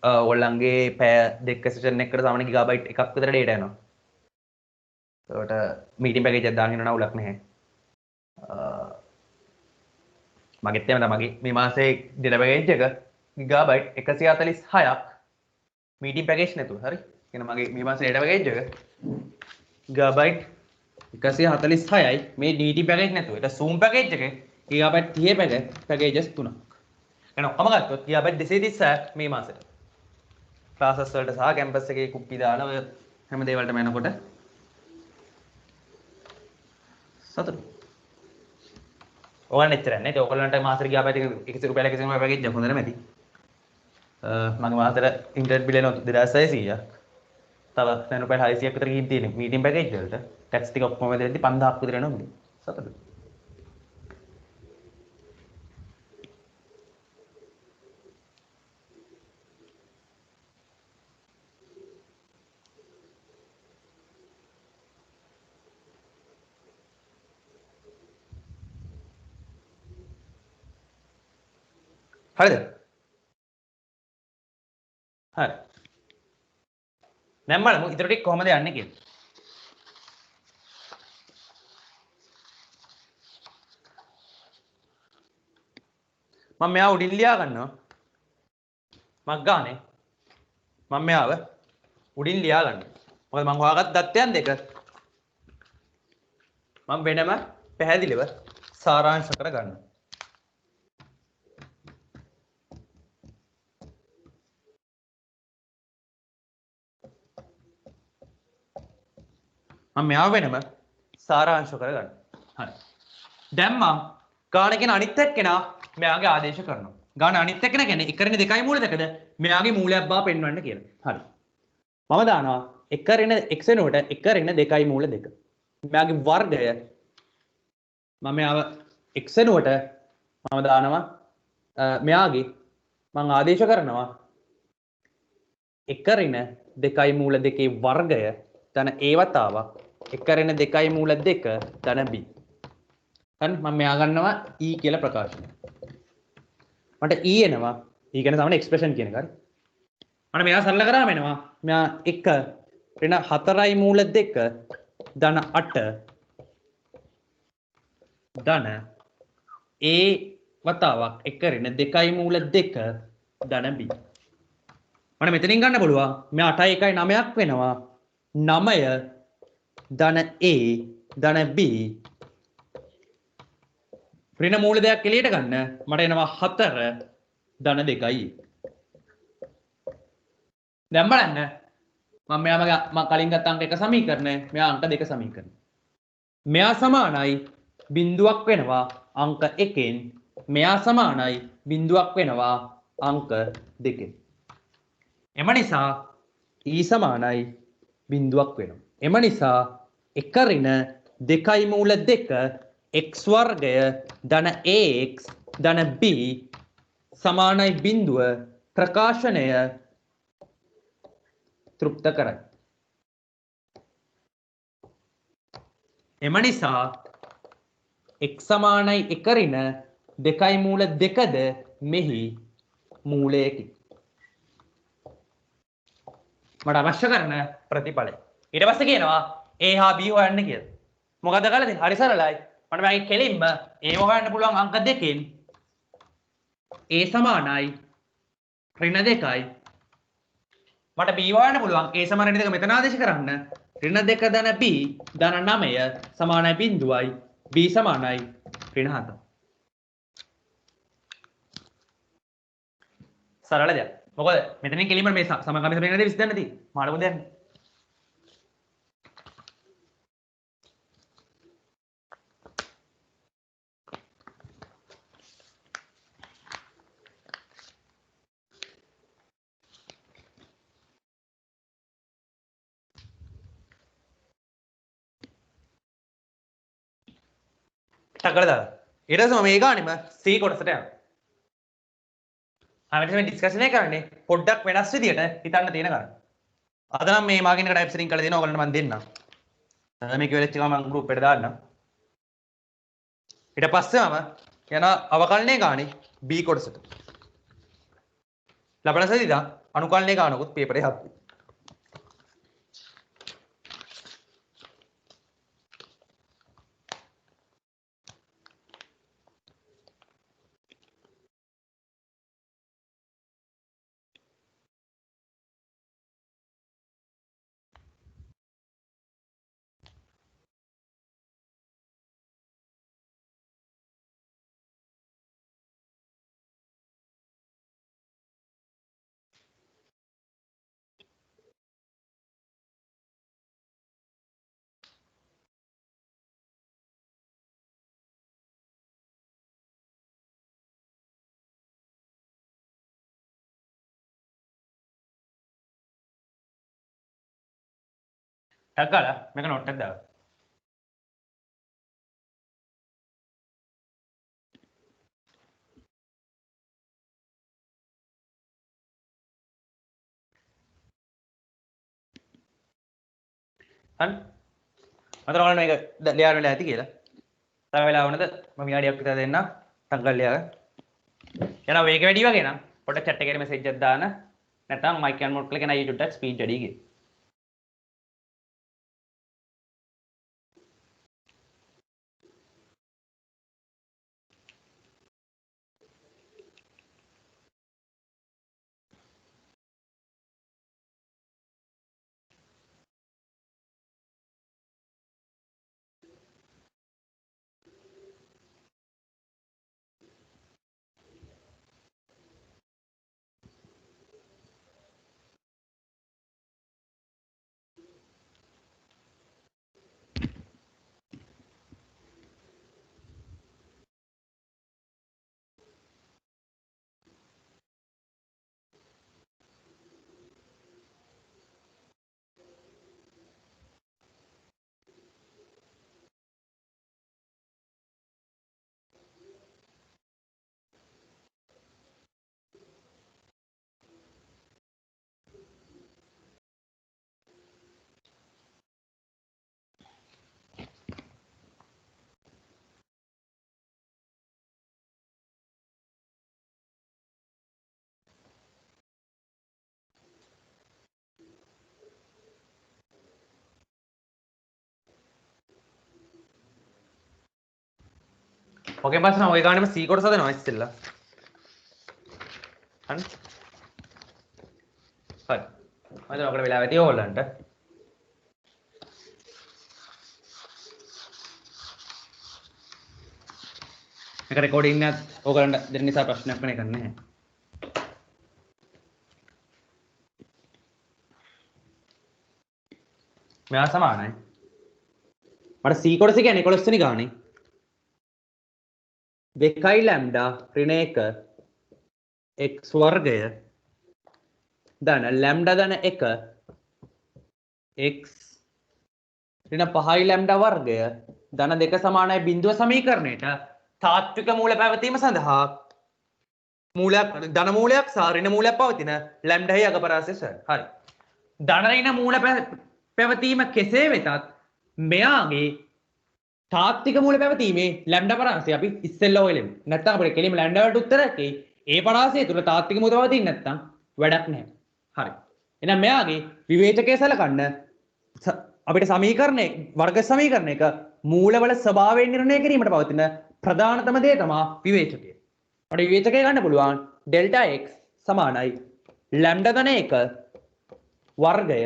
ඕගොල්ලන්ගේ පැය දෙක සෙෂන් එකකට සාමාන්‍ය ගිගාබයිට් එකක් විතර ඩේටා යනවා ඒකට මීටින් පැකේජ් එකක් දාන්න වෙනවා උලක් නැහැ මගෙත් එහෙම තමයි මේ මාසේ ඩේටා පැකේජ් එක ගිගාබයිට් 146ක් මීටින් පැකේජ් නැතුව හරි එහෙනම් මගේ මේ මාසේ ඩේටා පැකේජ් එක ගිගාබයිට් 146යි මේ DT පැකේජ් නැතුව ඒක zoom පැකේජ් එකේ ගිගාබයිට් 30 පැකේජස් තුනක් එහෙනම් ඔක්කොම ගත්තොත් ගිගාබයිට් 236ක් මේ මාසෙට ක්ලාසස් වලට සහ කැම්පස් එකේ කුප්පි දාලා ඔය හැම දේවල්ටම යනකොට සතුටු ඕගොල්ලන් එච්චර නැහැ. ඒක ඕගොල්ලන්ට මාසෙට ගියාපයිට 100 රුපියලක් 100 රුපියලක් පැකේජ් එක හොඳ නැමෙති. මගේ මාසෙට ඉන්ටර්නෙට් බිල් එනවා 2600ක්. තව දැන් රුපියල් 600ක් විතර ගිහින් තියෙන්නේ මීටින් පැකේජ් වලට. ටැක්ස් ටික ඔක්කොම දෙද්දි 5000ක් විතර එනවා මිලි. සතුටු. හරිද? හරි. දැන් බලමු ඊටර ටික කොහමද යන්නේ කියලා. මම මෙයා උඩින් ලියා ගන්නවා. මක් ගානේ. මම මෙයාව උඩින් ලියා ගන්නවා. මොකද මම හොයාගත්ත தත්ත්වයන් දෙක මම වෙනම පැහැදිලිව සාරාංශ කර ගන්නවා. මම මෙයාව වෙනම සාරාංශ කර ගන්නවා. හරි. දැන් මම ගාන කියන අනිත් එක්කෙනා මෙයාගේ ආදේශ කරනවා. ගාන අනිත් එක්කෙනා කියන්නේ 1 රින 2යි මූල දෙකද මෙයාගේ මූලයක් බව පෙන්වන්න කියලා. හරි. මම දානවා 1 රින x වෙනුවට 1 රින 2යි මූල 2. මෙයාගේ වර්ගය මම මෙයාව x වෙනුවට මම දානවා මෙයාගේ මම ආදේශ කරනවා 1 රින 2යි මූල 2ේ වර්ගය ධන a වතාවක් 1 රින 2යි මූල 2 ධන b. හරි මම මෙයා ගන්නවා e කියලා ප්‍රකාශනය. මට e එනවා e කියන්නේ සාමාන්‍ය එක්ස්ප්‍රෙෂන් කියන එක හරි. මට මෙයා සරල කරාම එනවා මෙයා 1 රින 4යි මූල 2 ධන 8 ධන a වතාවක් 1 රින 2යි මූල 2 ධන b. මට මෙතනින් ගන්න පුළුවන් මෙයා 8යි 1යි 9ක් වෙනවා 9 ධන a ධන b ඍණ මූල දෙයක් එළියට ගන්න මට එනවා 4 ධන 2යි. දැන් බලන්න මම මෙයාම කලින් ගත්ත අංක 1 සමීකරණය මෙයා අංක 2 සමීකරණය. මෙයා සමානයි බිඳුවක් වෙනවා අංක 1කින් මෙයා සමානයි බිඳුවක් වෙනවා අංක 2කින්. එම නිසා e සමානයි බිඳුවක් වෙනවා. එම නිසා 1 ඍණ 2යි මූල 2 x වර්ගය ධන ax ධන b සමානයි බිඳුව ප්‍රකාශනය තෘප්ත කරයි. එම නිසා x සමානයි 1 ඍණ 2යි මූල 2ද මෙහි මූලයකි. මට අවශ්‍ය කරන ප්‍රතිඵලය. ඊට පස්සේ කියනවා a හා b හොයන්න කියලා. මොකද කරලා තියෙන්නේ? හරි සරලයි. මට මගේ කෙලින්ම a හොයන්න පුළුවන් අංක දෙකෙන් a සමානයි ඍණ 2යි. මට b හොයන්න පුළුවන් a සමාන ඍණ 2 මෙතන ආදේශ කරන්න. ඍණ 2 ධන b ධන 9 සමානයි බිඳුවයි b සමානයි ඍණ 7. සරල දෙයක්. මොකද මෙතනින් කෙලින්ම මේ සමගාමී සමීකරණය විසඳන්න තියෙන්නේ. මාළු දෙයක්. ටක් කරලා දාලා. ඊට පස්සේ මම මේ ගානෙම C කොටසට යනවා. අපිට මේ ඩිස්කෂන් එක කරන්නේ පොඩ්ඩක් වෙනස් විදියට හිතන්න තියෙන කාරණා. අද නම් මේ මාගින් එක ටයිප් සෙටින් කරලා දෙනවා ඔයගලන්ට මම දෙන්නම්. මේක වෙලෙච්ච ගමන් මම ගෲප් එකට දාන්නම්. ඊට පස්සේ මම යන අවකලනයේ ගානේ B කොටසට. ලබන සතියදා අනුකලනයේ ගානකුත් පේපරේ හප්පු. ටක් ගාලා මේක නෝට් එකක් දාගන්න. හරි. මතක ඔයාලට මේක ලියන්න වෙලා ඇති කියලා. තව වෙලාව වුණද මම විනාඩියක් විතර දෙන්නම්. ටක් ගාලා ලියගන්න. එහෙනම් වේගය වැඩි වගේ නම් පොඩ්ඩක් chat එකේ message එකක් දාන්න. නැත්නම් mic and mode කරලා කියන YouTube speed වැඩි කියලා. ඔකේ පස්සේ ඔය ගානෙම C කොටස හදනවා ඉස්සෙල්ලා. හරි. හරි. මම දැන් ඔකට වෙලාව ඇති ඕගොල්ලන්ට. මේක රෙකෝඩින් එකක් ඕගොල්ලන්ට දෙන්න නිසා ප්‍රශ්නයක් වෙන එකක් නැහැ. මෙයා සමානයි. මට C කොටස කියන්නේ 11 වෙනි ගානේ. 2 ලැම්ඩා ඍණ 1 x වර්ගය ධන ලැම්ඩා ධන 1 x ඍණ 5 ලැම්ඩා වර්ගය ධන 2 සමානයි බිඳුව සමීකරණයට තාත්වික මූල පැවතීම සඳහා මූලයක් ධන මූලයක් සහ ඍණ මූලයක් පවතින ලැම්ඩායි අගපරාසය සර්. හරි. ධන ඍණ මූල පැවතීම කෙසේ වෙතත් මෙයාගේ තාත්වික මූල පැවතීමේ ලැම්ඩා පරාසය අපි ඉස්සෙල්ලා හොයලෙමු. නැත්නම් අපිට කෙලින්ම ලැම්ඩා වලට උත්තරයක් එයි. ඒ පරාසය තුල තාත්වික මූල පවතින්නේ නැත්නම් වැඩක් නැහැ. හරි. එහෙනම් මෙයාගේ විවේචකය සලකන්න අපිට සමීකරණය වර්ග සමීකරණයක මූලවල ස්වභාවය නිර්ණය කිරීමට පවතින ප්‍රධානතම දේ තමයි විවේචකය. අපිට විවේචකය ගන්න පුළුවන් ඩෙල්ටා x සමානයි ලැම්ඩා ධන 1 වර්ගය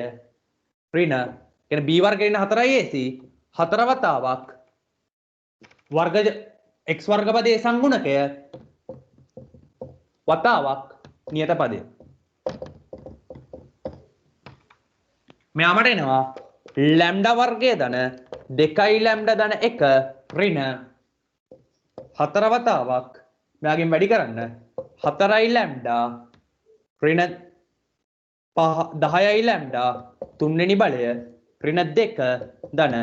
ඍණ කියන්නේ b වර්ගය ඉන්න 4යි ac 4 වතාවක් වර්ග x වර්ග පදයේ සංගුණකය වතාවක් නියත පදය. මෙයාමට එනවා ලැම්ඩා වර්ගය ධන 2 ලැම්ඩා ධන 1 ඍණ 4 වතාවක් මෙයාගෙන් වැඩි කරන්න 4යි ලැම්ඩා ඍණ 10යි ලැම්ඩා 3 වෙනි බලය ඍණ 2 ධන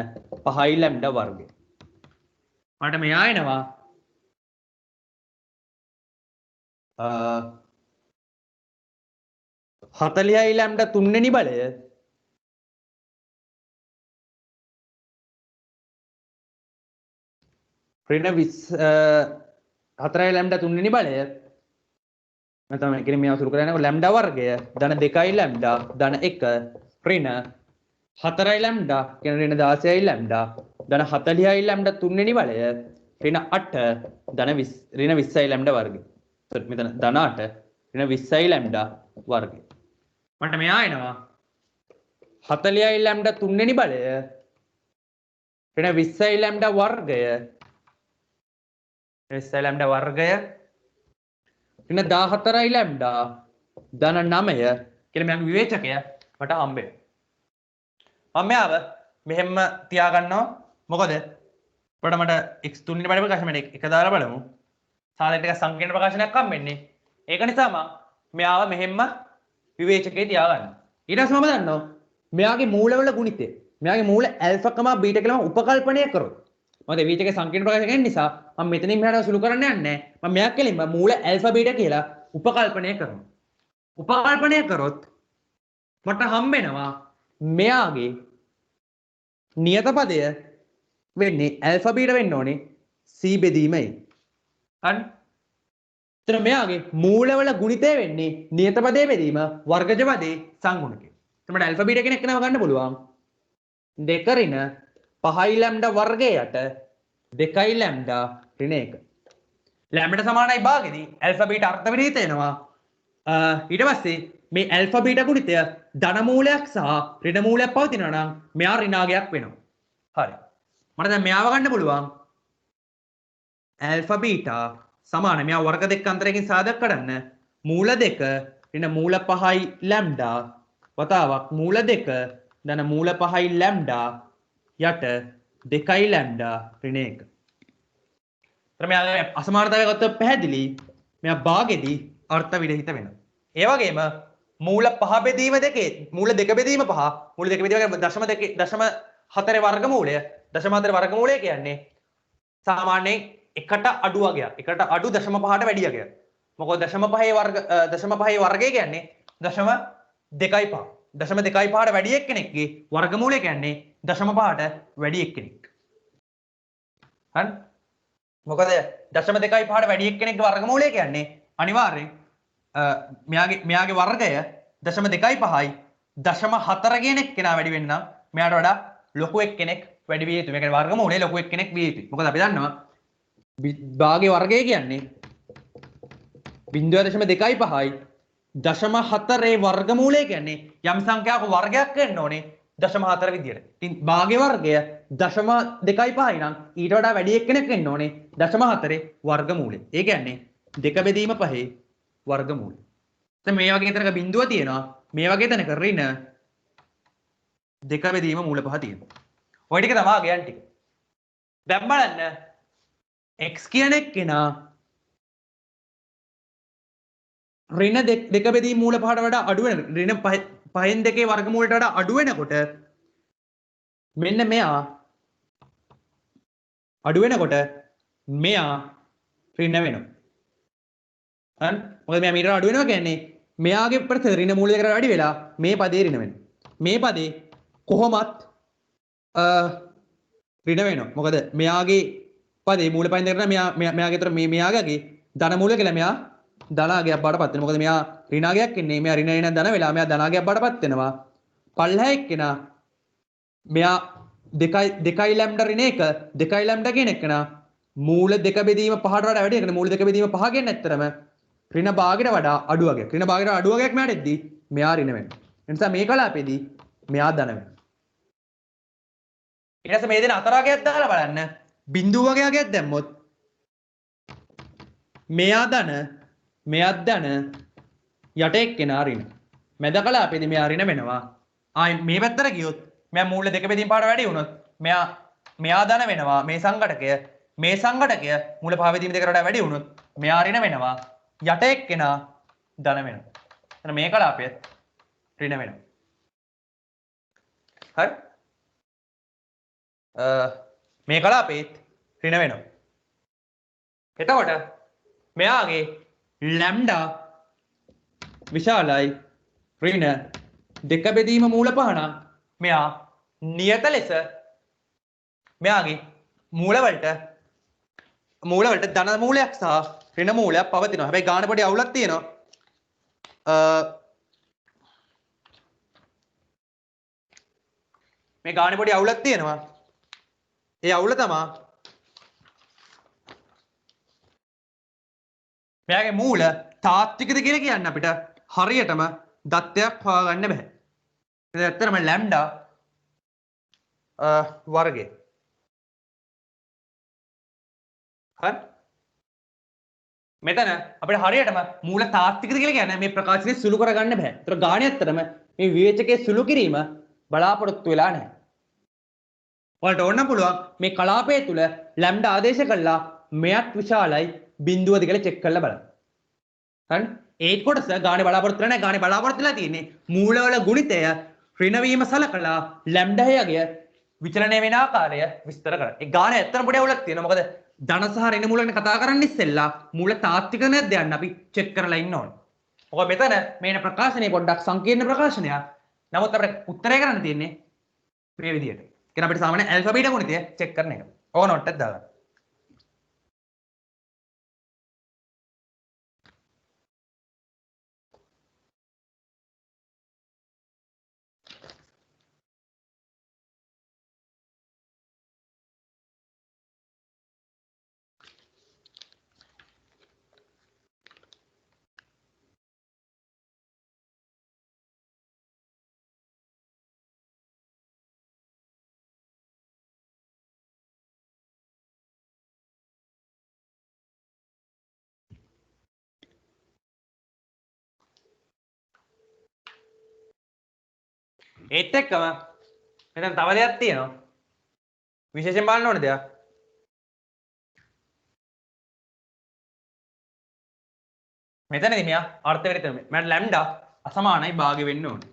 5යි ලැම්ඩා වර්ගය. මට මෙයා එනවා 40යි ලැම්ඩා 3 වෙනි බලය ඍණ 4යි ලැම්ඩා 3 වෙනි බලය නැත්නම් ඒ කියන්නේ මේ අසුරු කරන්නේ ලැම්ඩා වර්ගය ධන 2යි ලැම්ඩා ධන 1 ඍණ 4යි ලැම්ඩා කියන්නේ ඍණ 16යි ලැම්ඩා ධන 40යි ලැම්ඩා 3 වෙනි බලය ඍණ 8 ධන 20 ඍණ 20යි ලැම්ඩා වර්ගය. සෝරි මෙතන ධන 8 ඍණ 20යි ලැම්ඩා වර්ගය. මට මෙයා එනවා 40යි ලැම්ඩා 3 වෙනි බලය ඍණ 20යි ලැම්ඩා වර්ගය 20යි ලැම්ඩා වර්ගය ඍණ 14යි ලැම්ඩා ධන 9 කියලා මගේ විවේචකය මට හම්බෙනවා. මම මෙයාව මෙහෙම තියාගන්නවා. මොකද අපිට මට x3 වෙනි බලය ප්‍රකාශනයට එක දාලා බලමු. සාධක ටික සංකීර්ණ ප්‍රකාශනයක් හම්බෙන්නේ. ඒක නිසා මම මෙයාව මෙහෙම විවේචකේ තියාගන්නවා. ඊට පස්සේ මම දන්නවා මෙයාගේ මූලවල ගුණිතය. මෙයාගේ මූල α, β කියලා මම උපකල්පනය කරොත්. මොකද විවේචකේ සංකීර්ණ ප්‍රකාශනයක් නිසා මම මෙතනින් මෙහාට සුළු කරන්න යන්නේ නැහැ. මම මෙයා කෙලින්ම මූල α, β කියලා උපකල්පනය කරනවා. උපකල්පනය කරොත් මට හම්බෙනවා මෙයාගේ නියත පදය වෙන්නේ α β වෙන්න ඕනේ c බෙදීමයි. හරි. එතන මෙයාගේ මූලවල ගුණිතය වෙන්නේ නියත පදයේ බෙදීම වර්ගජ පදයේ සංගුණකය. එතන මට α β කෙනෙක් නම ගන්න පුළුවන්. 2 ඍණ 5යි ලැම්ඩා වර්ගයට 2යි ලැම්ඩා ඍණ 1. ලැම්ඩාට සමානයි භාගෙදී α β අර්ථ විරහිත වෙනවා. ඊට පස්සේ මේ α β ගුණිතය ධන මූලයක් සහ ඍණ මූලයක් පවතිනවා නම් මෙයා ඍණාගයක් වෙනවා. හරි. මට දැන් මෙයාව ගන්න පුළුවන් α β සමාන මෙයා වර්ග දෙක අතරකින් සාධක කරන්න මූල 2 ඍණ මූල 5යි ලැම්ඩා වතාවක් මූල 2 ධන මූල 5යි ලැම්ඩා යට 2යි ලැම්ඩා ඍණ 1. එතන මෙයා අසමානතාවය ගත්තොත් පැහැදිලි මෙයා භාගෙදී අර්ථ විරහිත වෙනවා. ඒ වගේම මූල 5 බෙදීම දෙකේ මූල 2 බෙදීම 5 මූල 2 බෙදීම දශම 4 වර්ගමූලය දශම 4 වර්ගමූලය කියන්නේ සාමාන්‍යයෙන් එකට අඩු වගයක්. එකට අඩු දශම 5ට වැඩි වගයක්. මොකද දශම 5 වර්ගය කියන්නේ දශම 2.5. දශම 2.5ට වැඩි එක්කෙනෙක්ගේ වර්ගමූලය කියන්නේ දශම 5ට වැඩි එක්කෙනෙක්. හරි? මොකද දශම 2.5ට වැඩි එක්කෙනෙක්ගේ වර්ගමූලය කියන්නේ අනිවාර්යෙන් මෙයාගේ වර්ගය දශම 2.5යි දශම 4 කියන එක්කෙනා වැඩි වෙන්න මෙයාට වඩා ලොකු එක්කෙනෙක් වැඩි විය යුතුයි. මේ කියන්නේ වර්ගමූලයේ ලොකු එක්කෙනෙක් විය යුතුයි. මොකද අපි දන්නවා භාගයේ වර්ගය කියන්නේ 0.25යි දශම 4 වර්ගමූලය කියන්නේ යම් සංඛ්‍යාවක වර්ගයක් වෙන්න ඕනේ දශම 4 විදියට. ඉතින් භාගයේ වර්ගය දශම 2.5යි නම් ඊට වඩා වැඩි එක්කෙනෙක් වෙන්න ඕනේ දශම 4 වර්ගමූලය. ඒ කියන්නේ 2 බෙදීම 5 වර්ගමූලය. දැන් මේ වගේ තැනක බිඳුව තියෙනවා. මේ වගේ තැනක ඍණ 2 බෙදීම මූල 5 තියෙනවා. ඔය ටික තමයි ගයන් ටික. දැන් බලන්න x කියන එක්කෙනා ඍණ 2 බෙදීම මූල 5ට වඩා අඩු වෙන ඍණ 5න් 2 වර්ගමූලයට වඩා අඩු වෙනකොට මෙන්න මෙයා අඩු වෙනකොට මෙයා ඍණ වෙනවා. හරි? මොකද මෙයා මීටර අඩු වෙනවා කියන්නේ මෙයාගේ ප්‍රත ඍණ මූලයකට වැඩි වෙලා මේ පදේ ඍණ වෙනවා. මේ පදේ කොහොමත් ඍණ වෙනවා. මොකද මෙයාගේ පදේ මූල පහෙන් දෙකට මෙයාගේ අතර මෙයාගේ ධන මූලය කියලා මෙයා ධනාගයක් බාටපත් වෙනවා. මොකද මෙයා ඍණාගයක් ඉන්නේ. මෙයා ඍණ ධන වෙලා මෙයා ධනාගයක් බාටපත් වෙනවා. පල්ලහැ එක්කෙනා මෙයා 2යි ලැම්ඩා ඍණ 1 2යි ලැම්ඩා කියන එක්කෙනා මූල 2 බෙදීම 5ට වඩා වැඩි. ඒකනේ මූල 2 බෙදීම 5 කියන්නේ ඇත්තරම ඍණ භාගයට වඩා අඩු වගයක්. ඍණ භාගයට අඩු වගයක් මෙයාට එද්දී මෙයා ඍණ වෙනවා. ඒ නිසා මේ කලාපෙදී මෙයා ධන වෙනවා. ඊට පස්සේ මේ දෙන අතර වගයක් දාලා බලන්න. බිඳුව වගයක් දැම්මොත් මෙයා ධන මෙයාත් ධන යට එක්කෙනා ඍණ. මැද කලාපෙදී මෙයා ඍණ වෙනවා. ආයි මේ පැත්තට ගියොත් මෙයා මූල 2 බෙදීම 5ට වැඩි වුණොත් මෙයා ධන වෙනවා. මේ සංඝටකය මූල 5 බෙදීම 2කට වඩා වැඩි වුණොත් මෙයා ඍණ වෙනවා. යට එක්කෙනා ධන වෙනවා. එතන මේ කලාපය ඍණ වෙනවා. හරි? මේ කලාපෙත් ඍණ වෙනවා. එතකොට මෙයාගේ ලැම්ඩා විශාලයි ඍණ දෙක බෙදීම මූල පහ නම් මෙයා නියත ලෙස මෙයාගේ මූලවලට ධන මූලයක් සහ ඍණ මූලයක් පවතිනවා. හැබැයි ගාන පොඩි අවුලක් තියෙනවා. මේ ගාන පොඩි අවුලක් තියෙනවා. ඒ අවුල තමයි මෙයාගේ මූල තාත්විකද කියලා කියන්න අපිට හරියටම දත්තයක් හොයාගන්න බෑ. ඒක ඇත්තටම ලැම්ඩා වර්ගය. හරි. මෙතන අපිට හරියටම මූල තාත්විකද කියලා කියන්නේ මේ ප්‍රකාශනය සුළු කරගන්න බෑ. ඒතර ගාණේ ඇත්තටම මේ විවේචකයේ සුළු කිරීම බලාපොරොත්තු වෙලා නැහැ. ඔයාලට ඕන පුළුවන් මේ කලාපය තුල ලැම්ඩා ආදේශ කළා මෙයත් විශාලයි බිඳුවද කියලා චෙක් කරලා බලන්න. හරි? ඒ කොටස ගාණේ බලාපොරොත්තු වෙලා නැහැ. ගාණේ බලාපොරොත්තු වෙලා තියෙන්නේ මූලවල ගුණිතය ඍණ වීම සලකලා ලැම්ඩා හයගේ විචලනය වෙන ආකාරය විස්තර කරන්න. ඒ ගාණේ ඇත්තටම පොඩි අවුලක් තියෙනවා. මොකද ධන සහ ඍණ මූල ගැන කතා කරන්න ඉස්සෙල්ලා මූල තාත්වික නැද්ද යන්න අපි චෙක් කරලා ඉන්න ඕනේ. මොකද මෙතන මේන ප්‍රකාශනය පොඩ්ඩක් සංකීර්ණ ප්‍රකාශනයක්. නමුත් අපිට උත්තරය කරන්න තියෙන්නේ මේ විදිහට. කියන අපිට සාමාන්‍ය ඇල්ෆබෙට් ගුණිතය චෙක් කරන එක. ඕක නෝට් එකක් දාගන්න. ඒත් එක්කම මෙතන තව දෙයක් තියෙනවා. විශේෂයෙන් බලන්න ඕනේ දෙයක්. මෙතනදී මෙයා අර්ථ වෙන තැන මට ලැම්ඩා අසමානයි භාගය වෙන්න ඕනේ.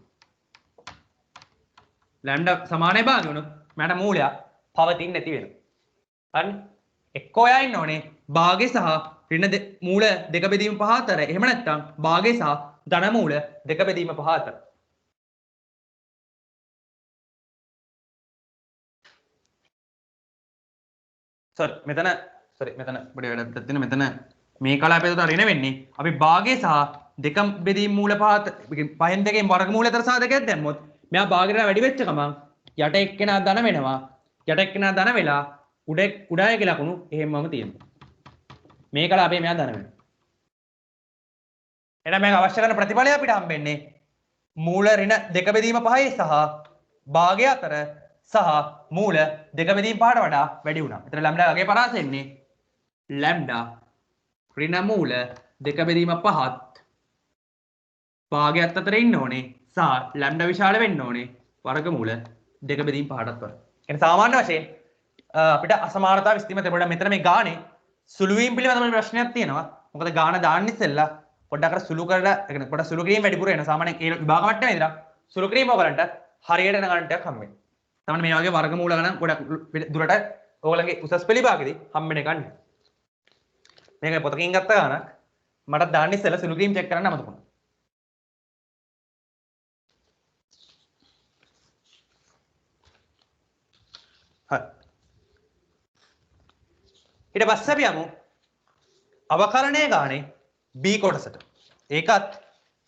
ලැම්ඩා සමානයි භාගය වුණොත් මට මූලයක් පවතින්නේ නැති වෙනවා. හරි? එක්ක ඔයා ඉන්න ඕනේ භාගය සහ ඍණ මූල දෙක බෙදීම පහ අතර. එහෙම නැත්නම් භාගය සහ ධන මූල දෙක බෙදීම පහ අතර. මෙතන පොඩි වැඩක් තියෙනවා. මෙතන මේ කලාපය තුන ඍණ වෙන්නේ අපි භාගය සහ දෙක බෙදීම මූල පහෙන් දෙකෙන් වර්ගමූල අතර සාධකයක් දැම්මොත් මෙයා භාගයට වැඩි වෙච්ච ගමන් යට එක්කෙනා ධන වෙනවා. යට එක්කෙනා ධන වෙලා උඩායක ලකුණු එහෙමම තියෙනවා. මේ කලාපේ මෙයා ධන වෙනවා. එහෙනම් මේක අවශ්‍ය කරන ප්‍රතිඵලය අපිට හම්බෙන්නේ මූල ඍණ දෙක බෙදීම පහයි සහ භාගය අතර සහ මූල දෙක බෙදීම පහට වඩා වැඩි වුණා. එතන ලැම්ඩා වගේ පරාස එන්නේ ලැම්ඩා ඍණ මූල දෙක බෙදීම පහත් භාගයත් අතර ඉන්න ඕනේ සහ ලැම්ඩා විශාල වෙන්න ඕනේ වර්ගමූල දෙක බෙදීම පහටත් වඩා. එන සාමාන්‍ය වශයෙන් අපිට අසමානතාව විස්තීම තිබුණා. මෙතන මේ ගානේ සුළු වීම පිළිබඳව ප්‍රශ්නයක් තියෙනවා. මොකද ගාන දාන්න ඉස්සෙල්ලා පොඩ්ඩක් අර සුළු කරලා ඒ කියන්නේ පොඩ්ඩක් සුළු කිරීම වැඩිපුර වෙනවා. සාමාන්‍යයෙන් ඒ විභාග මට්ටමේ ඉඳලා සුළු කිරීම ඔයගලන්ට හරියට යන ගණන්ටයක් හම්බ වෙනවා. තමයි මේ වගේ වර්ගමූල ගණන් ගොඩක් දුරට ඔයගලගේ උසස් පෙළ විභාගෙදී හම්බෙන එක ගන්න. මේක පොතකින් ගත්ත ගානක් මට දාන්න ඉස්සෙල්ලා සුළු කිරීම චෙක් කරන්න අමතක වුණා. හරි. ඊට පස්සේ අපි යමු අවකලනයේ ගානේ B කොටසට. ඒකත්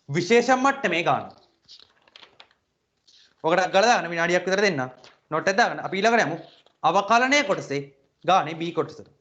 විශේෂම මට්ටමේ ගාන. ඔකට ගල දාන්න විනාඩියක් විතර දෙන්න. නෝට් එක දාගන්න. අපි ඊළඟට යමු අවකලනයේ කොටසේ ගානේ B කොටසට.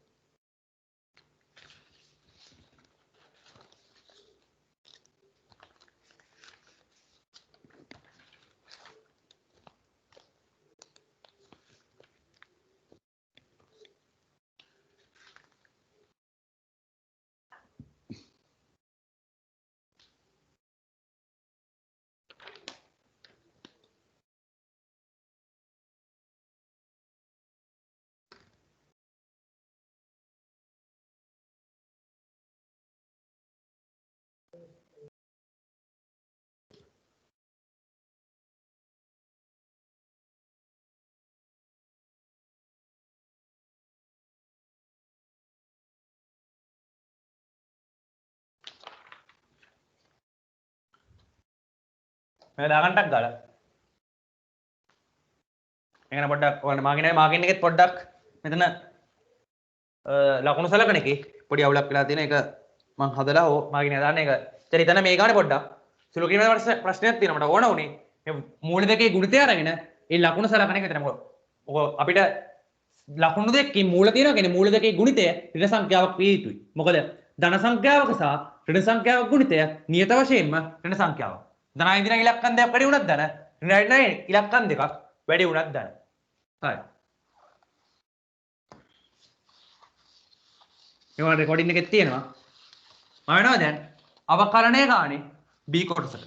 මේ දාගන්නක් ගාලා මේකන පොඩ්ඩක් ඔයාලා මාගින් එකෙත් පොඩ්ඩක් මෙතන ලකුණු සලකන එකේ පොඩි අවුලක් වෙලා තියෙන එක මම හදලා මාගින් දාන්න එක. ඉතින් හිතන්න මේ ගානේ පොඩ්ඩක් සුළු කිරීමේ ප්‍රශ්නයක් තියෙනවා මට ඕන උනේ මේ මූල දෙකේ ගුණිතය අරගෙන ඒ ලකුණු සලකන එක විතර. මොකද අපිට ලකුණු දෙකකින් මූල තියෙනවා කියන්නේ මූල දෙකේ ගුණිතය ඍණ සංඛ්‍යාවක් විය යුතුයි. මොකද ධන සංඛ්‍යාවක සහ ඍණ සංඛ්‍යාවක ගුණිතය නියත වශයෙන්ම ඍණ සංඛ්‍යාවක්. ධනයි දින ඉලක්කම් දෙකක් වැඩි වුණත් ධන ඍණයි දින ඉලක්කම් දෙකක් වැඩි වුණත් ධන. හරි. මේවා රෙකෝඩින් එකේ තියෙනවා. මම වෙනවා දැන් අවකලනය ගානේ B කොටසට.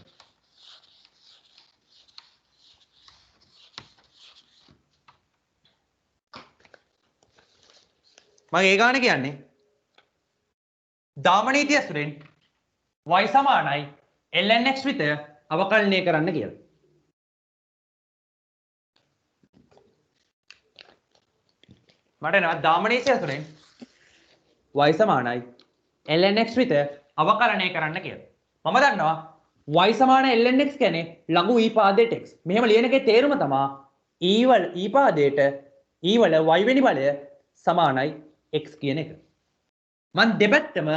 මම ඒ ගානේ කියන්නේ දාමනීතිය ඇසුරෙන් y සමානයි lnx විතය අවකලනය කරන්න කියලා. මට එනවා දාමනීතිය ඇසුරෙන් y සමානයි lnx විතය අවකලනය කරන්න කියලා. මම දන්නවා y සමාන lnx කියන්නේ ලඝු e පාදයට x. මෙහෙම ලියන එකේ තේරුම තමයි e වල e පාදයට e වල y වෙනි බලය සමානයි x කියන එක. මම දෙපැත්තම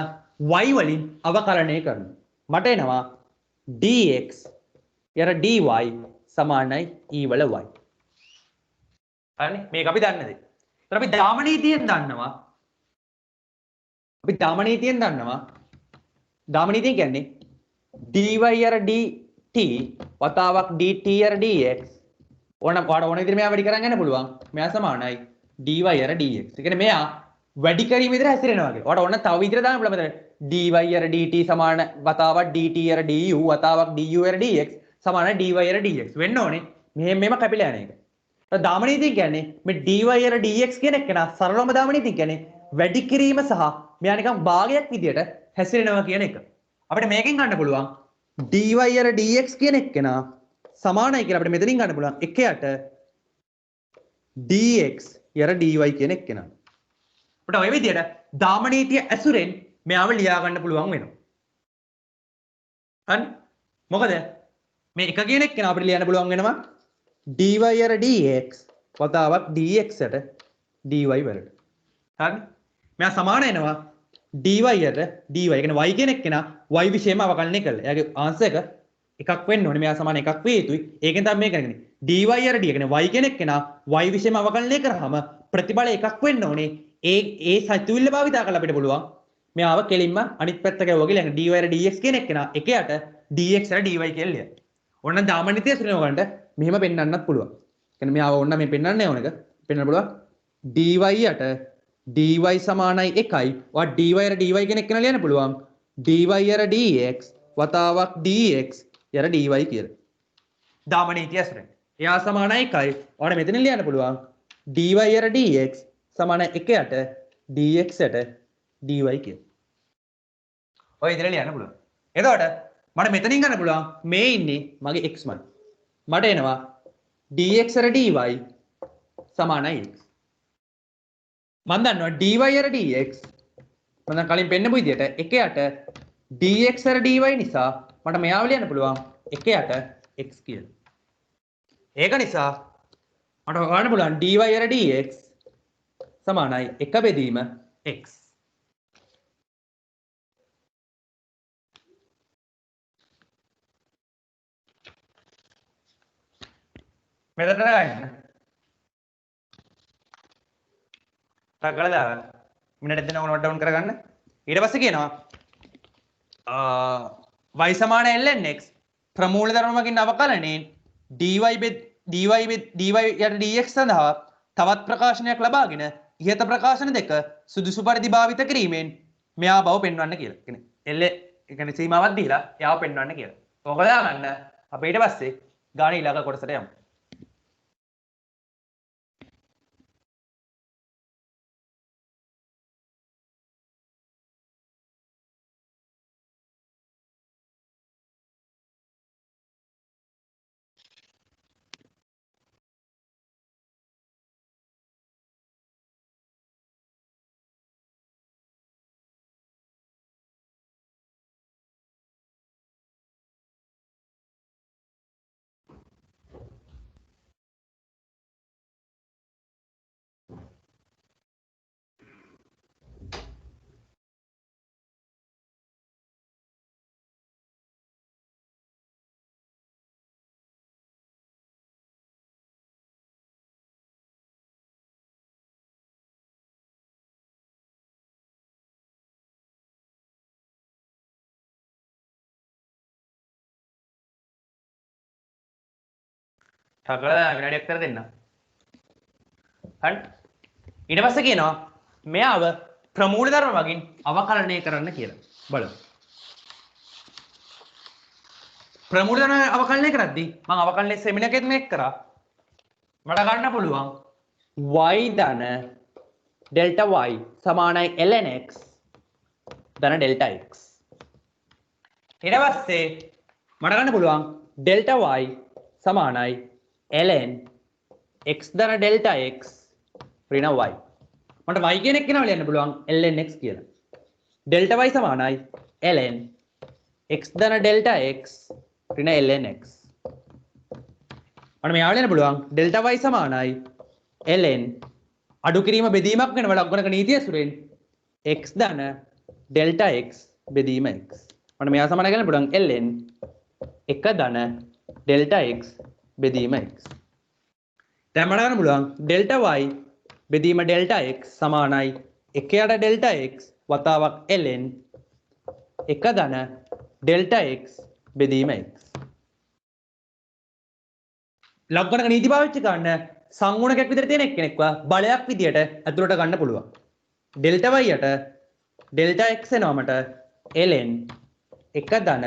y වලින් අවකලනය කරනවා. මට එනවා dx යර dy සමානයි e වල y. හරිනේ? මේක අපි දන්න දේ. ඒතර අපි දාමනීතියෙන් දන්නවා. අපි දාමනීතියෙන් දන්නවා. දාමනීතිය කියන්නේ dy යර dt වතාවක් dt යර dx ඕන විදිහට මෙයා වැඩි කරන් යන්න පුළුවන්. මෙයා සමානයි dy යර dx. ඒ කියන්නේ මෙයා වැඩි කිරීම විදිහට හැසිරෙනවා කියලා. ඔයාලට ඕන තව විදිහට දාන්න පුළුවන් මෙතන dy යර dt සමාන වතාවක් dt යර du වතාවක් du යර dx සමානයි dy යර dx වෙන්න ඕනේ. මෙහෙම කැපිලා යන එක. දාමනීතිය කියන්නේ මේ dy යර dx කියන එක නා සරලවම දාමනීතිය කියන්නේ වැඩි කිරීම සහ මෙයා නිකන් භාගයක් විදිහට හැසිරෙනවා කියන එක. අපිට මේකෙන් ගන්න පුළුවන් dy යර dx කියන එක නා සමානයි කියලා අපිට මෙතනින් ගන්න පුළුවන් 1යට dx යර dy කියන එක නා. අපිට ඔය විදිහට දාමනීතිය ඇසුරෙන් මෙයාව ලියා ගන්න පුළුවන් වෙනවා. හරි? මොකද මේ එක කියන එක නා අපිට ලියන්න පුළුවන් වෙනවා dy යර dx වතාවක් dx ට dy වලට. හරි? මෙයා සමාන වෙනවා dy යට dy. ඒ කියන්නේ y කියන එක නා y විශේෂම අවකලනය කළා. එයාගේ ආන්සර් එක එකක් වෙන්න ඕනේ. මෙයා සමාන එකක් වේ යුතුයි. ඒකෙන් තමයි මේ කරන්නේ. dy යර d කියන්නේ y කියන එක නා y විශේෂම අවකලනය කරාම ප්‍රතිඵල එකක් වෙන්න ඕනේ. ඒ සතුවිල්ල භාවිතා කරලා අපිට පුළුවන් මෙයාව කෙලින්ම අනිත් පැත්ත ගැවුවා කියලා. dy යර dx කියන එක නා 1යට dx යර dy කියලා ලියන්න. ඔන්න දාමනීතිය සුරේව ගන්නට මෙහෙම පෙන්වන්නත් පුළුවන්. කියන්නේ මෙයාව ඔන්න මේ පෙන්වන්නේ ඕනක පෙන්වන්න පුළුවන් dy යට dy සමානයි 1යි. ඔයා dy යර dy කියන එක ලියන්න පුළුවන් dy යර dx වතාවක් dx යර dy කියලා. දාමනීතිය සුරේ. එයා සමානයි 1යි. ඔයාලා මෙතන ලියන්න පුළුවන් dy යර dx සමාන 1යට dx යට dy කියලා. ඔය විදිහට ලියන්න පුළුවන්. එතකොට මට මෙතනින් ගන්න පුළුවන් මේ ඉන්නේ මගේ x මන්. මට එනවා dx ර dy සමානයි x. මම දන්නවා dy ර dx මම දැන් කලින් පෙන්නපු විදිහට 1යට dx ර dy නිසා මට මෙයාව ලියන්න පුළුවන් 1යට x කියලා. ඒක නිසා මට හොයන්න පුළුවන් dy ර dx සමානයි 1 බෙදීම x. මෙතන ගන්න. ටක් කරලා දාගන්න. මිනිත් දෙකක් නෝට් ඩවුන් කරගන්න. ඊට පස්සේ කියනවා y සමාන lnx ප්‍රමූල ධර්මකින් අවකලනයෙන් dy යට dx සඳහා තවත් ප්‍රකාශනයක් ලබාගෙන ඉහත ප්‍රකාශන දෙක සුදුසු පරිදි භාවිත කිරීමෙන් මෙයා බව පෙන්වන්න කියලා. කියන්නේ L ඒ කියන්නේ සීමාවක් දීලා එයාව පෙන්වන්න කියලා. ඕක දාගන්න. අපි ඊට පස්සේ ගාන ඊළඟ කොටසට යමු. ටකලා විනාඩියක් කර දෙන්න. හරි. ඊට පස්සේ කියනවා මෙයාව ප්‍රමූල ධර්ම වලින් අවකලනය කරන්න කියලා. බලමු. ප්‍රමූල ධර්ම අවකලනය කරද්දී මම අවකලනයේ සෙමිනාර් එකෙත් මේක කරා. මට ගන්න පුළුවන් y ධන delta y සමානයි ln x ධන delta x. ඊට පස්සේ මට ගන්න පුළුවන් delta y සමානයි ln x ධන delta x ඍණ y. මට y කියන එක කෙනාව ලියන්න පුළුවන් ln x කියලා. delta y සමානයි ln x ධන delta x ඍණ ln x. මට මෙයාව ලියන්න පුළුවන් delta y සමානයි ln අඩු කිරීම බෙදීමක් වෙන ලක්ගුණක නීතිය ඇසුරෙන් x ධන delta x බෙදීම x. මට මෙයා සමාන කරන්න පුළුවන් ln 1 ධන delta x බෙදීම x. දැන් මට ගන්න පුළුවන් delta y බෙදීම delta x සමානයි 1 යට delta x වතාවක් ln 1 ධන delta x බෙදීම x. ලක්ගුණක නීති පාවිච්චි කරන්න සංගුණකයක් විතර තියෙන එක්කෙනෙක්ව බලයක් විදියට ඇතුළට ගන්න පුළුවන්. delta y යට delta x එනවා මට ln 1 ධන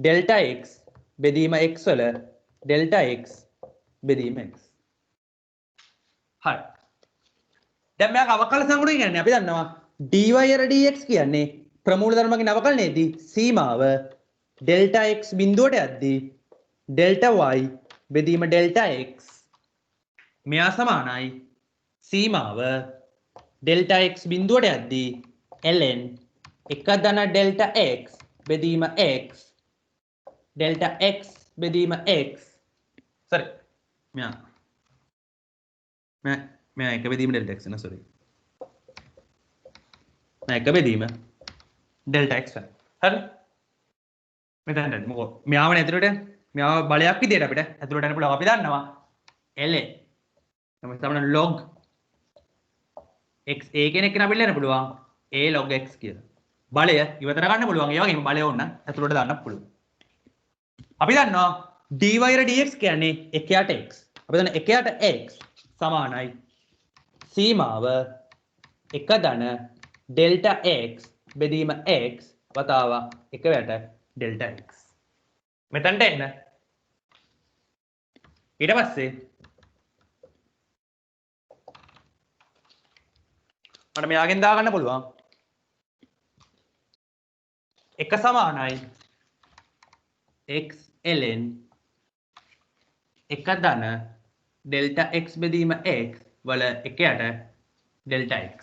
delta x බෙදීම x වල delta x බෙදීම x. හරි. දැන් මෙයාක අවකල සංගුණය කියන්නේ අපි දන්නවා dy dx කියන්නේ ප්‍රමූල ධර්මකින් අවකලනයේදී සීමාව delta x බිඳුවට යද්දී delta y බෙදීම delta x මෙයා සමානයි සීමාව delta x බිඳුවට යද්දී ln 1 ධන delta x බෙදීම x delta x බෙදීම x sorry මෙයා එක බෙදීම delta x නේ sorry මෙයා එක බෙදීම delta x හරි මෙතනට මොකෝ මෙයාවනේ ඇතුළට මෙයාව බලයක් විදියට අපිට ඇතුළට යන්න පුළුවන් අපි දන්නවා ln තමයි තමයි log x a කෙනෙක් කෙනා අපිට ලියන්න පුළුවන් a log x කියලා. බලය ඉවතර ගන්න පුළුවන්. ඒ වගේම බලය ඕන ඇතුළට දාන්න පුළුවන්. අපි දන්නවා dy dx කියන්නේ 1 යට x. අපි දන්නවා 1 යට x සමානයි සීමාව 1 ධන delta x බෙදීම x වතාවක් 1 යට delta x. මෙතනට එන්න. ඊට පස්සේ මට මෙයාගෙන් දාගන්න පුළුවන් 1 සමානයි x ln 1 ධන delta x බෙදීම x වල 1 යට delta x.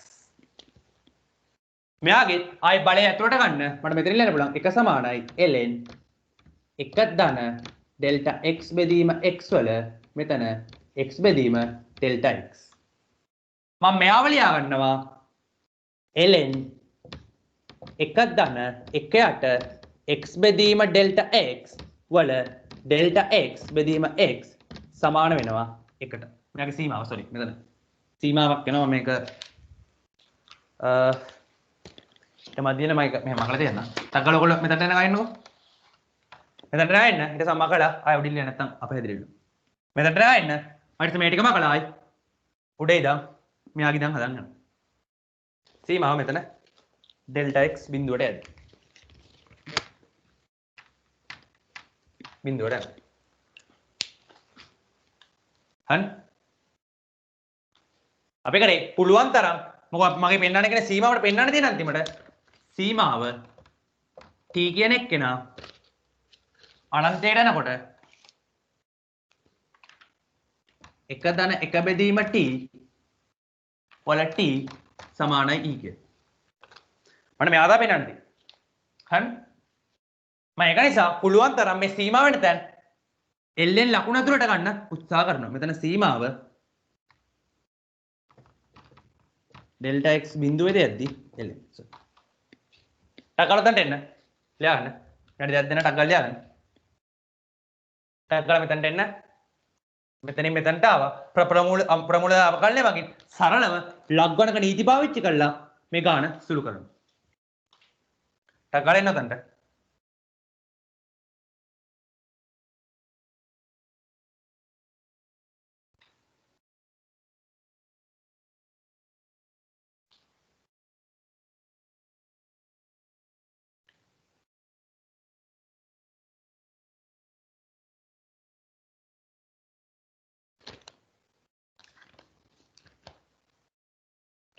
මෙයාගේ ආයි බලය ඇතුළට ගන්න මට මෙතන ලියන්න පුළුවන් 1 සමානයි ln 1 ධන delta x බෙදීම x වල මෙතන x බෙදීම delta x. මම මෙයාව ලියා ගන්නවා ln 1 ධන 1 යට x බෙදීම delta x වල delta x බෙදීම x සමාන වෙනවා 1ට. මෙයාගේ සීමාව sorry මෙතන සීමාවක් වෙනවා මේක මැදියන මම මකලා තියන්න. තකල ඔයගොල්ලෝ මෙතනට එන ගන්නකො. මෙතනට එන්න. ඊට සම්මා කළා. ආය උඩින් ලිය නැත්තම් අපහැදිලිලු. මෙතනට එන්න. ඊට මේ ටිකම කළා ආයි. උඩේ ඉඳන් මෙයාගේ ඉඳන් හදන්න යනවා. සීමාව මෙතන delta x බිඳුවට යද්දි. බිඳුවට යනවා. හරි. අපි කරේ පුළුවන් තරම් මොකද මගේ පෙන්වන්න කියන සීමාවට පෙන්වන්න තියෙන අන්තිමට සීමාව t කියන එක්කෙනා අනන්තයට යනකොට 1 ධන 1 බෙදීම t වල t සමානයි e කිය. මට මේ ආදා පෙන්වන්න තියෙන්නේ. හරි. මම ඒක නිසා පුළුවන් තරම් මේ සීමාව වෙන තැන් ln ලකුණ ඇතුළට ගන්න උත්සාහ කරනවා. මෙතන සීමාව delta x බිඳුවේදී යද්දි ln. ටක් ගාලා එන්න. ලියා ගන්න. ඊට දෙයක් දෙන්න ටක් ගාලා ලියා ගන්න. ටක් ගාලා මෙතනට එන්න. මෙතනින් මෙතනට ආවා. ප්‍රමූල අවකලනය වගේ සරලව ලක්ගණක නීති පාවිච්චි කරලා මේ ගාන සුළු කරනවා. ටක් ගාලා එන්න උතන්ට.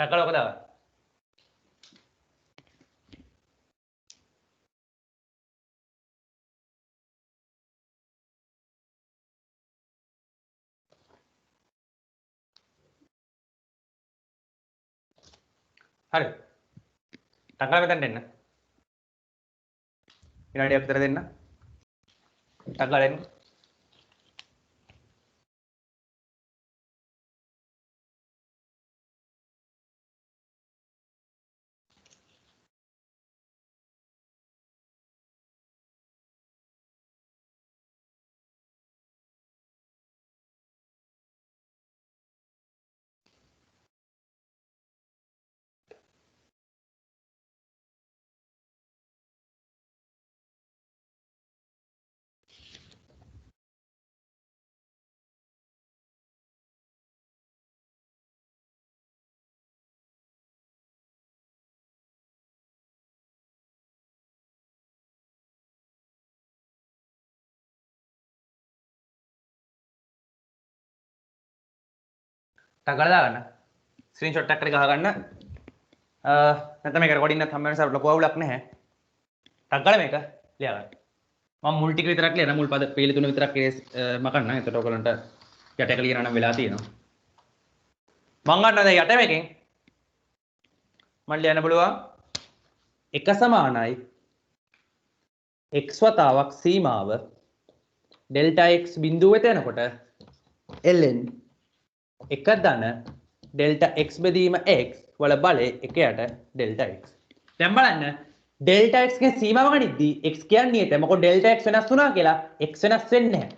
ටක්කල ඔක දාගන්න. හරි. ටක්කල මෙතනට එන්න. විනාඩියක් විතර දෙන්න. ටක්කල එන්න. ටක්කල දාගන්න. ස්ක්‍රීන්ෂොට් එකක් කරලා ගහගන්න. නැත්නම් මේක රෙකෝඩින් එකක් හම්බ වෙන නිසා ලොකු අවුලක් නැහැ. ටක්කල මේක ලියා ගන්න. මම මුල් ටික විතරක් ලියන මුල් පද පේලි තුන විතරක් මකන්න. එතකොට ඔයගලන්ට යට එක ලියන නම් වෙලා තියෙනවා. මම ගන්නවා දැන් යට මේකෙන් මම ලියන්න පුළුවන් එක සමානයි x වතාවක් සීමාව ඩෙල්ටා x බිඳුව වෙත යනකොට ln එක ධන ඩෙල්ටා x බෙදීම x වල බලය එක යට ඩෙල්ටා x. දැන් බලන්න ඩෙල්ටා x ගේ සීමාව ගනිද්දී x කියන්නේ එතන මොකද ඩෙල්ටා x වෙනස් වුණා කියලා x වෙනස් වෙන්නේ නැහැ.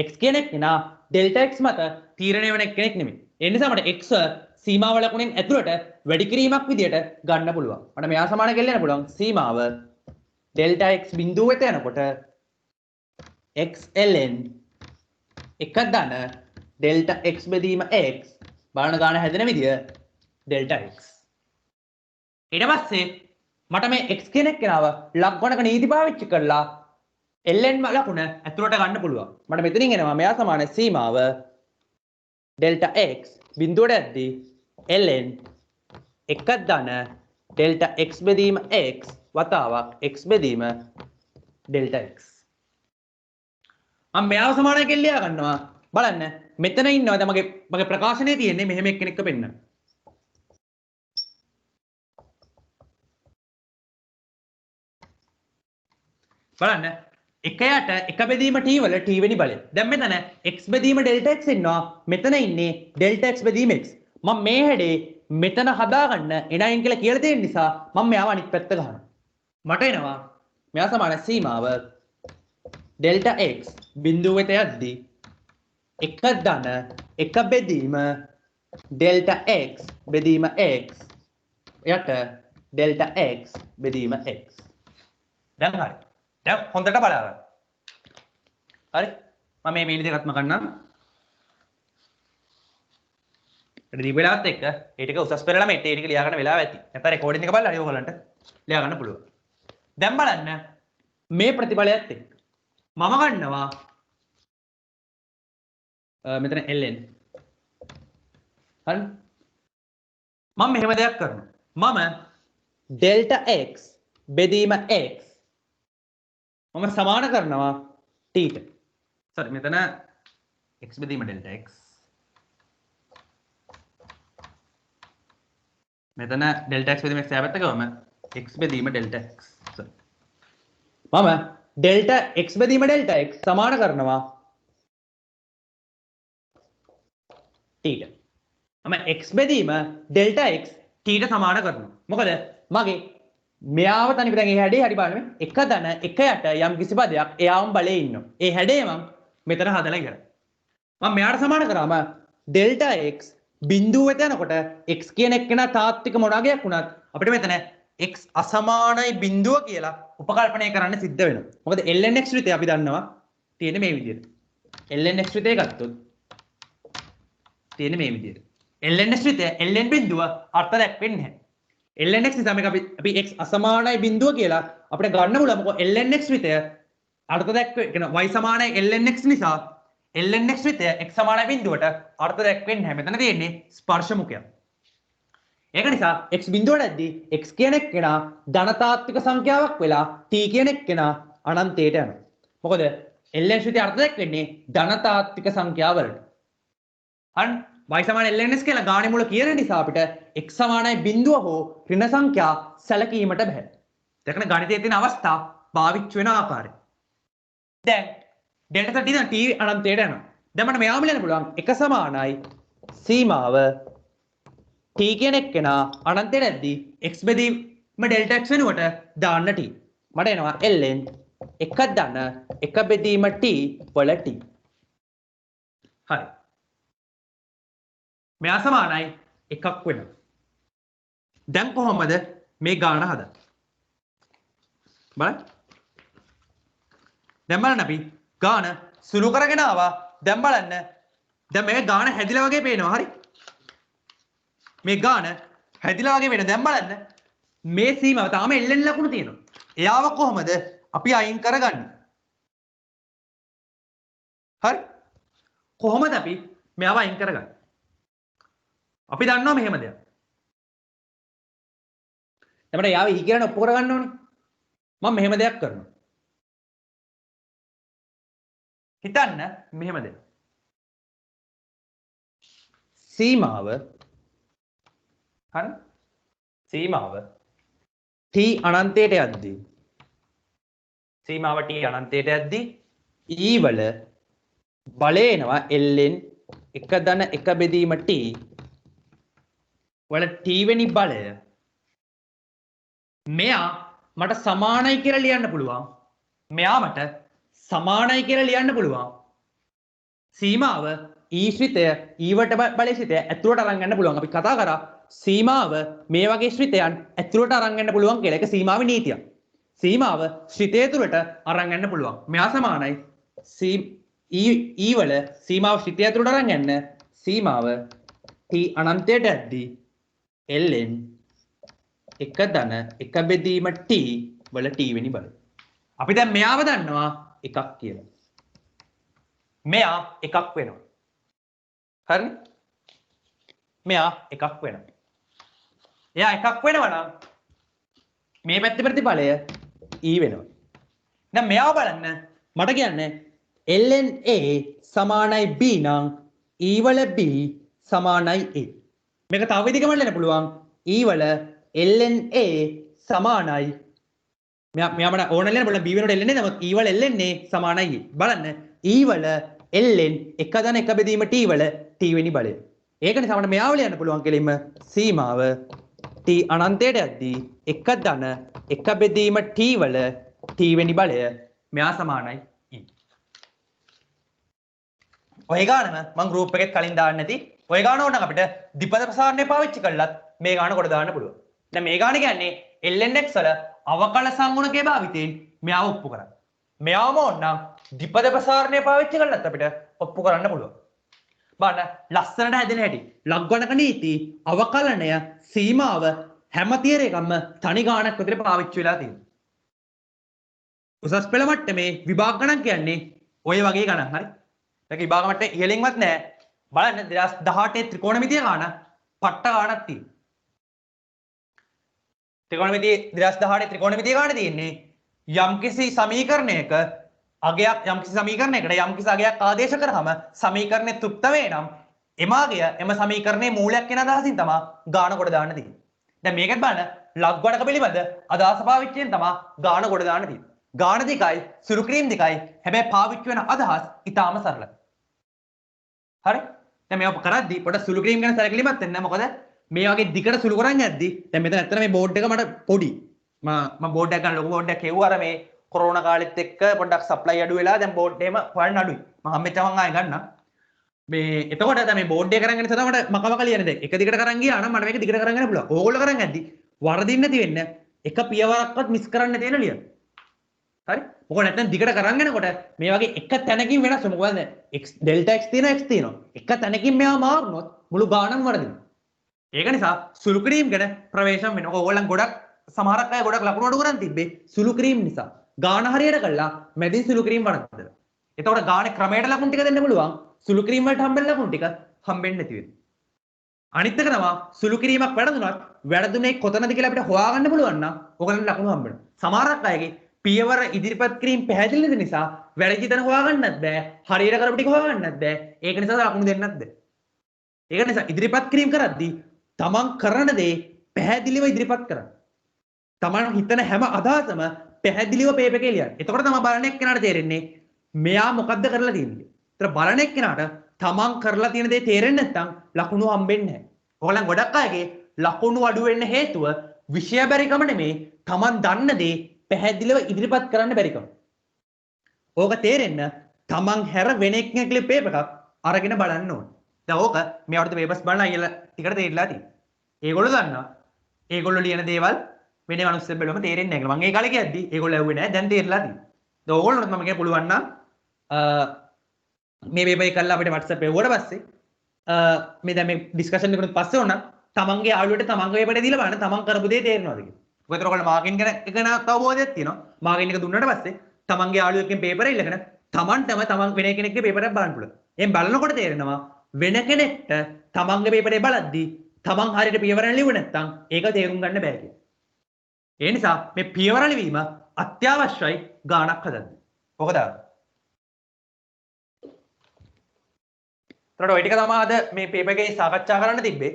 x කියන එක නා ඩෙල්ටා x මත තීරණය වෙන කෙනෙක් නෙමෙයි. ඒ නිසා මට x සීමාව ලකුණෙන් ඇතුළට වැඩි කිරීමක් විදියට ගන්න පුළුවන්. මට මෙයා සමාන කියලා යන්න පුළුවන් සීමාව ඩෙල්ටා x බිඳුව වෙත යනකොට x ln එක ධන ඩෙල්ටා x බෙදීම x බලන ගාන හැදෙන විදිය ඩෙල්ටා x. ඊට පස්සේ මට මේ x කියන එක්කෙනාව ලක්ගණක නීති පාවිච්චි කරලා ln ලකුණ ඇතුළට ගන්න පුළුවන්. මට මෙතනින් එනවා මෙයා සමාන සීමාව ඩෙල්ටා x බිඳුවට යද්දී ln එක ධන ඩෙල්ටා x බෙදීම x වතාවක් x බෙදීම ඩෙල්ටා x. මම මෙයාව සමානයි කියලා ලියා ගන්නවා. බලන්න මෙතන ඉන්නවා දැන් මගේ ප්‍රකාශනයේ තියෙන්නේ මෙහෙම එක්කෙනෙක්ව පෙන්නන. බලන්න එක යට එක බෙදීම t වල t වෙනි බලය. දැන් මෙතන x බෙදීම ඩෙල්ටා x ඉන්නවා. මෙතන ඉන්නේ ඩෙල්ටා x බෙදීම x. මම මේ හැඩේ මෙතන හදාගන්න එනයින් කියලා කියලා තියෙන නිසා මම මෙයාව අනිත් පැත්ත ගහනවා. මට එනවා මෙයා සමාන සීමාව ඩෙල්ටා x බිඳුව වෙත යද්දී එක ධන එක බෙදීම ඩෙල්ටා x බෙදීම x යට ඩෙල්ටා x බෙදීම x. දැන් හරි. දැන් හොඳට බලන්න. හරි. මම මේ වීඩියෝ දෙකක්ම ගන්නම්. ඊට වෙලාවත් එක්ක ඒ ටික උසස් පෙරලා මේ ටික ලියා ගන්න වෙලාව ඇති. නැත්නම් රෙකෝඩින් එක බලලා හරි ඔයගලන්ට ලියා ගන්න පුළුවන්. දැන් බලන්න මේ ප්‍රතිඵලයත් එක්ක මම ගන්නවා මෙතන ln. හරි. මම මෙහෙම දෙයක් කරනවා. මම ඩෙල්ටා x බෙදීම x මම සමාන කරනවා t ට. sorry මෙතන x බෙදීම ඩෙල්ටා x. මෙතන ඩෙල්ටා x බෙදීම x යාපැත්ත ගවම x බෙදීම ඩෙල්ටා x. sorry. මම ඩෙල්ටා x බෙදීම ඩෙල්ටා x සමාන කරනවා t ට. මම x බෙදීම ඩෙල්ටා x t ට සමාන කරනවා. මොකද මගේ මෙයාව තනිකර දැන් ඒ හැඩේ හරි බලන්න එක ධන එක යට යම් කිසි පදයක් එයාම බලේ ඉන්නවා. ඒ හැඩේ මම මෙතන හදලා ඉවරයි. මම මෙයාට සමාන කරාම ඩෙල්ටා x බිඳුව වෙත යනකොට x කියන එක්කෙනා තාත්වික මොනවාගයක් වුණත් අපිට මෙතන x අසමානයි බිඳුව කියලා උපකල්පනය කරන්න සිද්ධ වෙනවා. මොකද ln x රිතේ අපි දන්නවා තියෙන්නේ මේ විදිහට. ln x රිතේ ගත්තොත් තියෙන්නේ මේ විදිහට. ln x රිතේ ln බිඳුව අර්ථ දැක්වෙන්නේ නැහැ. ln x නිසා මේක අපි x අසමානයි බිඳුව කියලා අපිට ගන්න පුළුවන්. මොකද ln x රිතය අර්ථ දැක්වෙන්නේ කියන y සමානයි ln x නිසා ln x රිතය x සමානයි බිඳුවට අර්ථ දැක්වෙන්නේ නැහැ. මෙතන තියෙන්නේ ස්පර්ශ මුඛයක්. ඒක නිසා x බිඳුවට ඇද්දී x කියන එක්කෙනා ධනතාත්වික සංඛ්‍යාවක් වෙලා t කියන එක්කෙනා අනන්තයට යනවා. මොකද ln ශ්‍රිතය අර්ථ දක්වන්නේ ධනතාත්වික සංඛ්‍යාවලට. හරි y සමාන lns කියලා ගාණේ මුල කියන නිසා අපිට x සමානයි බිඳුව හෝ ඍණ සංඛ්‍යා සැලකීමට බෑ. දැන් ගණිතයේ තියෙන අවස්ථා පාවිච්චි වෙන ආකාරය. දැන් ඩෙල්ටා t දැන් t අනන්තයට යනවා. දැන් මට මෙයාම ලියන්න පුළුවන් එක සමානයි සීමාව t කියන එක්කෙනා අනන්තයට ඇද්දී x බෙදීම ඩෙල්ටා x වෙනුවට දාන්න t. මට එනවා ln 1 ධන 1 බෙදීම t වල t. හරි. මෙයා සමානයි එකක් වෙනවා. දැන් කොහොමද මේ ගාන හදන්නේ? බලන්න. දැන් බලන්න අපි ගාන සුළු කරගෙන ආවා. දැන් බලන්න. දැන් මේ ගාන හැදිලා වගේ පේනවා. හරි. මේ ගාන හැදිලා වගේ වෙන. දැන් බලන්න. මේ සීමාව තාම ln ලකුණු තියෙනවා. එයාව කොහොමද අපි අයින් කරගන්නේ? හරි. කොහොමද අපි මෙයාව අයින් කරගන්නේ? අපි දන්නවා මෙහෙම දෙයක්. දැන් යාව ඊ කියන ඔප්පු කරගන්න ඕනේ. මම මෙහෙම දෙයක් කරනවා. හිතන්න මෙහෙම දෙයක්. සීමාව හරි සීමාව t අනන්තයට යද්දී සීමාව t අනන්තයට යද්දී e වල බලය එනවා ln 1 ධන 1 බෙදීම t වල t වෙනි බලය මෙයා මට සමානයි කියලා ලියන්න පුළුවන්. මෙයා මට සමානයි කියලා ලියන්න පුළුවන්. සීමාව e ශ්‍රිතය e වට බලය ශ්‍රිතය ඇතුළට අරන් යන්න පුළුවන්. අපි කතා කරා සීමාව මේ වගේ ශ්‍රිතයන් ඇතුළට අරන් යන්න පුළුවන් කියලා. ඒක සීමාවේ නීතියක්. සීමාව ශ්‍රිතය තුළට අරන් යන්න පුළුවන්. මෙයා සමානයි e වල සීමාව ශ්‍රිතය ඇතුළට අරන් යන්න සීමාව t අනන්තයට යද්දී ln 1 ධන 1 බෙදීම t වල t වෙනි බලය. අපි දැන් මෙයාව දන්නවා එකක් කියලා. මෙයා එකක් වෙනවා. හරි? මෙයා එකක් වෙනවා. එයා එකක් වෙනවා නම් මේ පැත්තේ ප්‍රතිඵලය e වෙනවා. දැන් මෙයාව බලන්න මට කියන්නේ ln a සමානයි b නම් e වල b සමානයි a. මේක තව විදිහකට ලියන්න පුළුවන්. e වල ln a සමානයි මෙයා මට ඕන ලියන්න බලන්න b වෙනකොට ln a නමුත් e වල ln a සමානයි a. බලන්න e වල ln 1 ධන 1 බෙදීම t වල t වෙනි බලය. ඒක නිසා මට මෙයාව ලියන්න පුළුවන් කෙලින්ම සීමාව t අනන්තයට යද්දී 1 ධන 1 බෙදීම t වල t වෙනි බලය මෙයා සමානයි e. ඔය ගානම මම ගෲප් එකෙත් කලින් දාන්න නැති. ඔය ගාන ඕනනම් අපිට ද්විපද ප්‍රසාරණය පාවිච්චි කළත් මේ ගාන කොට දාන්න පුළුවන්. දැන් මේ ගාන කියන්නේ ln x වල අවකල සංගුණකයේ භාවිතයෙන් මෙයාව ඔප්පු කරන්න. මෙයාවම ඕනනම් ද්විපද ප්‍රසාරණය පාවිච්චි කළත් අපිට ඔප්පු කරන්න පුළුවන්. බලන්න ලස්සනට හැදෙන හැටි. ලඝුගණක නීති අවකලනය සීමාව හැම තියර එකක්ම තනි ගානක් විතර පාවිච්චි වෙලා තියෙනවා. උසස් පෙළ මට්ටමේ විභාග ගණන් කියන්නේ ඔය වගේ ගණන්. හරි? ඒක විභාග මට්ටමේ ඉහළින්වත් නැහැ. බලන්න 2018 ත්‍රිකෝණමිතිය ගාන පට්ට ගානක් තියෙනවා. ත්‍රිකෝණමිතිය 2018 ත්‍රිකෝණමිතිය ගාන තියෙන්නේ යම්කිසි සමීකරණයක අගයක් යම්කිසි සමීකරණයකට යම්කිසි අගයක් ආදේශ කරාම සමීකරණය තෘප්ත වේ නම් එමාගය එම සමීකරණයේ මූලයක් කියන අදහසින් තමයි ගාන කොට දාන්න තියෙන්නේ. දැන් මේකත් බලන්න ලඝුගණක පිළිබඳ අදහස පාවිච්චියෙන් තමයි ගාන කොට දාන්න තියෙන්නේ. ගාන දෙකයි සුළු කිරීම දෙකයි හැබැයි පාවිච්චි වෙන අදහස් ඊටාම සරලයි. හරි? දැන් මේක කරද්දී පොඩ සුළු කිරීම ගැන සැලකිලිමත් වෙන්න. මොකද මේ වගේ දිගට සුළු කරන් යද්දී දැන් මෙතන ඇත්තට මේ බෝඩ් එක මට පොඩි. මම බෝඩ් එක ගන්න ලොකු බෝඩ් එකක් හෙව්වා අර මේ කොරෝනා කාලෙත් එක්ක පොඩ්ඩක් සප්ලයි අඩු වෙලා දැන් බෝඩ් එකම හොයන්න අඩුයි. මම හම්බෙච්ච මං ආයෙ ගන්නම්. මේ එතකොට දැන් මේ බෝඩ් එක කරන් යන නිසා මට මකමක ලියන්න දෙයි. එක දිගට කරන් ගියා නම් මට මේක දිගට කරන් යන්න පුළුවන්. ඕගොල්ලෝ කරන් යද්දී වරදින්න නැති වෙන්න එක පියවරක්වත් මිස් කරන්න නැති වෙන ලියන්න. හරි? මොකද නැත්නම් දිගට කරන් යනකොට මේ වගේ එක තැනකින් වෙනස් වෙනවා. මොකද x ඩෙල්ටා x තියෙනවා x තියෙනවා. එක තැනකින් මෙයා මාරුනොත් මුළු ගානම වරදිනවා. ඒක නිසා සුළු කිරීම ගැන ප්‍රවේශම් වෙනවා. ඕගොල්ලන් ගොඩක් සමහරක් අය ගොඩක් ලකුණු අඩු කරන් තිබ්බේ සුළු කිරීම නිසා. ගාන හරියට කළා මැදින් සුළු කිරීම වරද්දලා. එතකොට ගානේ ක්‍රමයට ලකුණු ටික දෙන්න පුළුවන්. සුළු කිරීම වලට හම්බෙන ලකුණු ටික හම්බෙන්නේ නැති වෙනවා. අනිත් එක තමයි සුළු කිරීමක් වැරදුනත් වැරදුනේ කොතනද කියලා අපිට හොයාගන්න පුළුවන් නම් ඔයගලන්ට ලකුණු හම්බ වෙනවා. සමහරක් අයගේ පියවර ඉදිරිපත් කිරීම පැහැදිලි නැති නිසා වැරදි තැන හොයාගන්නත් බෑ. හරියට කරපු ටික හොයාගන්නත් බෑ. ඒක නිසා ලකුණු දෙන්නත් බෑ. ඒක නිසා ඉදිරිපත් කිරීම කරද්දී තමන් කරන දේ පැහැදිලිව ඉදිරිපත් කරන්න. තමන් හිතන හැම අදහසම පැහැදිලිව පේපර් එකේ ලියන්න. එතකොට තමයි බලන එක්කෙනාට තේරෙන්නේ මෙයා මොකද්ද කරලා තියෙන්නේ. ඒතර බලන එක්කෙනාට තමන් කරලා තියෙන දේ තේරෙන්නේ නැත්නම් ලකුණු හම්බෙන්නේ නැහැ. ඔයගොල්ලන් ගොඩක් අයගේ ලකුණු අඩු වෙන්න හේතුව විෂය බැරිකම නෙමේ තමන් දන්න දේ පැහැදිලිව ඉදිරිපත් කරන්න බැරිකම. ඕක තේරෙන්න තමන් හැර වෙන එකෙක් පේපර් එකක් අරගෙන බලන්න ඕනේ. දැන් ඕක මේ අවුරුදු පේපර්ස් බලන අයලා ටිකට තේරිලා තියෙනවා. ඒගොල්ලෝ දන්නවා. ඒගොල්ලෝ ලියන දේවල් වෙන මනුස්සයෙක් බැලුවම තේරෙන්නේ නැහැ කියලා. මම ඒ කාලේ කියද්දි ඒගොල්ලෝ ඇහුවේ නැහැ. දැන් තේරිලා තියෙනවා. දැන් ඕගොල්ලොන්ට මම කියන්න පුළුවන් නම් මේ පේපර් එක කරලා අපිට WhatsApp එකේ පස්සේ මේ දැන් මේ ඩිස්කෂන් එකකට පස්සේ උනත් තමන්ගේ යාළුවට තමන්ගේ පේපර් එක දීලා බලන්න තමන් කරපු දේ තේරෙනවද කියලා. මොකද ඔයගොල්ලෝ මාර්කින් ගැන එක අවබෝධයක් තියෙනවා. මාර්කින් එක දුන්නාට පස්සේ තමන්ගේ යාළුවෙක්ගෙන් පේපර් ඉල්ලගෙන තමන්ටම තමන් වෙන කෙනෙක්ගේ පේපර් එකක් බලන්න පුළුවන්. එහෙන් බලනකොට තේරෙනවා වෙන කෙනෙක්ට තමන්ගේ පේපර් එක බලද්දී තමන් හරියට පියවරක් ලියුවේ නැත්නම් ඒක තේරුම් ගන්න බෑ කියලා. ඒ නිසා මේ පියවර ලිවීම අත්‍යවශ්‍යයි ගාණක් හදන්න. මොකද ඔය ටික තමයි අද මේ පේපර් එකේ සාකච්ඡා කරන්න තිබ්බේ.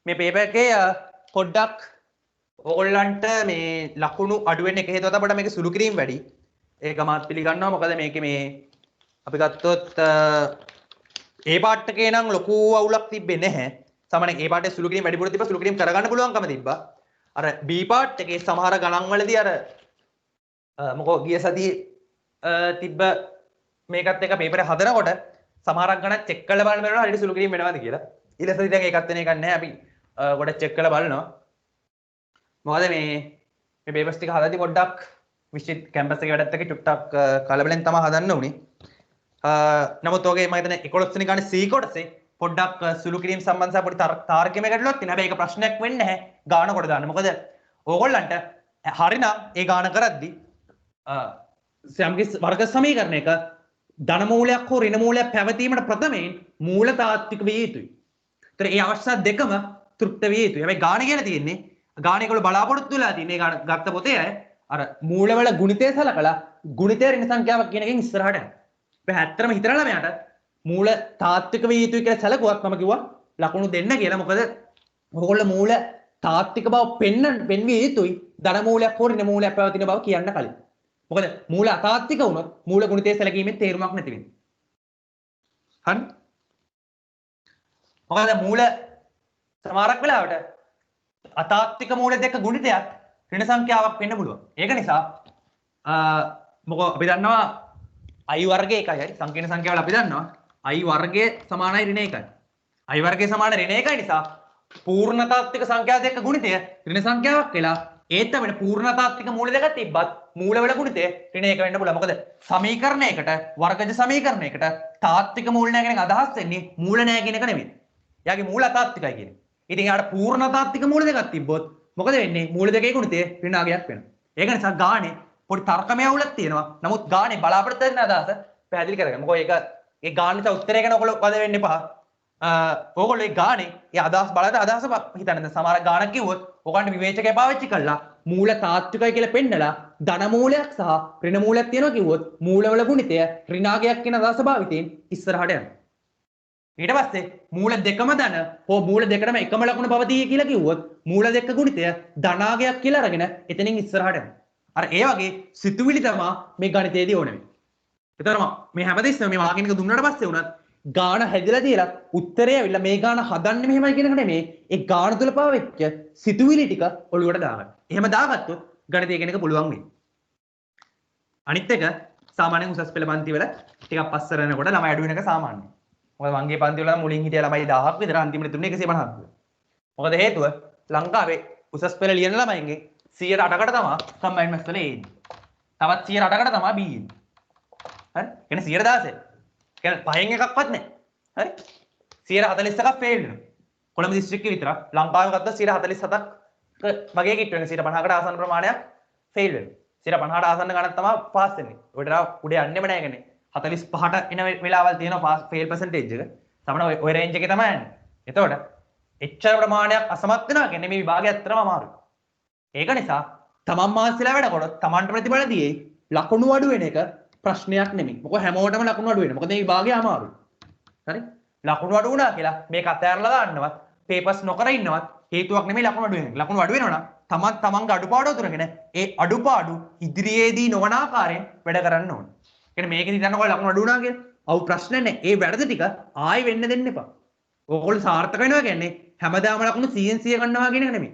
මේ පේපර් එකේ පොඩ්ඩක් ඕගොල්ලන්ට මේ ලකුණු අඩු වෙන්න එක හේතුව තමයි මේක සුළු කිරීම වැඩි. ඒක මාත් පිළිගන්නවා. මොකද මේකේ මේ අපි ගත්තොත් ඒ පාර්ට් එකේ නම් ලොකු අවුලක් තිබ්බේ නැහැ. සාමාන්‍යයෙන් ඒ පාර්ට් එකේ සුළු කිරීම වැඩිපුර තිබ්බා. සුළු කිරීම කරගන්න පුළුවන්කම තිබ්බා. අර B පාර්ට් එකේ සමහර ගණන් වලදී අර මොකෝ ගිය සතියේ තිබ්බ මේකත් එක පේපර් එක හදනකොට සමහරක් ගණන් චෙක් කරලා බලන්න වෙනවා හරියට සුළු කිරීම වෙනවද කියලා. ඊට පස්සේ දැන් ඒකත් වෙන එකක් නැහැ. අපි ගොඩක් චෙක් කරලා බලනවා. මොකද මේ පේපර්ස් ටික හදද්දි පොඩ්ඩක් විශ්චිත් කැම්පස් එකේ වැඩත් එක්ක චුට්ටක් කලබලෙන් තමයි හදන්න උනේ. නමුත් ඔගේ මම හිතන්නේ 11 වෙනි ගානේ C කොටසේ පොඩ්ඩක් සුළු කිරීම සම්බන්ධව පොඩි තාර්කිකමක් ගැටලුවක් තියෙනවා. හැබැයි ඒක ප්‍රශ්නයක් වෙන්නේ නැහැ ගාන කොට දාන්න. මොකද ඕගොල්ලන්ට හරිනම් ඒ ගාන කරද්දි යම්කිසි වර්ග සමීකරණයක ධන මූලයක් හෝ ඍණ මූලයක් පැවතීමට ප්‍රථමයෙන් මූල තාත්වික විය යුතුයි. ඒතර ඒ අවස්ථා දෙකම තෘප්ත විය යුතුයි. හැබැයි ගාන කියලා තියෙන්නේ ගාන ඒගොල්ලෝ බලාපොරොත්තු වෙලා තියෙන්නේ ගාන ගත්ත පොතේ අර මූලවල ගුණිතය සලකලා ගුණිතය ඍණ සංඛ්‍යාවක් කියන එකෙන් ඉස්සරහට යනවා. හැබැයි ඇත්තටම හිතලා ළමයාට මූල තාත්වික විය යුතුයි කියලා සැලකුවත් මම කිව්වා ලකුණු දෙන්න කියලා. මොකද ඔයගොල්ලෝ මූල තාත්වික බව පෙන්විය යුතුයි ධන මූලයක් හෝ ඍණ මූලයක් පැවතින බව කියන්න කලින්. මොකද මූල අතාත්වික වුණොත් මූල ගුණිතය සැලකීමෙන් තේරුමක් නැති වෙනවා. හරි? මොකද මූල සමහරක් වෙලාවට අතාත්වික මූල දෙක ගුණිතයක් ඍණ සංඛ්‍යාවක් වෙන්න පුළුවන්. ඒක නිසා මොකෝ අපි දන්නවා i වර්ගය එකයි හරි සංකීර්ණ සංඛ්‍යාවල අපි දන්නවා i වර්ගය සමානයි ඍණ 1යි. i වර්ගය සමාන ඍණ 1යි නිසා පූර්ණ තාත්වික සංඛ්‍යා දෙක ගුණිතය ඍණ සංඛ්‍යාවක් වෙලා ඒත් අපිට පූර්ණ තාත්වික මූල දෙකක් තිබ්බත් මූලවල ගුණිතය ඍණ 1 වෙන්න පුළුවන්. මොකද සමීකරණයකට වර්ගජ සමීකරණයකට තාත්වික මූල නැහැ කියන එක අදහස් වෙන්නේ මූල නැහැ කියන එක නෙමෙයි. එයාගේ මූල අතාත්විකයි කියන්නේ. ඉතින් එයාට පූර්ණ තාත්වික මූල දෙකක් තිබ්බොත් මොකද වෙන්නේ? මූල දෙකේ ගුණිතය ඍණාගයක් වෙනවා. ඒක නිසා ගානේ පොඩි තර්කමය අවුලක් තියෙනවා. නමුත් ගානේ බලාපොරොත්තු වෙන අදහස පැහැදිලි කරගන්න. මොකද ඒක ඒ ගාන නිසා උත්තරය ගැන ඔයගොල්ලෝ වද වෙන්න එපා. ඕගොල්ලෝ ඒ ගානේ ඒ අදහස් බලලා අදහස හිතන්න. සමහර ගානක් කිව්වොත් ඔයගොල්ලන්ට විවේචකය පාවිච්චි කළා මූල තාත්විකයි කියලා පෙන්නලා ධන මූලයක් සහ ඍණ මූලයක් තියෙනවා කිව්වොත් මූලවල ගුණිතය ඍණාගයක් කියන අදහස භාවිතයෙන් ඉස්සරහට යනවා. ඊට පස්සේ මූල දෙකම ධන හෝ මූල දෙකම එකම ලකුණ පවතී කියලා කිව්වොත් මූල දෙක ගුණිතය ධනාගයක් කියලා අරගෙන එතනින් ඉස්සරහට යනවා. අර ඒ වගේ සිතුවිලි තමයි මේ ගණිතයේදී ඕනේ. ඒතරම මේ හැමදෙස්සම මේ මාර්කින් එක දුන්නාට පස්සේ උනත් ගාන හැදිලා තියලා උත්තරය ඇවිල්ලා මේ ගාන හදන්නේ මෙහෙමයි කියන එක නෙමෙයි. ඒ ගාන තුල පාවෙච්ච සිතුවිලි ටික ඔළුවට දාගන්න. එහෙම දාගත්තොත් ගණිතය කියන එක පුළුවන් වෙයි. අනිත් එක සාමාන්‍යයෙන් උසස් පෙළ පන්ති වල ටිකක් පස්සර යනකොට ළමයි අඩු වෙන එක සාමාන්‍යයි. මොකද මංගේ පන්ති වල මුලින් හිටිය ළමයි 1000ක් විතර අන්තිමට තුනේ 150ක්. මොකද හේතුව ලංකාවේ උසස් පෙළ ලියන ළමයින්ගේ 108කට තමයි කම්බයින්ඩ් මැත්ස් වල එන්නේ. තවත් 108කට තමයි B එන්නේ. හරි? කියන්නේ 116. කියන්නේ පහෙන් එකක්වත් නැහැ. හරි? 141ක් ෆේල් වෙනවා. කොළඹ දිස්ත්‍රික්කේ විතරක් ලංකාවේ ගත්තා 147ක් වගේ කිට් වෙන 150කට ආසන්න ප්‍රමාණයක් ෆේල් වෙනවා. 150ට ආසන්න ගණන් තමයි පාස් වෙන්නේ. ඔයිට උඩ යන්නෙම නැහැ කියන්නේ. 45ට එන වෙලාවල් තියෙනවා පාස් ෆේල් පර්සන්ටේජ් එක. සමහර ඔය රේන්ජ් එකේ තමයි යන්නේ. එතකොට එච්චර ප්‍රමාණයක් අසමත් වෙනවා කියන්නේ මේ විභාගය ඇත්තටම අමාරුයි. ඒක නිසා තමන් මාසිලා වැඩ කරොත් තමන්ට ප්‍රතිඵල දීයි ලකුණු අඩු වෙන එක ප්‍රශ්නයක් නෙමෙයි. මොකද හැමෝටම ලකුණු අඩු වෙනවා. මොකද මේ විභාගය අමාරුයි. හරි? ලකුණු අඩු වුණා කියලා මේක අතහැරලා දාන්නවත් පේපර්ස් නොකර ඉන්නවත් හේතුවක් නෙමෙයි ලකුණු අඩු වෙන එක. ලකුණු අඩු වෙනවා නම් තමන්ගේ අඩුපාඩු උතුරගෙන ඒ අඩුපාඩු ඉදිරියේදී නොවන ආකාරයෙන් වැඩ කරන්න ඕනේ. කියන්නේ මේකෙදි හිතන්නකො ලකුණු අඩු වුණා කියලා. අවු ප්‍රශ්න නැහැ. ඒ වැරදි ටික ආයෙ වෙන්න දෙන්න එපා. ඕගොල්ලෝ සාර්ථක වෙනවා කියන්නේ හැමදාම ලකුණු 100 ගන්නවා කියන එක නෙමෙයි.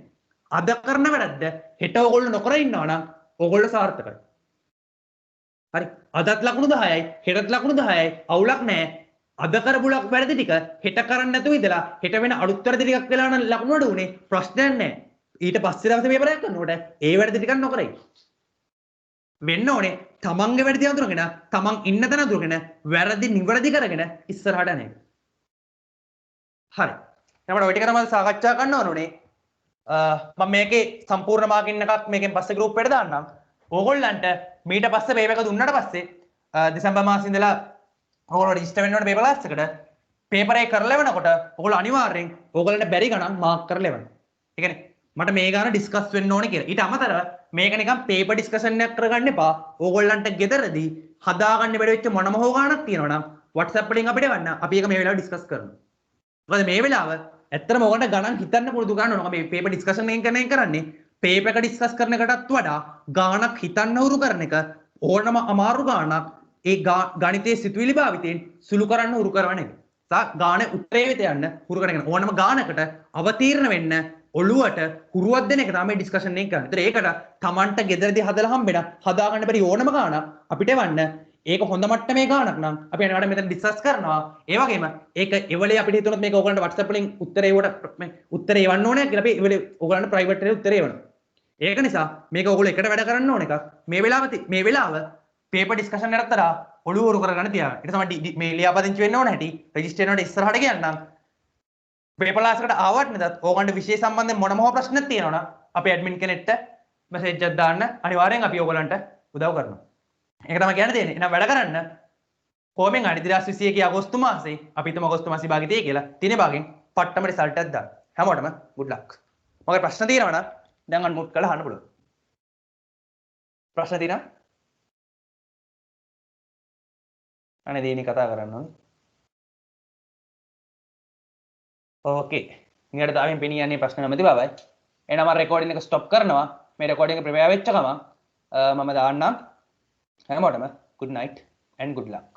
අද කරන වැඩක්ද හෙට ඕගොල්ලෝ නොකර ඉන්නවා නම් ඕගොල්ලෝ සාර්ථකයි. හරි. අදත් ලකුණු 10යි හෙටත් ලකුණු 10යි අවුලක් නැහැ. අද කරපු වැරදි ටික හෙට කරන්න නැතුව ඉඳලා හෙට වෙන අලුත් වැරදි ටිකක් වෙලා නම් ලකුණු අඩු උනේ ප්‍රශ්නයක් නැහැ. ඊට පස්සේ දවසේ පේපර් එකක් කරනකොට ඒ වැරදි ටිකක් නොකරයි. වෙන්න ඕනේ තමන්ගේ වැරදි අඳුරගෙන තමන් ඉන්න තැන අඳුරගෙන වැරදි නිවැරදි කරගෙන ඉස්සරහට යන එක. හරි. එතකොට ඔය ටික තමයි සාකච්ඡා කරන්න ඕනේ. මම මේකේ සම්පූර්ණ මාකින් එකක් මේකෙන් පස්සේ ගෲප් එකට දාන්නම්. ඕගොල්ලන්ට මීට පස්සේ පේපර් එක දුන්නාට පස්සේ දෙසැම්බර් මාසෙ ඉඳලා ඕගොල්ලෝ රෙජිස්ටර් වෙන්න ඕනේ පේපර් ක්ලාස් එකට. පේපර් එක කරලා වෙනකොට ඕගොල්ලෝ අනිවාර්යෙන් ඕගොල්ලන්ට බැරි ගණන් මාක් කරලා එවන්න. ඒ කියන්නේ මට මේ ගාන ඩිස්කස් වෙන්න ඕනේ කියලා. ඊට අමතරව මේක නිකන් පේපර් ඩිස්කෂන් එකක් කරගන්න එපා. ඕගොල්ලන්ට ගෙදරදී හදාගන්න බැරි වෙච්ච මොනම හෝ ගානක් තියෙනවා නම් WhatsApp වලින් අපිට එවන්න. අපි ඒක මේ වෙලාවට ඩිස්කස් කරනවා. මොකද මේ වෙලාව ඇත්තටම ඔයගොල්ලන්ට ගණන් හිතන්න පුරුදු ගන්න ඕන. මේ පේපර් ඩිස්කෂන් එකෙන් කරන්නේ පේපර් එක ඩිස්කස් කරන එකටත් වඩා ගානක් හිතන්න උරු කරන එක ඕනම අමාරු ගානක් ඒ ගණිතයේ සිතුවිලි භාවිතයෙන් සුළු කරන්න උරු කරන එක. ගාන උත්තරේ වෙත යන්න හුරු කරගෙන ඕනම ගානකට අවතීර්ණ වෙන්න ඔළුවට හුරුවක් දෙන එක තමයි ඩිස්කෂන් එක කරන්නේ. ඒතර ඒකට Tamanට ගෙදරදී හදලා හම්බෙන හදාගන්න බැරි ඕනම ගානක් අපිට එවන්න. ඒක හොඳ මට්ටමේ ගානක් නම් අපි අනිවාර්යෙන් මෙතන ඩිස්කස් කරනවා. ඒ වගේම ඒක එවලේ අපිට හිතුනොත් මේක ඕගලන්ට WhatsApp වලින් උත්තරේ උත්තරේ එවන්න ඕනේ කියලා අපි එවලේ ඕගලන්ට ප්‍රයිවට් එකේ උත්තරේ එවනවා. ඒක නිසා මේක ඕගොල්ලෝ එකට වැඩ කරන්න ඕන එකක්. මේ වෙලාව පේපර් ඩිස්කෂන් එකකට තරහා ඔළුව උරු කරගන්න තියාගන්න. ඊට තමයි මේ ලියාපදිංචි වෙන්න ඕන හැටි රෙජිස්ටර් වෙනකොට ඉස්සරහට කියන්නම්. පේපර් ක්ලාස් එකට ආවට නැතත් ඕගොල්ලන්ට විෂය සම්බන්ධයෙන් මොනම හෝ ප්‍රශ්නක් තියෙනවා නම් අපේ ඇඩ්මින් කෙනෙක්ට මැසේජ් එකක් දාන්න අනිවාර්යෙන් අපි ඕගොල්ලන්ට උදව් කරනවා. ඒක තමයි කියන්න තියෙන්නේ. එහෙනම් වැඩ කරන්න. කොහොමෙන් හරි 2021 අගෝස්තු මාසේ අපි හිතමු අගෝස්තු මාසේ භාගෙ තියෙයි කියලා. තිනේ භාගෙන් පට්ටම රිසල්ට් එකක් දාන්න. හැමෝටම good luck. මගේ ප්‍රශ්න තියෙනවා නම් දැන් අන්මුට් කරලා අහන්න පුළුවන්. ප්‍රශ්න තියෙනවා? අනේ දේනි කතා කරන්න ඕනේ. ඕකේ. ඉංගට තාවෙන් පෙනී යන්නේ ප්‍රශ්න නැමැති බවයි. එහෙනම් මම රෙකෝඩින් එක ස්ටොප් කරනවා. මේ රෙකෝඩින් එක ප්‍රිපෙයාර් වෙච්ච ගමන් මම දාන්නම්. හැමෝටම good night and good luck.